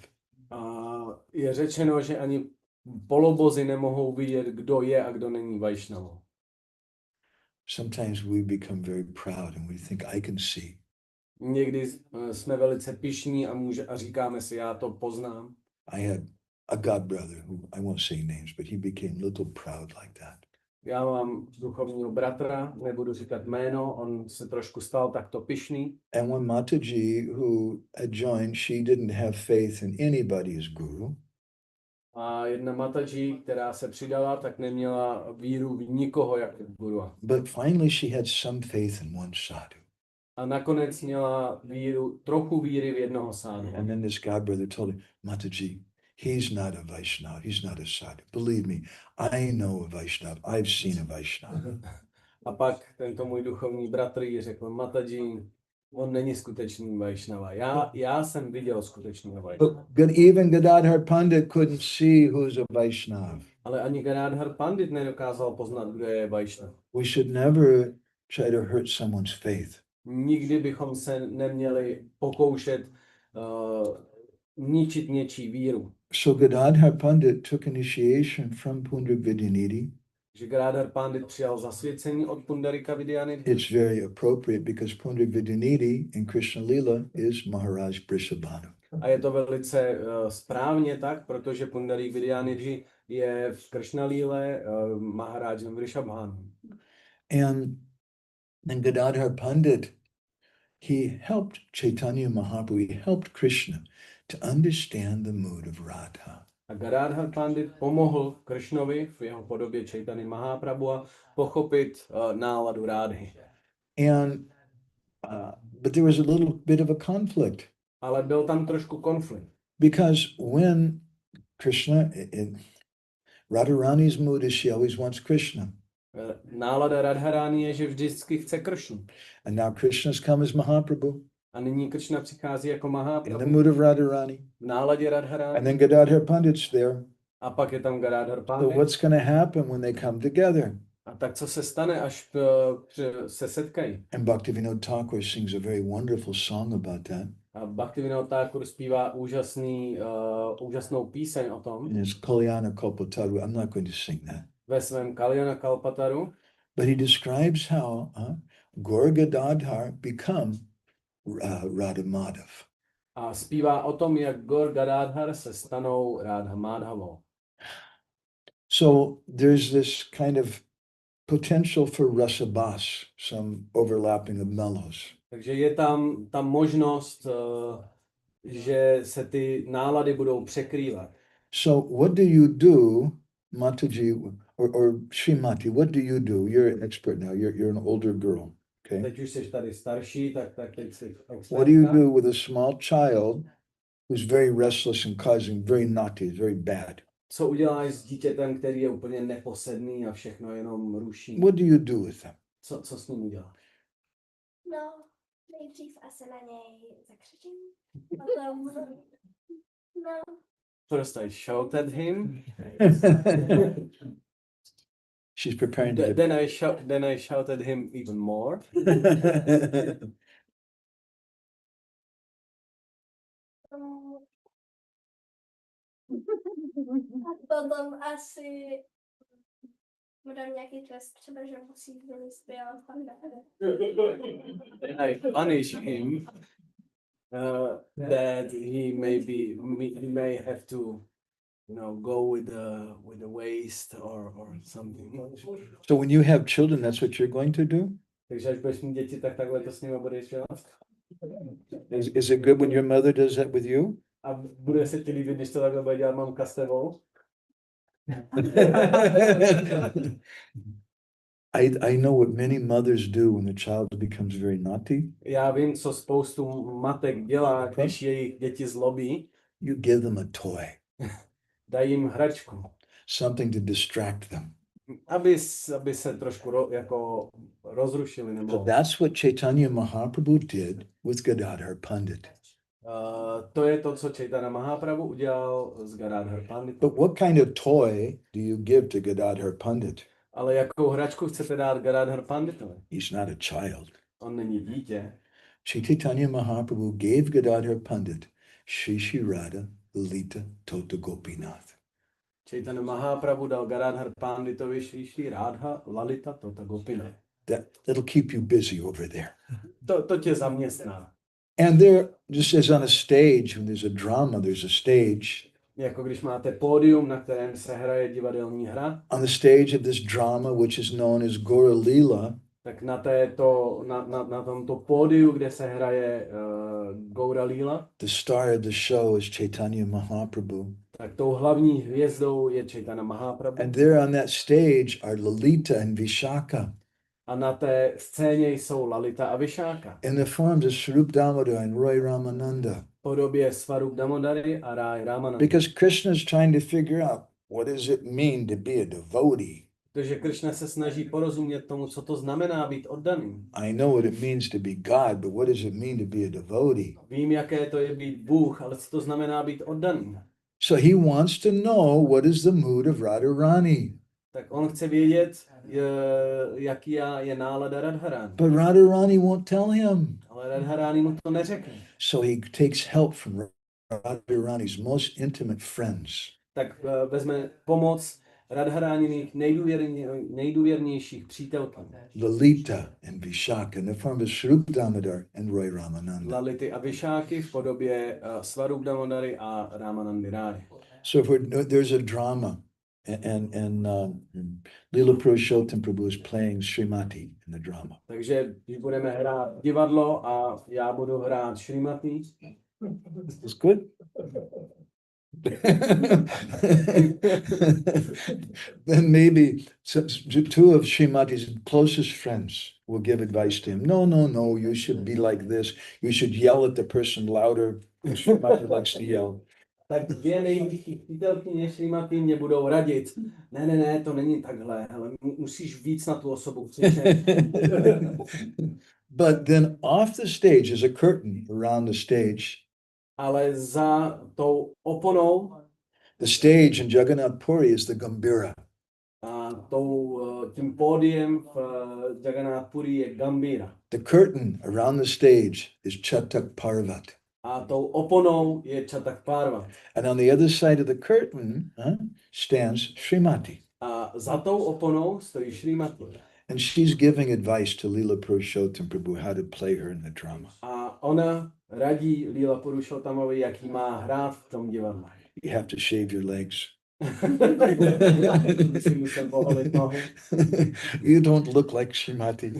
A je řečeno, že ani polobozy nemohou vidět, kdo je a kdo není Vaishnavou. Sometimes we become very proud and we think I can see. Někdy jsme velice pyšní a říkáme si, já to poznám. I had a god brother who I won't say names, but he became a little proud like that. Já mám duchovního bratra, nebudu říkat jméno, on se trošku stal takto pyšný. And when Mataji, who had joined, she didn't have faith in anybody as guru. A jedna Mataji, která se přidala, tak neměla víru v nikoho jako guru. But finally she had some faith in one sadhu. A nakonec měla trochu víry v jednoho sádu. And then this god brother told her, Mataji, he's not a Vaishnava, he's not a sadhu. Believe me, I know a Vaishnava, I've seen a Vaishnava. A pak tento můj duchovní bratr jí řekl, Mataji, on není skutečný Vaishnava. Já jsem viděl skutečného Vaishnava. But even Gadadhar Pandit couldn't see who's a Vaishnava. Ale ani Gadadhar Pandit nedokázal poznat, kdo je Vaishnava. We should never try to hurt someone's faith. Nikdy bychom se neměli pokoušet ničit něčí víru. So Gadadhar Pandit took initiation from Pundak Vidyanidhi. Že Gadadhar Pandit přijal zasvěcení od Pundarika Vidyanidhi. It's very appropriate because Pundak Vidyanidhi in Krishna Lila is Maharaj Vrishabhanu. A je to velice správně tak, protože Pundarik Vidyanidhi je v Krishna Líle Maharajem Vrishabhanem. And Gadadhar Pandit, he helped Chaitanya Mahaprabhu, he helped Krishna to understand the mood of Radha. A Gadadhar Pandit pomohl Krishnovi v jeho podobě Chaitanya Mahaprabhu pochopit náladu Rádhy. And but there was a little bit of a conflict. Ale byl tam trošku konflikt. Because when Krishna, in Radharani's mood is she always wants Krishna. Nálada Radharani je, že vždycky chce Krishnu. And now Krishna's come as Mahaprabhu. A nyní Krishna přichází jako In the Mahaprabhu. mood of Radharani. V náladě Radharani. And then Gadadhar Pandit's there. A pak je tam Gadadhar So Pandit. what's going to happen when they come together? A tak co se stane, až se setkají? And Bhaktivinoda Thakur sings a very wonderful song about that. A Bhaktivinoda Thakur zpívá úžasnou píseň o tom And it's Kalyana Kalpataru. I'm not going to sing that. ve svém Kalyana Kalpataru. But he describes how Gaur Gadadhar become Radha Madhav. A zpívá o tom, jak Gaur Gadadhar se stanou Radha Madhavou. So there's this kind of potential for rasabas, some overlapping of mellows. Takže je tam ta možnost, že se ty nálady budou překrývat. So what do you do, Mataji, or Srimati, what do you do? You're an expert now, you're an older girl, okay? Teď už jsi tady starší, tak teď jsi What do you expertka. do with a small child who's very restless and causing very naughty, very bad? Co uděláš s dítětem, který je úplně neposedný a všechno jenom ruší? What do you do with them? Co s ním uděláš? No, nejdřív asi na něj zakřičím. Potom, no, First I shouted him, She's preparing to then I shouted him even more. a potom asi mu dám nějaký trest, třeba, že musí vylít bělá panda. Then I punish him that he may have to, go with the waste or something. So when you have children, that's what you're going to do? Takže až budeš mít děti, tak takhle to s nimi budeš dělat. Is it good when your mother does that with you? A bude se ti líbit, když to takhle bude dělat mamka s tebou? I know what many mothers do when the child becomes very naughty. Já vím, co spoustu matek dělá, když jejich děti zlobí. You give them a toy, Dají jim hračku, something to distract them. aby se trošku rozrušili. So Nebo, that's what Chaitanya Mahaprabhu did with Gadadhar Pandit. to je to, co Chaitanya Mahaprabhu udělal s Gadadhar Panditem. But what kind of toy do you give to Gadadhar Pandit? Ale jakou hračku chcete dát Gadadhar Panditovi? He's not a child. On není dítě. Chaitanya Mahaprabhu gave Gadadhar Pandit Shri Shri Radha Lalita Tota Gopinath. Chaitanya Mahaprabhu dal Gadadhar Panditovi Shri Shri Radha Lalita Tota Gopinath. That'll keep you busy over there. To tě zaměstná. And there, just as on a stage, when there's a drama, there's a stage. jako když máte pódium, na kterém se hraje divadelní hra, On the stage of this drama, which is known as Gora Leela, tak na tomto pódiu, kde se hraje Gaura Lila, the star of the show is Chaitanya Mahaprabhu. tak tou hlavní hvězdou je Chaitanya Mahaprabhu. And there on that stage are Lalita and Vishaka A na té scéně jsou Lalita a Visháka. in the forms of Swarup Damodar and Roy Ramananda. V podobě Svarup Damodary a Ráj Ramananda. Because Krishna is trying to figure out what does it mean to be a devotee. Protože Krishna se snaží porozumět tomu, co to znamená být oddaným. I know what it means to be God, but what does it mean to be a devotee? Vím, jaké to je být Bůh, ale co to znamená být oddaným. So he wants to know what is the mood of Radharani. Tak on chce vědět, jaký je nálada Radharani. But Radharani won't tell him. Ale Radharani mu to neřekne. So he takes help from Radharani's most intimate friends. Tak vezme pomoc Radharaniných nejdůvěrnějších přítelkyň. Lalita and Vishaka in the form of Swarup Damodar and Roy Ramananda. Lality a Visháky v podobě Svarup Damodary a Ramanandy Ráje. So if there's a drama and Leela Purushottam Prabhu is playing Srimati in the drama. Takže když budeme hrát divadlo a já budu hrát Šrimati, It's good. Then maybe two of Srimati's closest friends will give advice to him. No, you should be like this. You should yell at the person louder. Srimati likes to yell. tak dvě nejbližší přítelkyně Šrimati mě budou radit. Ne, to není takhle, ale musíš víc na tu osobu křičet. But then off the stage is a curtain around the stage. Ale za tou oponou The stage in Jagannath Puri is the Gambira. a tím pódiem v Jagannath Puri je Gambira. The curtain around the stage is Chatak Parvat. A tou oponou je Chatak Parvat. And on the other side of the curtain stands Srimati. A za tou oponou stojí Šrimati. And she's giving advice to Leela Purushottam Prabhu how to play her in the drama. A ona radí Leela Purushottamovi, jaký má hrát v tom divadle. You have to shave your legs. Si musel poholit nohu. You don't look like Srimati.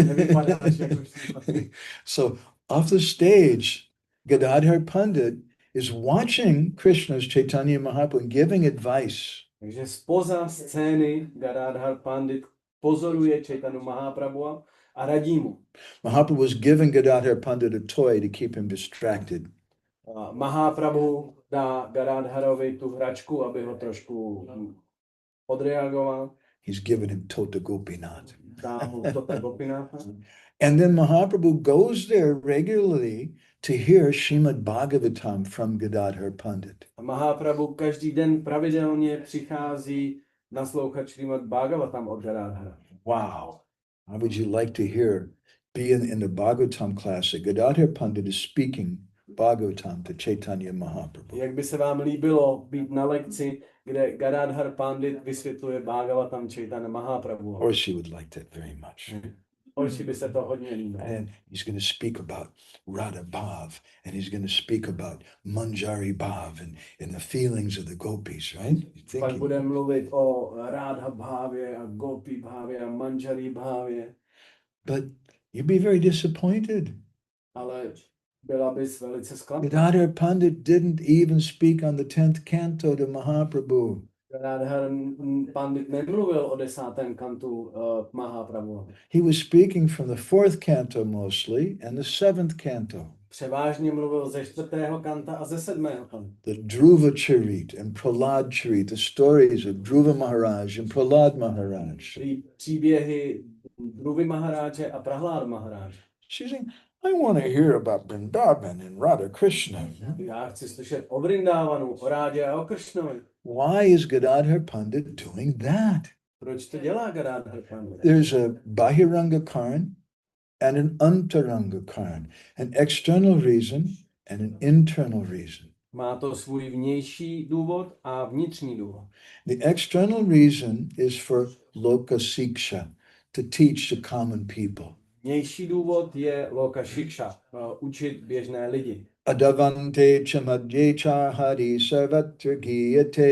Nevypadáš jako Šrimati. So off the stage, Gadadhar Pandit is watching Krishna's Chaitanya Mahaprabhu and giving advice. Takže spoza scény Gadadhar Pandit pozoruje Chaitanya Mahaprabhu a radí mu. Mahaprabhu was giving Gadadhar Pandit a toy to keep him distracted. Mahaprabhu dá Gadadharovi tu hračku, aby ho trošku odreagoval. He's given him Tota Gopinath. Dá mu Tota Gopinatha. And then Mahaprabhu goes there regularly to hear Srimad Bhagavatam from Gadadhar Pandit. A Mahaprabhu každý den pravidelně přichází naslouchat Srimad Bhagavatam od Gadadhara. Wow. How would you like to hear, be in the Bhagavatam class that Gadadhar Pandit is speaking Bhagavatam to Chaitanya Mahaprabhu? Jak by se vám líbilo být na lekci, kde Gadadhar Pandit vysvětluje Bhagavatam Chaitanya Mahaprabhu? Or she would like that very much. Orši by se to hodně líbilo. And he's going to speak about Radha Bhav, and he's going to speak about Manjari Bhav and the feelings of the gopis, right? Pak bude mluvit o Radha Bhavě a Gopi Bhavě a Manjari Bhavě. But you'd be very disappointed. Ale byla bys velice zklamaná. Gadadhar Pandit didn't even speak on the 10th canto to Mahaprabhu. Gadadhar Pandit nemluvil o 10. kantu Mahaprabhu. He was speaking from the 4th canto mostly and the 7th canto. Převážně mluvil ze 4. kanta a ze 7. kanta. The Dhruva Charit and Prahlad Charit, the stories of Dhruva Maharaj and Prahlad Maharaj. Příběhy Dhruvy Maharáže a Prahlad Maharáž. She's saying, I want to hear about Vrindavan and Radha Krishna. Já chci slyšet o Vrindavanu, o Rádě a o Kršnovi. Why is Gadadhar Pandit doing that? Proč to dělá Gadadhar Pandit? There's a Bahiranga Karan and an Antaranga Karan, an external reason and an internal reason. Má to svůj vnější důvod a vnitřní důvod. The external reason is for Loka Siksha, to teach the common people. Vnější důvod je loka shiksha, učit běžné lidi. Adavante chamadye chahari sarvatra giyate.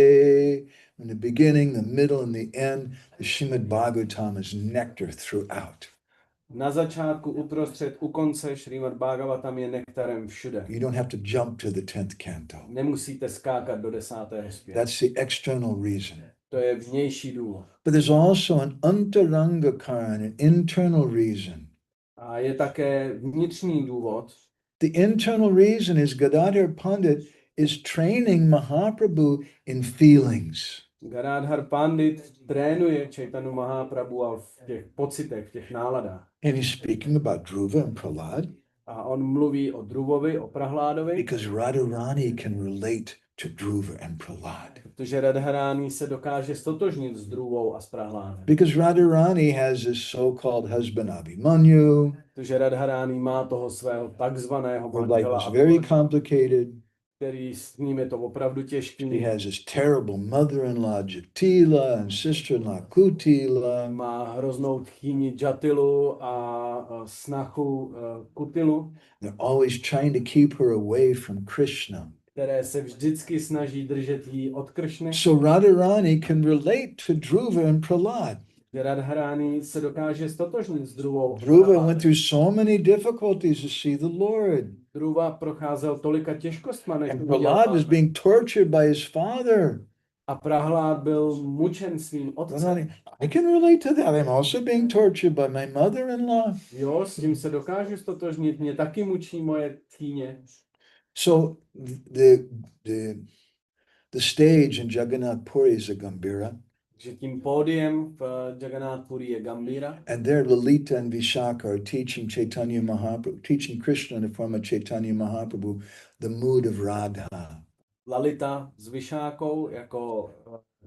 In the beginning, the middle, and the end, the Srimad Bhagavatam is nectar throughout. Na začátku, uprostřed, u konce Šrýmad Bhagavatam je nektarem všude. You don't have to jump to the 10th canto. Nemusíte skákat do 10. zpěvu. That's the external reason. To je vnější důvod. But there's also an antaranga karan, an internal reason. A je také vnitřní důvod. The internal reason is Gadadhar Pandit is training Mahaprabhu in feelings. Gadadhar Pandit trénuje Chaitanya Mahaprabhu v těch pocitech, v těch náladách. And he's speaking about Dhruva and Prahlad A on mluví o Dhruvovi, o Prahládovi, because Radharani can relate to Dhruva and Prahlad. protože Radharani se dokáže stotožnit s Dhruvou a s Prahládem. Because Radharani has this so-called husband Abhimanyu. Protože Radharani má toho svého takzvaného Her life manžela, is very complicated. který s ním je to opravdu těžký. He has his terrible mother-in-law Jatila and sister-in-law Kutila. Má hroznou tchýni Jatilu a snachu Kutilu, They're always trying to keep her away from Krishna. které se vždycky snaží držet jí od Kršny. So Radharani can relate to Dhruva and Prahlad. Radharani se dokáže stotožnit s Dhruvou. Dhruva went through so many difficulties to see the Lord. Dhruva procházel tolika těžkostma, než And uviděl Prahlad was Pána. being tortured by his father. A Prahlád byl mučen svým otcem. Radharani, I can relate to that. I'm also being tortured by my mother-in-law. Jo, s tím se dokážu stotožnit. Mě taky mučí moje tchýně. So the stage in Jagannath Puri is a Gambhira. Že tím pódiem v Jagannath Puri je Gambhira. And there Lalita and Vishaka are teaching Chaitanya Mahaprabhu, teaching Krishna in the form of Chaitanya Mahaprabhu, the mood of Radha. Lalita s Vyšákou jako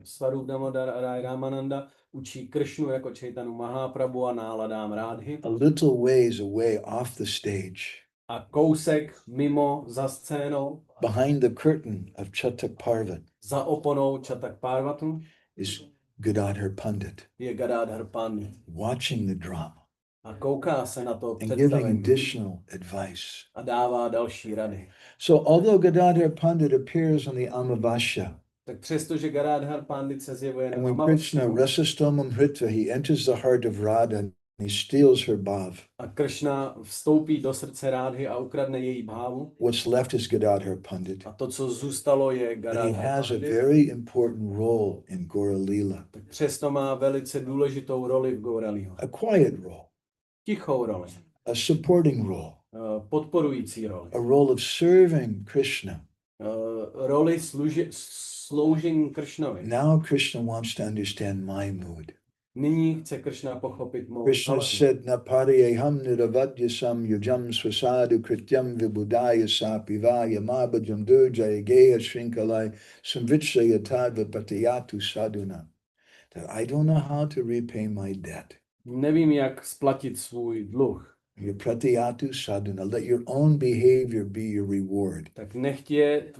Svarup Damodar a Rai Ramananda učí Kršnu jako Chaitanya Mahaprabhu a náladám Rádhy. A little ways away off the stage, A kousek mimo za scénou, behind the curtain of Chatak Parvat, za oponou Chatak Parvatu, is Gadadhar Pandit, je Gadadhar Pandit. watching the drama A kouká se na to and giving představení additional advice. a dává další rady. So although Gadadhar Pandit appears on the Amavasya, Tak přestože Gadadhar Pandit se zjevuje and na when Krishna Amavasya rasastomam hrita, he enters the heart of Radha and he steals her bhav. a Kršna vstoupí do srdce Rádhy a ukradne její bhávu, What's left is Gadadhar Pandit. a to, co zůstalo, je But he Gadadhar has a Pandit. very important role in Gaura Leela, Tak přesto má velice důležitou roli v Gauraliho. a quiet role, Tichou roli, a supporting role, podporující roli, a role of serving Krishna. roli sloužení Kršnovi. Now Krishna wants to understand my mood. Nyní chce Kršna pochopit mou Krishna náladu. said, Napariyaham niravadyasam yujam swasadu krityam vibudaya sapivaya mabhajam durjaya geya shrinkalai samvitsaya tadva patayatu sadhuna. That I don't know how to repay my debt. Nevím, jak splatit svůj dluh. Your pratiyatu sadhana. Let your own behavior be your reward. Tak nechť je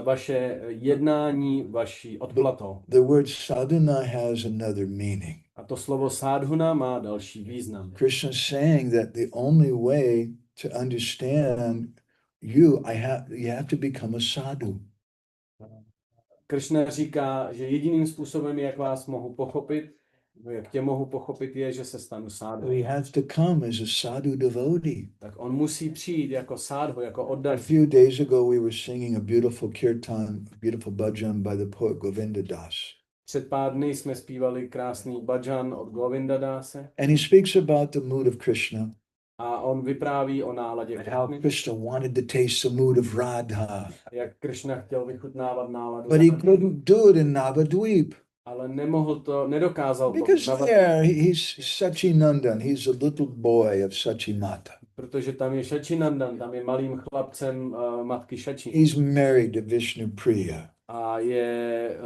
vaše jednání vaší odplatou. The word sadhana has another meaning. A to slovo sádhuna má další význam. Krishna is saying that the only way to understand you have to become a sadhu. Kršna říká, že jediným způsobem, jak vás mohu pochopit, jak tě mohu pochopit, je, že se stanu sádhu. He has to come as a sadhu devotee. Tak on musí přijít jako sádhu, jako A oddaný. few days ago, we were singing a beautiful kirtan, a beautiful bhajan by the poet Govinda Das. Před pár dny jsme zpívali krásný bhajan od Govinda Dase And he speaks about the mood of Krishna, a on vypráví o náladě and how Kršny, Krishna wanted to taste the mood of Radha. jak Kršna chtěl vychutnávat náladu But he Radhy, couldn't do it in Navadweep ale nedokázal to, because there he's Sachinandan. He's a little boy of Sachimata. protože tam je Šačinandan, tam je malým chlapcem matky Šači He's married to Vishnu Priya. a je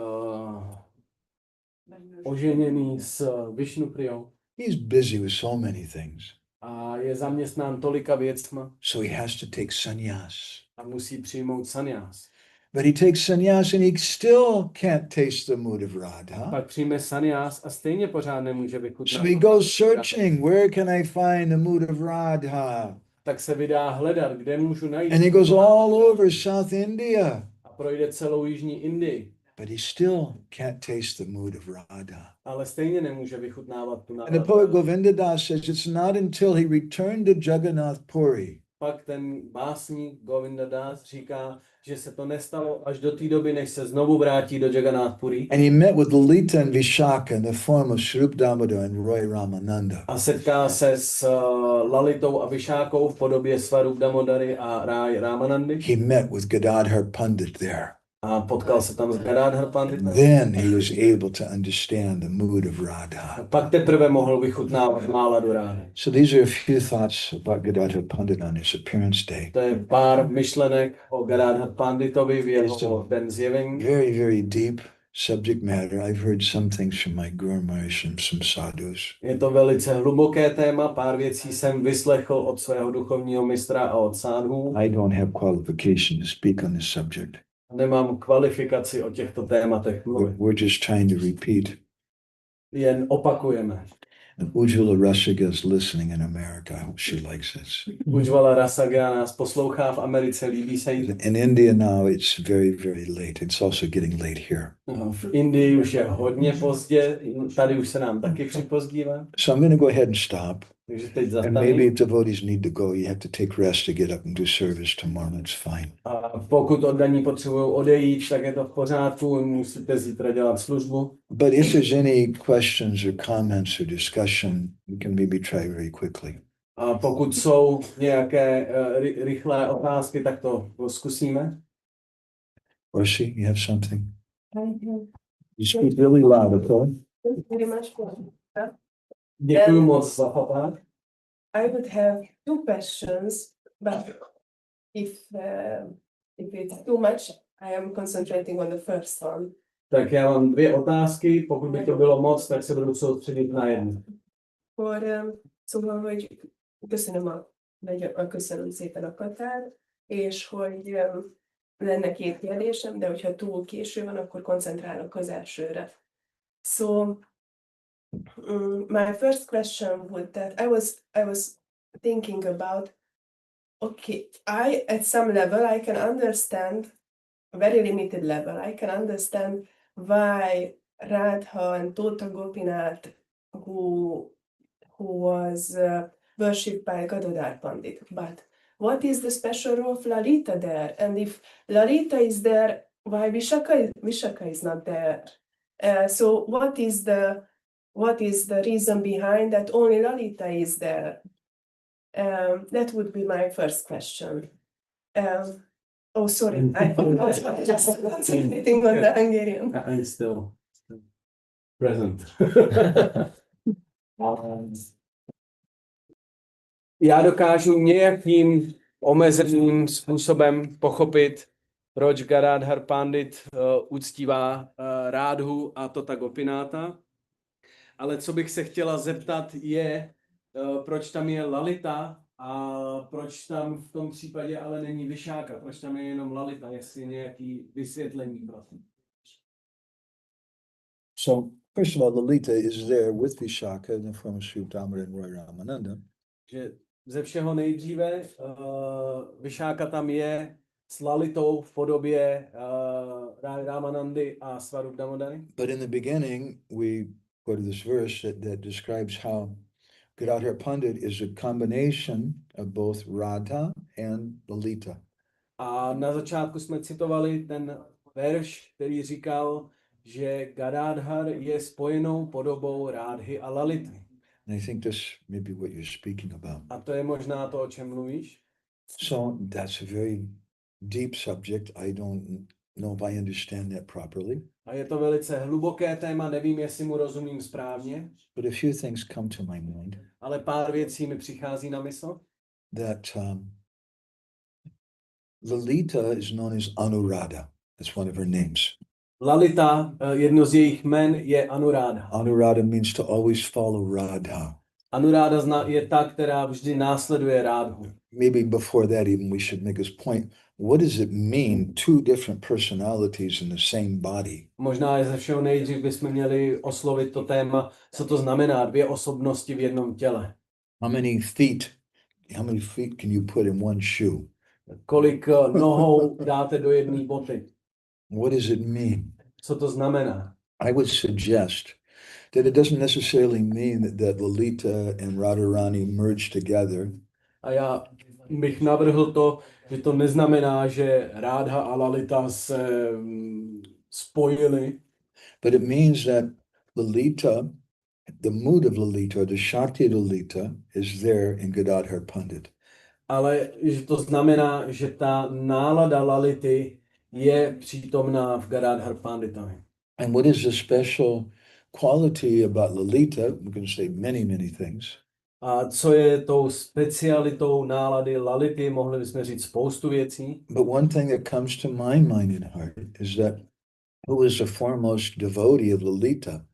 oženěný s Višnupriyou He's busy with so many things. a je zaměstnán tolika věcma So he has to take sannyas. a musí přijmout sannyas. But he takes sannyas and he still can't taste the mood of Radha. Pak přijme sannyas a stejně pořád nemůže vychutnat. So he goes searching, where can I find the mood of Radha? Tak se vydá hledat, kde můžu najít. And he goes all over South India. A projde celou jižní Indii. But he still can't taste the mood of Radha. Ale stejně nemůže vychutnávat tu And the poet Govinda Das says it's not until he returned to Jagannath Puri Pak ten básník Govinda Das říká, že se to nestalo až do té doby, než se znovu vrátí do Jagannath Puri. and he met with Lalita and Vishaka in the form of Swarup Damodar and Roy Ramananda. A setká se s Lalitou a Vishákou v podobě Swarup Damodary a Ráj Ramanandy. He met with Gadadhar Pandit there. A potkal se tam s Gadadhar Panditem. Then he was able to understand the mood of Radha. Pak teprve mohl vychutnávat náladu Rády. So these are a few thoughts about Gadadhar Pandit on his appearance day. To je pár myšlenek o Gadadhar Panditovi v jeho den zjevení. Very, very deep subject matter. I've heard some things from my Guru Maharaj and some sadhus. Je to velice hluboké téma, pár věcí jsem vyslechl od svého duchovního mistra a od sádhů. I don't have qualification to speak on this subject. Nemám kvalifikaci o těchto tématech mluvit. We're just trying to repeat. Jen opakujeme. And Ujjwala Rasika is listening in America. I hope she likes this. Ujjwala Rasika nás poslouchá v Americe, líbí se jí. In India now, it's very, very late. It's also getting late here. V Indii už je hodně pozdě, tady už se nám taky připozdívá. So I'm going to go ahead and stop. Takže teď And zastavím. maybe if devotees need to go, you have to take rest to get up and do service tomorrow. That's fine. A pokud oddaní potřebují odejít, tak je to v pořádku, musíte zítra dělat službu. But if there's any questions or comments or discussion, we can maybe try very quickly. A pokud jsou nějaké rychlé otázky, tak to zkusíme. Orsi, you have something? Thank you. You speak really loud, okay? Thank you very much for that. Děkuji moc za popad. I would have two questions, but if it's too much, I am concentrating on the first one. Tak já mám dvě otázky, pokud by to bylo moc, tak se budu soustředit na jednu. Szóval, hogy köszönöm szépen a Katár, és hogy lenne két kérdésem, de hogyha túl késő van, akkor koncentrálok az elsőre. So, my first question would that I was thinking about, okay, at some level I can understand, a very limited level, I can understand why Radha and Tota Gopinath, who was worshipped by Gadadhar Pandit, but what is the special role of Lalita there? And if Lalita is there, why Vishaka is not there? So what is the reason behind that only Lalita is there? That would be my first question. Oh, sorry, I was just concentrating on the Hungarian. I'm still present. Já dokážu nějakým omezeným způsobem pochopit, proč Gadadhar Pandit uctívá Rádhu a Tota Gopináta. Ale co bych se chtěla zeptat je, proč tam je Lalita a proč tam v tom případě ale není Visháka, proč tam je jenom Lalita, jestli nějaký vysvětlení pro to. So, first of all, Lalita is there with Vishaka in the form of Swarup Damodar and Roy Ramananda. Že ze všeho nejdříve Visháka tam je s Lalitou v podobě Ráj Ramanandy a Swarup Damodary. But in the beginning, we quoted this verse that describes how Gadadhar Pandit is a combination of both Radha and Lalita. A na začátku jsme citovali ten verš, který říkal, že Gadadhar je spojenou podobou Rádhy a Lality. And I think this may be what you're speaking about. A to je možná to, o čem mluvíš. So that's a very deep subject. I don't know if I understand that properly. A je to velice hluboké téma, nevím, jestli mu rozumím správně. But a few things come to my mind. Ale pár věcí mi přichází na mysl. That Lalita is known as Anuradha. That's one of her names. Lalita, jedno z jejich jmen je Anuradha. Anuradha means to always follow Radha. Anuráda je ta, která vždy následuje Rádhu. Maybe before that, even we should make this point. What does it mean, two different personalities in the same body? Možná je ze všeho nejdřív bychom měli oslovit to téma, co to znamená dvě osobnosti v jednom těle. How many feet can you put in one shoe? Kolik nohou dáte do jedné boty? What does it mean? Co to znamená? I would suggest that it doesn't necessarily mean that Lalita and Radharani merged together, A já bych navrhl to, že to neznamená, že Rádha a Lalita se spojili, but it means that Lalita, the mood of Lalita, or the Shakti of Lalita, is there in Gadadhar Pandit. ale že to znamená, že ta nálada Lality je přítomná v Gadadhar Panditovi. And what is the special quality about Lalita? We can say many, many things. A co je tou specialitou nálady Lality, mohli bychom říct spoustu věcí, But one thing that comes to my mind and heart is that who is the foremost devotee of Lalita?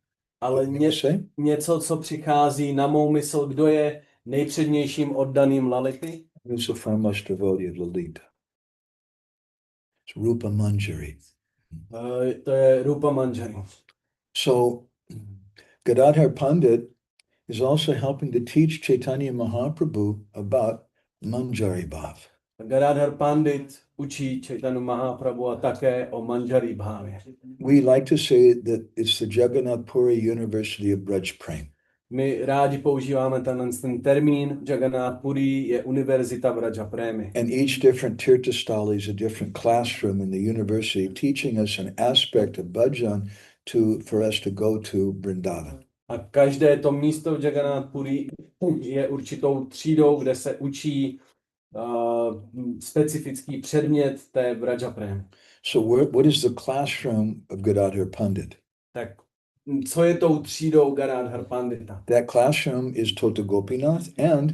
ale Can you say? něco, co přichází na mou mysl, kdo je nejpřednějším oddaným Lality? Who is the foremost devotee of Lalita? It's Rupa Manjari. To je Rupa Manjari. So Gadadhar Pandit is also helping to teach Chaitanya Mahaprabhu about Manjari Bhav. Gadadhar Pandit učí Chaitanya Mahaprabhu a také o Manjari bhávě. We like to say that it's the Jagannath Puri University of Braj Prem. My rádi používáme ten termín. Jagannath Puri je univerzita Vraja Prémy. And each different tirthastali is a different classroom in the university, teaching us an aspect of bhajan for us to go to Vrindavan. A každé to místo v Jagannath Puri je určitou třídou, kde se učí specifický předmět té Vraja Prémy. So what is the classroom of Gadadhar Pandit? Tak co je tou třídou Gadadhar Pandita? That classroom is Tota Gopinath and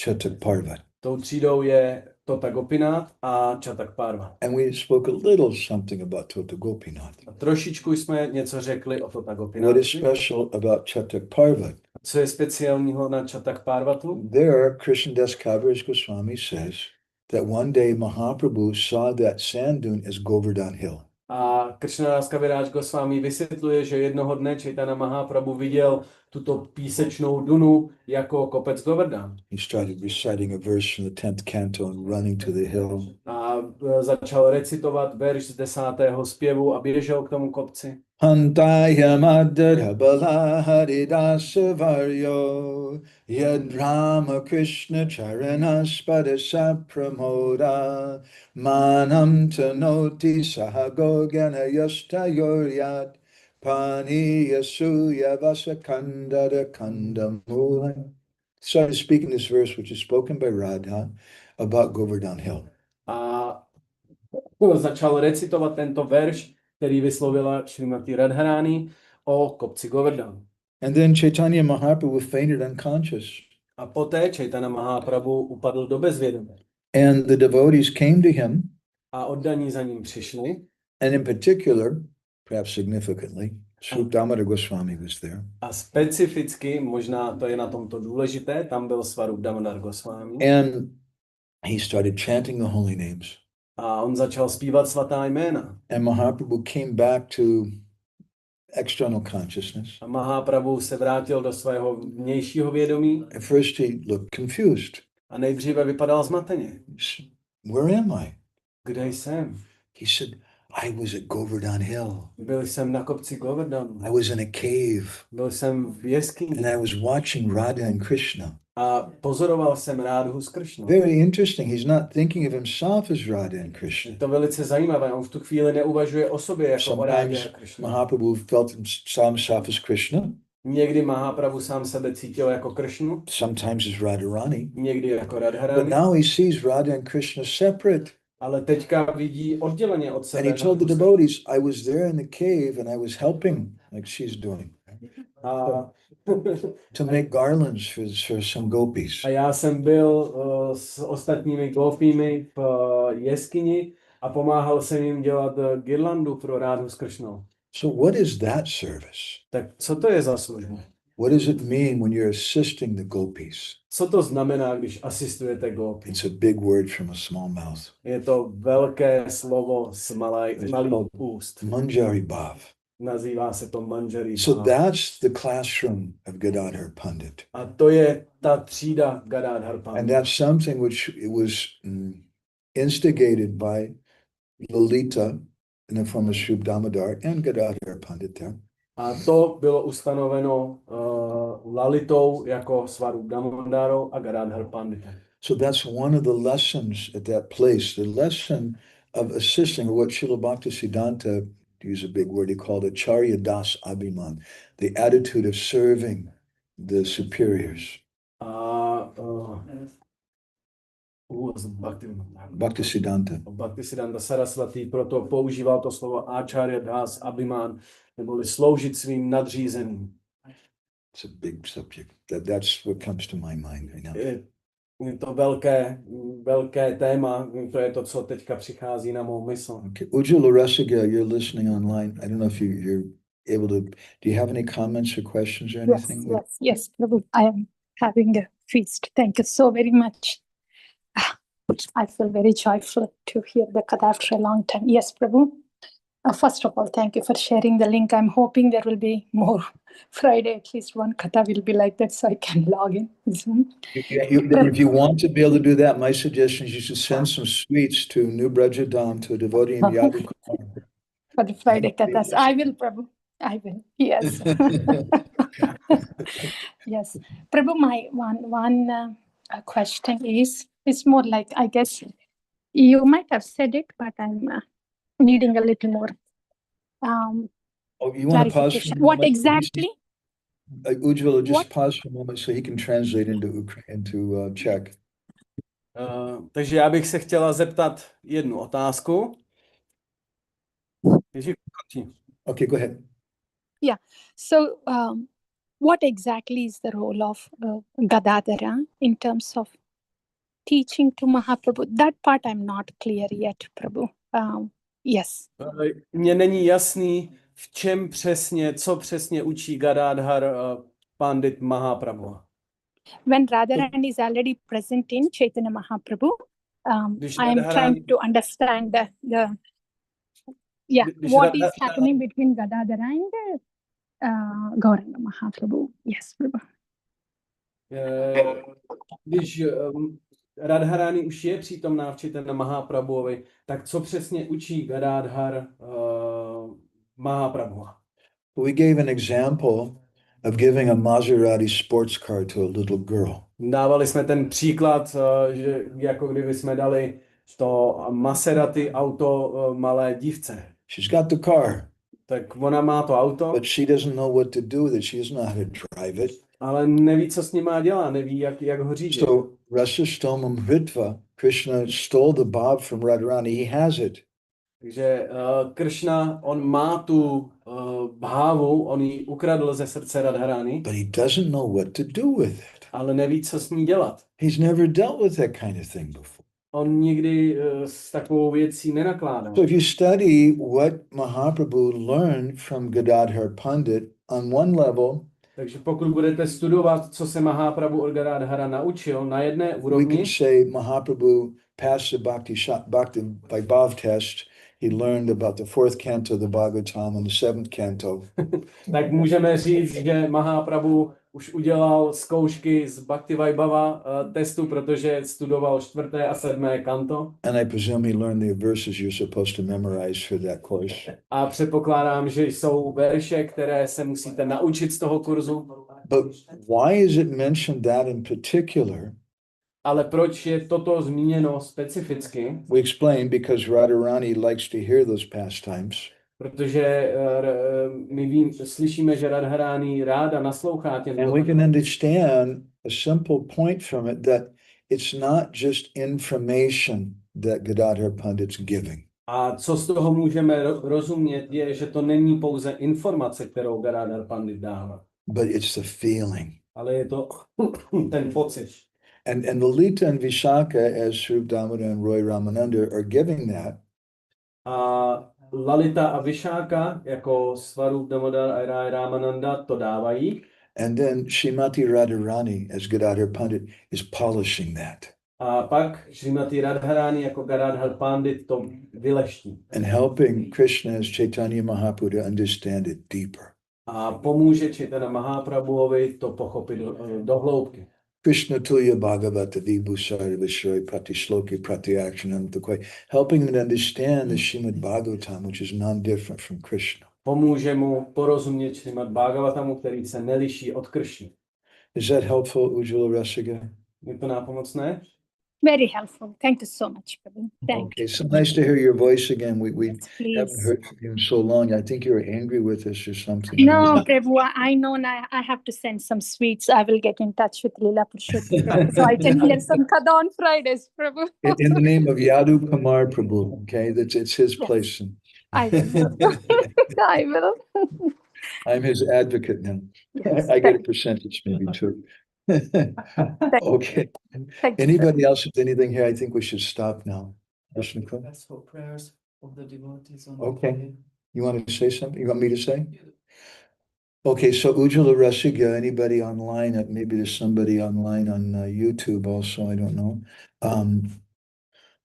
Chatak Parvat. Tou třídou je Tota Gopinath a Chatak Parvat. And we spoke a little something about Tota Gopinath. A trošičku jsme něco řekli o Tota What is Gopinathi. special about Chatak Parvat? Co je speciálního na Chatak Parvatu? There, Krishnadas Kaviraj Goswami says that one day Mahaprabhu saw that sand dune as Govardhan Hill. A Krishnadas Kaviraj Goswami vysvětluje, že jednoho dne Chaitanya Mahaprabhu viděl tuto písečnou dunu jako kopec Govardhan. He started reciting a verse from the 10th canto and running to the hill. A začal recitovat verš z 10. zpěvu a běžel k tomu kopci. Hantaya Madhurabala Haridasa Varyo Yad Rama Krishna Charanaspade Sapramoda Manam Tanoti Sahagogana Yastayoryat Pani Yasuya Vasakandada Kandamula. So he's speaking this verse which is spoken by Radha about Govardhan Hill. A začal recitovat tento verš, který vyslovila Šrimati Radharani o kopci Govardhan. And then Chaitanya Mahaprabhu fainted unconscious. A poté Chaitanya Mahaprabhu upadl do bezvědomí. And the devotees came to him, A oddaní za ním přišli. and in particular, perhaps significantly, Srup Damodar Goswami was there. A specificky, možná to je na tomto důležité, tam byl Swarup Damodar Goswami. And he started chanting the holy names. A on začal zpívat svatá jména. And Mahaprabhu came back to external consciousness. A Mahaprabhu se vrátil do svého vnějšího vědomí At first he looked confused. a nejdříve vypadal zmateně. He said, "Where am I?" Kde jsem? He said, "I was at Govardhan Hill. Byl jsem na kopci Govardhanu. I was in a cave, Byl jsem v jeskyni and I was watching Radha and Krishna." a pozoroval jsem Rádhu s Kršnou. Very interesting. He's not thinking of himself as Radha and Je Krishna. to velice zajímavé. On v tu chvíli neuvažuje o sobě jako o Rádě Sometimes a Kršně. Mahaprabhu saw himself as Krishna, Někdy Mahaprabhu sám sebe cítil jako Kršnu, sometimes as Radharani. někdy jako But Radharani, now he sees Radha and Krishna separate. ale teďka vidí odděleně od And sebe. he told the devotees, "I was there in the cave and I was helping," like she's doing, A, to make garlands for some gopis. a já jsem byl s ostatními gopími v jeskyni a pomáhal jsem jim dělat girlandu pro Rádhu s Kršnou. So what is that service? Tak co to je za službu? What does it mean when you're assisting the gopis? Co to znamená, když asistujete gopi? It's a big word from a small mouth. Je to velké slovo z malých úst. Manjari Bhav. Nazývá se to manžari. So that's the classroom of Gadadhar Pandit. A to je ta třída Gadadhar And Pandit. that's something which it was instigated by Lalita in the form of Shub Damodar and Gadadhar Pandit there. A to bylo ustanoveno Lalitou jako Svarup Damodarou a Gadadhar Panditem. So that's one of the lessons at that place, the lesson of assisting, or what Srila Bhaktisiddhanta, to use a big word, he called it Charya Das Abhiman, the attitude of serving the superiors. A Bhaktisiddhanta. Bhaktisiddhanta Saraswati proto používal to slovo Acharya Das Abhiman, neboli sloužit svým nadřízeným. It's a big subject. That's what comes to my mind right now. Je to velké téma, to je to, co teďka přichází na mou mysl. Okay. Ujjwala Rasiga, you're listening online. I don't know if you're able to, do you have any comments or questions or anything? Yes, Prabhu. I am having a feast. Thank you so very much. I feel very joyful to hear the Katha after a long time. Yes, Prabhu. First of all, thank you for sharing the link. I'm hoping there will be more. Friday, at least one Katha will be like that, so I can log in Zoom. If you want to be able to do that, my suggestion is you should send some sweets to New Brajadam, to a devotee in Yadu. For the Friday Kathas. I will, Prabhu. I will. Yes. Yes. Prabhu, my one question is, it's more like, I guess you might have said it, but I'm needing a little more You want to pause for a clarification. moment? What exactly? Ujjwala, just What? pause for a moment so he can translate into Czech. Takže já bych se chtěla zeptat jednu otázku. Okay, go ahead. So, what exactly is the role of Gadadhara in terms of teaching to Mahaprabhu? That part I'm not clear yet, Prabhu. Yes. Mně není jasný, v čem přesně, co přesně učí Gadadhar Pandit Mahaprabhu. When Radharani is already present in Chaitanya Mahaprabhu, I am trying to understand what is happening between Gadadhara and Gauranga Mahaprabhu. Yes, Prabhu. Když Radharani už je přítomná v Chaitanya Mahaprabhuovi, tak co přesně učí Gadadhar Mahaprabhu? We gave an example of giving a Maserati sports car to a little girl. Dávali jsme ten příklad, že jako kdyby jsme dali to Maserati auto malé dívce. She's got the car, Tak ona má to auto, but she doesn't know what to do with it. She doesn't know how to drive it. ale neví, co s ním má dělat, neví, jak ho řídit. So Rasa Stomam Hritva, Krishna stole the bob from Radharani. He has it. Takže Krishna, on má tu bhávu, on ji ukradl ze srdce Radharani, But he doesn't know what to do with it. ale neví, co s ní dělat. He's never dealt with that kind of thing before. On nikdy s takovou věcí nenakládal. So if you study what Mahaprabhu learned from Gadadhar Pandit, on one level, Takže pokud budete studovat, co se Mahaprabhu od Gadadhara naučil na jedné we can úrovni, say Mahaprabhu passed the Bhakti Vaibhav test. He learned about the 4th canto of the Bhagavatam and the 7th canto. tak můžeme říct, že Mahaprabhu už udělal zkoušky z Bhakti Vaibhava testu, protože studoval 4. a 7. kanto. And I presume he learned the verses you're supposed to memorize for that course. A předpokládám, že jsou verše, které se musíte naučit z toho kurzu. But why is it mentioned that in particular? Ale proč je toto zmíněno specificky? We explain because Radharani likes to hear those pastimes. Protože my slyšíme, že Radharani ráda naslouchá těm. And we can understand a simple point from it that it's not just information that Gadadhar Pandit's giving. A co z toho můžeme rozumět, je, že to není pouze informace, kterou Gadadhar Pandit dává. But it's the feeling. Ale je to ten pocit. And Lalita and Vishaka, as Srup Damodar and Roy Ramananda, are giving that. A Lalita a Vishaka, jako Svarup Damodar a Rai Ramananda, to dávají. And then Srimati Radharani, as Gadadhar Pandit, is polishing that A pak Srimati Radharani jako Gadadhar Pandit to vyleští. and helping Krishna as Chaitanya Mahaprabhu to understand it deeper. A pomůže Chaitanya Mahaprabhuovi to pochopit do hloubky. Krishna Tulya Bhagavata Vibhusara Vishwari Pratishloki Pratyakshana Tukoi, helping him to understand the Srimad Bhagavatam, which is non-different from Krishna. Pomůže mu porozumět Srimad Bhagavatamu, který se neliší od Kršny. Is that helpful, Ujjvala Rasiga? Je to nápomocné? Very helpful. Thank you so much, Prabhu. Thank Okay, so nice to hear your voice again. We you. haven't Please. heard from you in so long. I think you're angry with us or something. No, Prabhu, I know now I have to send some sweets. I will get in touch with Leela Purushottam Prabhu so I can hear some Kada on Fridays, Prabhu. In the name of Yadu Kumar Prabhu, okay? It's his Yes. place. I will. I will. I'm his advocate now. Yes, I get a thank- percentage maybe too. thank- Okay. thank you, Anybody else with anything here? I think we should stop now. Krishna Kumar, Ask for prayers of the devotees on Okay. the day. you want to say something? You want me to say? Okay, so Ujjvala Rasiga, anybody online? Maybe there's somebody online on YouTube also, I don't know.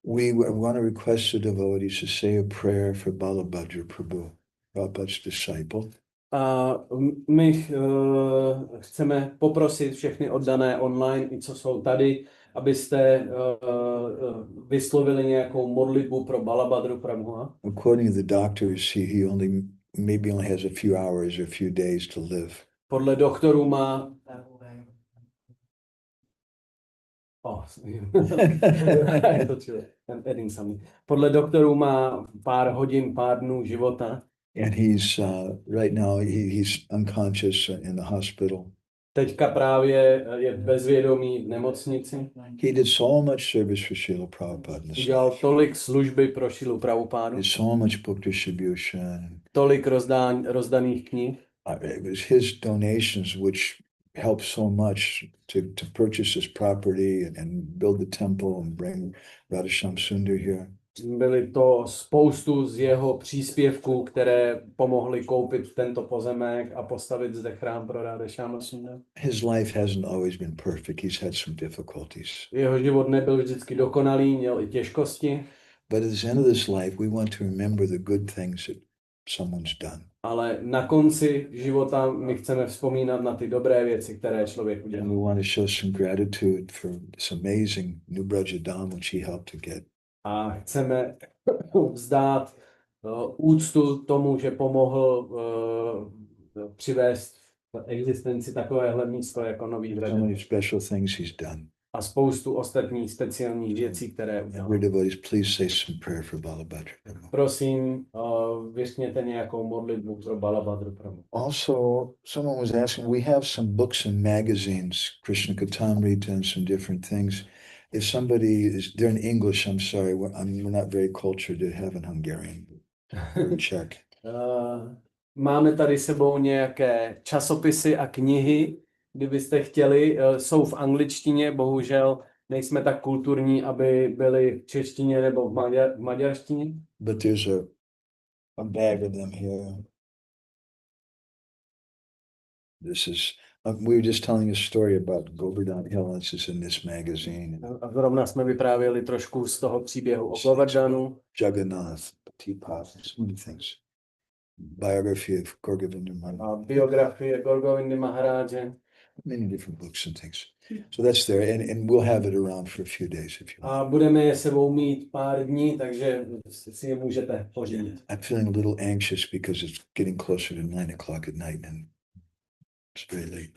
We want to request the devotees to say a prayer for Balabhadra Prabhu, Prabhupada's disciple. A my chceme poprosit všechny oddané online, i co jsou tady, abyste vyslovili nějakou modlitbu pro Balabhadru Prabhu. According to the doctors, he maybe only has a few hours or a few days to live. Podle doktorů má... Podle doktorů má pár hodin, pár dnů života. And he's right now he's unconscious in the hospital. Teďka právě je bezvědomý v nemocnici. He did so much service for Srila Prabhupada in his Udělal life. tolik služby pro Šilu Prabhupádu, Did so much book distribution. tolik rozdaných knih. It was his donations which helped so much to purchase this property and build the temple and bring Radhasham Sundar here. Byly to spoustu z jeho příspěvků, které pomohly koupit tento pozemek a postavit zde chrám pro Radhashama Sundara. His life hasn't always been perfect. He's had some difficulties. Jeho život nebyl vždycky dokonalý, měl i těžkosti, But at the end of this life, we want to remember the good things that someone's done. ale na konci života my chceme vzpomínat na ty dobré věci, které člověk And udělal. we want to show some gratitude for this amazing New Brajadam which he helped to get. A chceme vzdát úctu tomu, že pomohl přivést v existenci takovéhle místo jako Nový So Braj. many special things he's done. A spoustu ostatních speciálních věcí, které udělal. Dear devotees, please say some prayer for Balabhadra. Prosím, vyřkněte nějakou modlitbu pro Balabhadru Prabhu. Also, someone was asking, we have some books and magazines, Krishna Katamrita and some different things. If somebody is, they're in English, I'm sorry, we're not very cultured to have in Hungarian. Check. Máme tady sebou nějaké časopisy a knihy, kdybyste chtěli, jsou v angličtině, bohužel nejsme tak kulturní, aby byly v češtině nebo v maďarštině. But there's a bag of them here. This is, we were just telling a story about Govardhan Hill, this is in this magazine. A zrovna jsme vyprávěli trošku z toho příběhu o Govardhanu. Jagannath, Teapot, so many things. Biography of Gorgovinda A Maharaj, biografie Gorgovindy Maharáže. many different books and things. So that's there, and we'll have it around for a few days if you want. A budeme je sebou mít pár dní, takže si je můžete pořídit. I'm feeling a little anxious because it's getting closer to 9 o'clock at night and it's very late.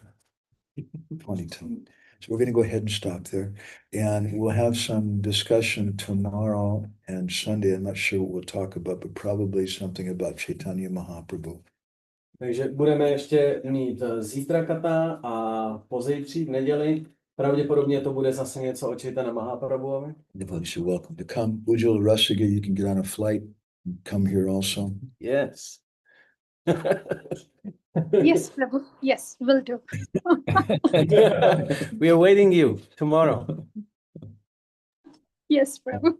22. So we're going to go ahead and stop there, and we'll have some discussion tomorrow and Sunday. I'm not sure what we'll talk about, but probably something about Chaitanya Mahaprabhu. Takže budeme ještě mít zítra kata a pozítří v neděli. Pravděpodobně to bude zase něco o Chaitanya Mahaprabhuovi. Devotees, you're welcome to come. Ujjvala Rasiga, you can get on a flight and come here also. Yes. Yes, Prabhu. Yes, will do. We are waiting you tomorrow. Yes, Prabhu.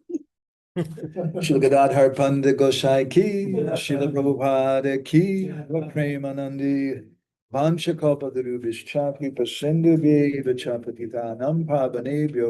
Srila Gadadhar Pandit Gosai ki, Srila Prabhupada ki, Premanandi Vanchakalpatarubhishcha kripa sindhubhya eva cha patitanam pavanebhyo